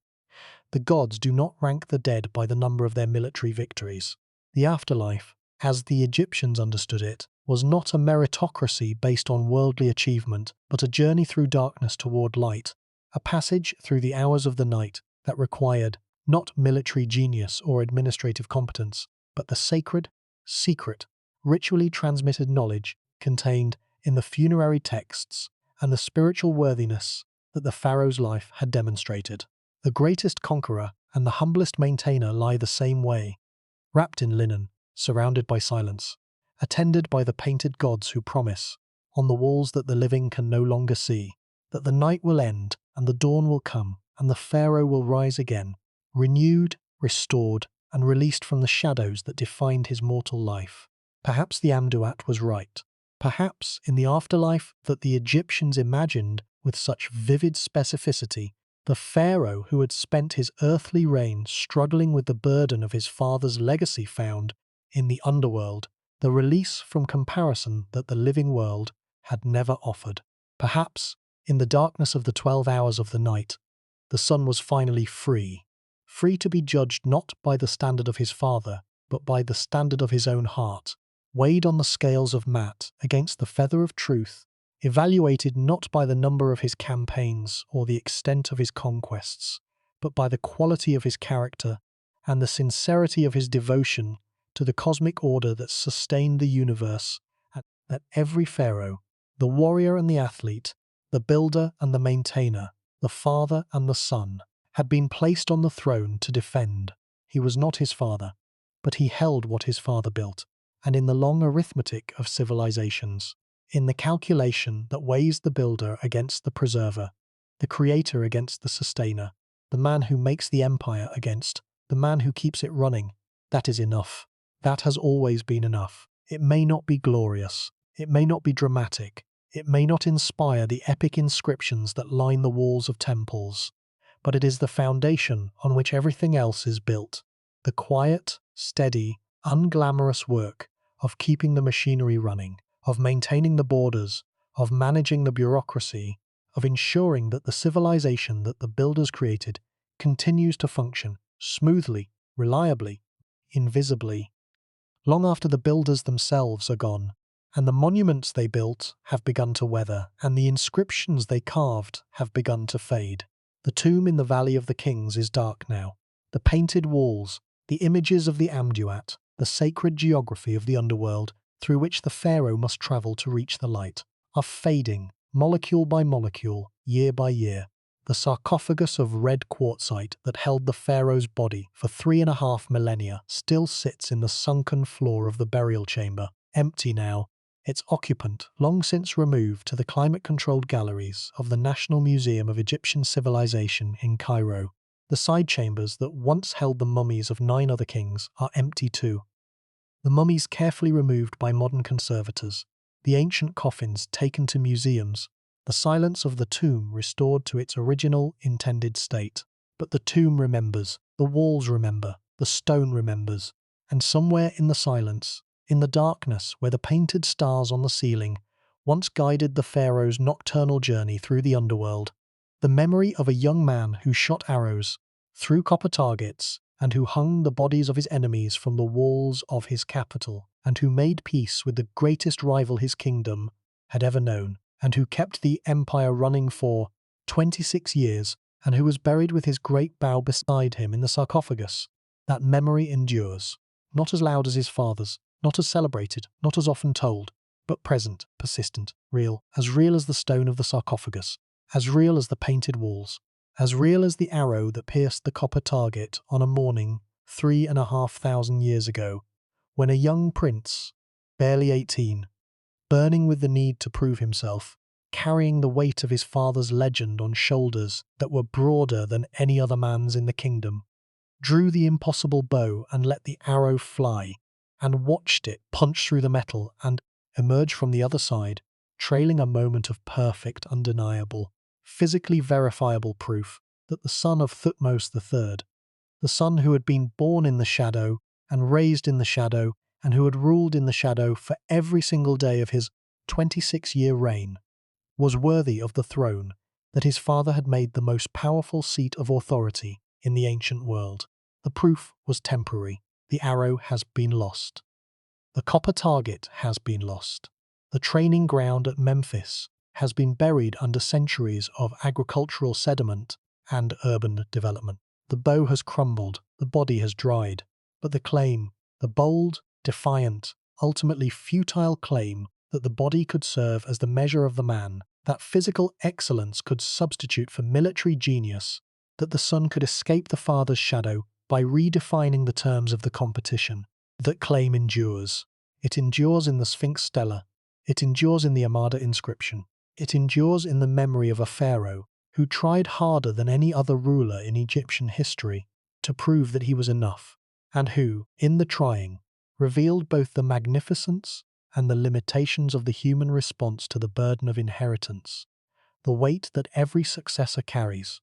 The gods do not rank the dead by the number of their military victories. The afterlife, as the Egyptians understood it, was not a meritocracy based on worldly achievement, but a journey through darkness toward light, a passage through the hours of the night that required not military genius or administrative competence, but the sacred, secret, ritually transmitted knowledge contained in the funerary texts and the spiritual worthiness that the pharaoh's life had demonstrated. The greatest conqueror and the humblest maintainer lie the same way, wrapped in linen, surrounded by silence, attended by the painted gods who promise, on the walls that the living can no longer see, that the night will end and the dawn will come and the pharaoh will rise again, renewed, restored, and released from the shadows that defined his mortal life. Perhaps the Amenhotep was right. Perhaps in the afterlife that the Egyptians imagined with such vivid specificity, the pharaoh who had spent his earthly reign struggling with the burden of his father's legacy found, in the underworld, the release from comparison that the living world had never offered. Perhaps, in the darkness of the 12 hours of the night, the son was finally free to be judged not by the standard of his father, but by the standard of his own heart, weighed on the scales of Mat against the feather of truth, evaluated not by the number of his campaigns or the extent of his conquests, but by the quality of his character and the sincerity of his devotion to the cosmic order that sustained the universe, and that every pharaoh, the warrior and the athlete, the builder and the maintainer, the father and the son, had been placed on the throne to defend. He was not his father, but he held what his father built, and in the long arithmetic of civilizations, in the calculation that weighs the builder against the preserver, the creator against the sustainer, the man who makes the empire against the man who keeps it running, that is enough. That has always been enough. It may not be glorious, it may not be dramatic, it may not inspire the epic inscriptions that line the walls of temples, but it is the foundation on which everything else is built. The quiet, steady, unglamorous work of keeping the machinery running, of maintaining the borders, of managing the bureaucracy, of ensuring that the civilization that the builders created continues to function smoothly, reliably, invisibly, long after the builders themselves are gone, and the monuments they built have begun to weather, and the inscriptions they carved have begun to fade. The tomb in the Valley of the Kings is dark now. The painted walls, the images of the Amduat, the sacred geography of the underworld through which the pharaoh must travel to reach the light, are fading, molecule by molecule, year by year. The sarcophagus of red quartzite that held the pharaoh's body for 3.5 millennia still sits in the sunken floor of the burial chamber, empty now, its occupant long since removed to the climate-controlled galleries of the National Museum of Egyptian Civilization in Cairo. The side chambers that once held the mummies of 9 other kings are empty too. The mummies carefully removed by modern conservators, the ancient coffins taken to museums, the silence of the tomb restored to its original intended state. But the tomb remembers, the walls remember, the stone remembers, and somewhere in the silence, in the darkness where the painted stars on the ceiling once guided the pharaoh's nocturnal journey through the underworld, the memory of a young man who shot arrows through copper targets and who hung the bodies of his enemies from the walls of his capital, and who made peace with the greatest rival his kingdom had ever known, and who kept the empire running for 26 years, and who was buried with his great bow beside him in the sarcophagus. That memory endures, not as loud as his father's, not as celebrated, not as often told, but present, persistent, real as the stone of the sarcophagus, as real as the painted walls, as real as the arrow that pierced the copper target on a morning 3,500 years ago, when a young prince, barely 18, burning with the need to prove himself, carrying the weight of his father's legend on shoulders that were broader than any other man's in the kingdom, drew the impossible bow and let the arrow fly, and watched it punch through the metal and emerge from the other side, trailing a moment of perfect, undeniable, physically verifiable proof that the son of Thutmose III, the son who had been born in the shadow and raised in the shadow and who had ruled in the shadow for every single day of his 26-year reign, was worthy of the throne that his father had made the most powerful seat of authority in the ancient world. The proof was temporary. The arrow has been lost. The copper target has been lost. The training ground at Memphis has been buried under centuries of agricultural sediment and urban development. The bow has crumbled, the body has dried, but the claim, the bold, defiant, ultimately futile claim that the body could serve as the measure of the man, that physical excellence could substitute for military genius, that the son could escape the father's shadow by redefining the terms of the competition, that claim endures. It endures in the Sphinx Stela. It endures in the Amada inscription. It endures in the memory of a pharaoh who tried harder than any other ruler in Egyptian history to prove that he was enough, and who, in the trying, revealed both the magnificence and the limitations of the human response to the burden of inheritance, the weight that every successor carries,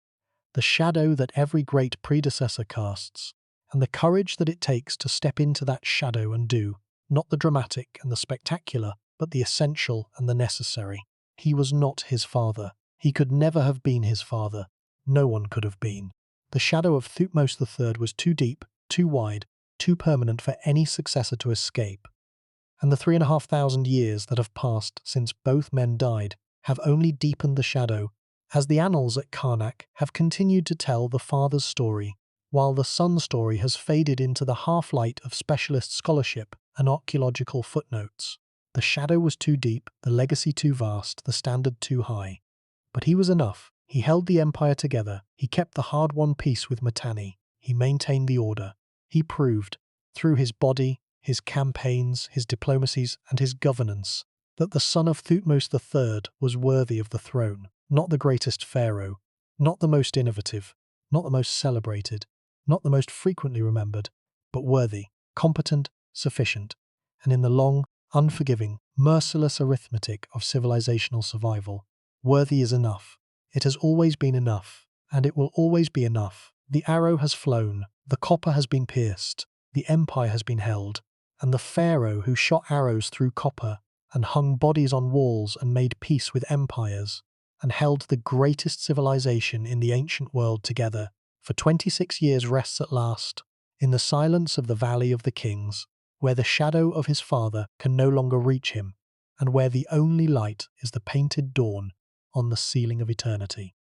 the shadow that every great predecessor casts, and the courage that it takes to step into that shadow and do, not the dramatic and the spectacular, but the essential and the necessary. He was not his father. He could never have been his father. No one could have been. The shadow of Thutmose III was too deep, too wide, too permanent for any successor to escape. And the 3,500 years that have passed since both men died have only deepened the shadow, as the annals at Karnak have continued to tell the father's story, while the son's story has faded into the half-light of specialist scholarship and archaeological footnotes. The shadow was too deep, the legacy too vast, the standard too high. But he was enough. He held the empire together. He kept the hard-won peace with Mitanni. He maintained the order. he proved, through his body, his campaigns, his diplomacies, and his governance, that the son of Thutmose III was worthy of the throne, not the greatest pharaoh, not the most innovative, not the most celebrated, not the most frequently remembered, but worthy, competent, sufficient, and in the long, unforgiving, merciless arithmetic of civilizational survival, worthy is enough. It has always been enough, and it will always be enough. The arrow has flown, the copper has been pierced, the empire has been held, and the pharaoh who shot arrows through copper and hung bodies on walls and made peace with empires and held the greatest civilization in the ancient world together for 26 years rests at last in the silence of the Valley of the Kings, where the shadow of his father can no longer reach him, and where the only light is the painted dawn on the ceiling of eternity.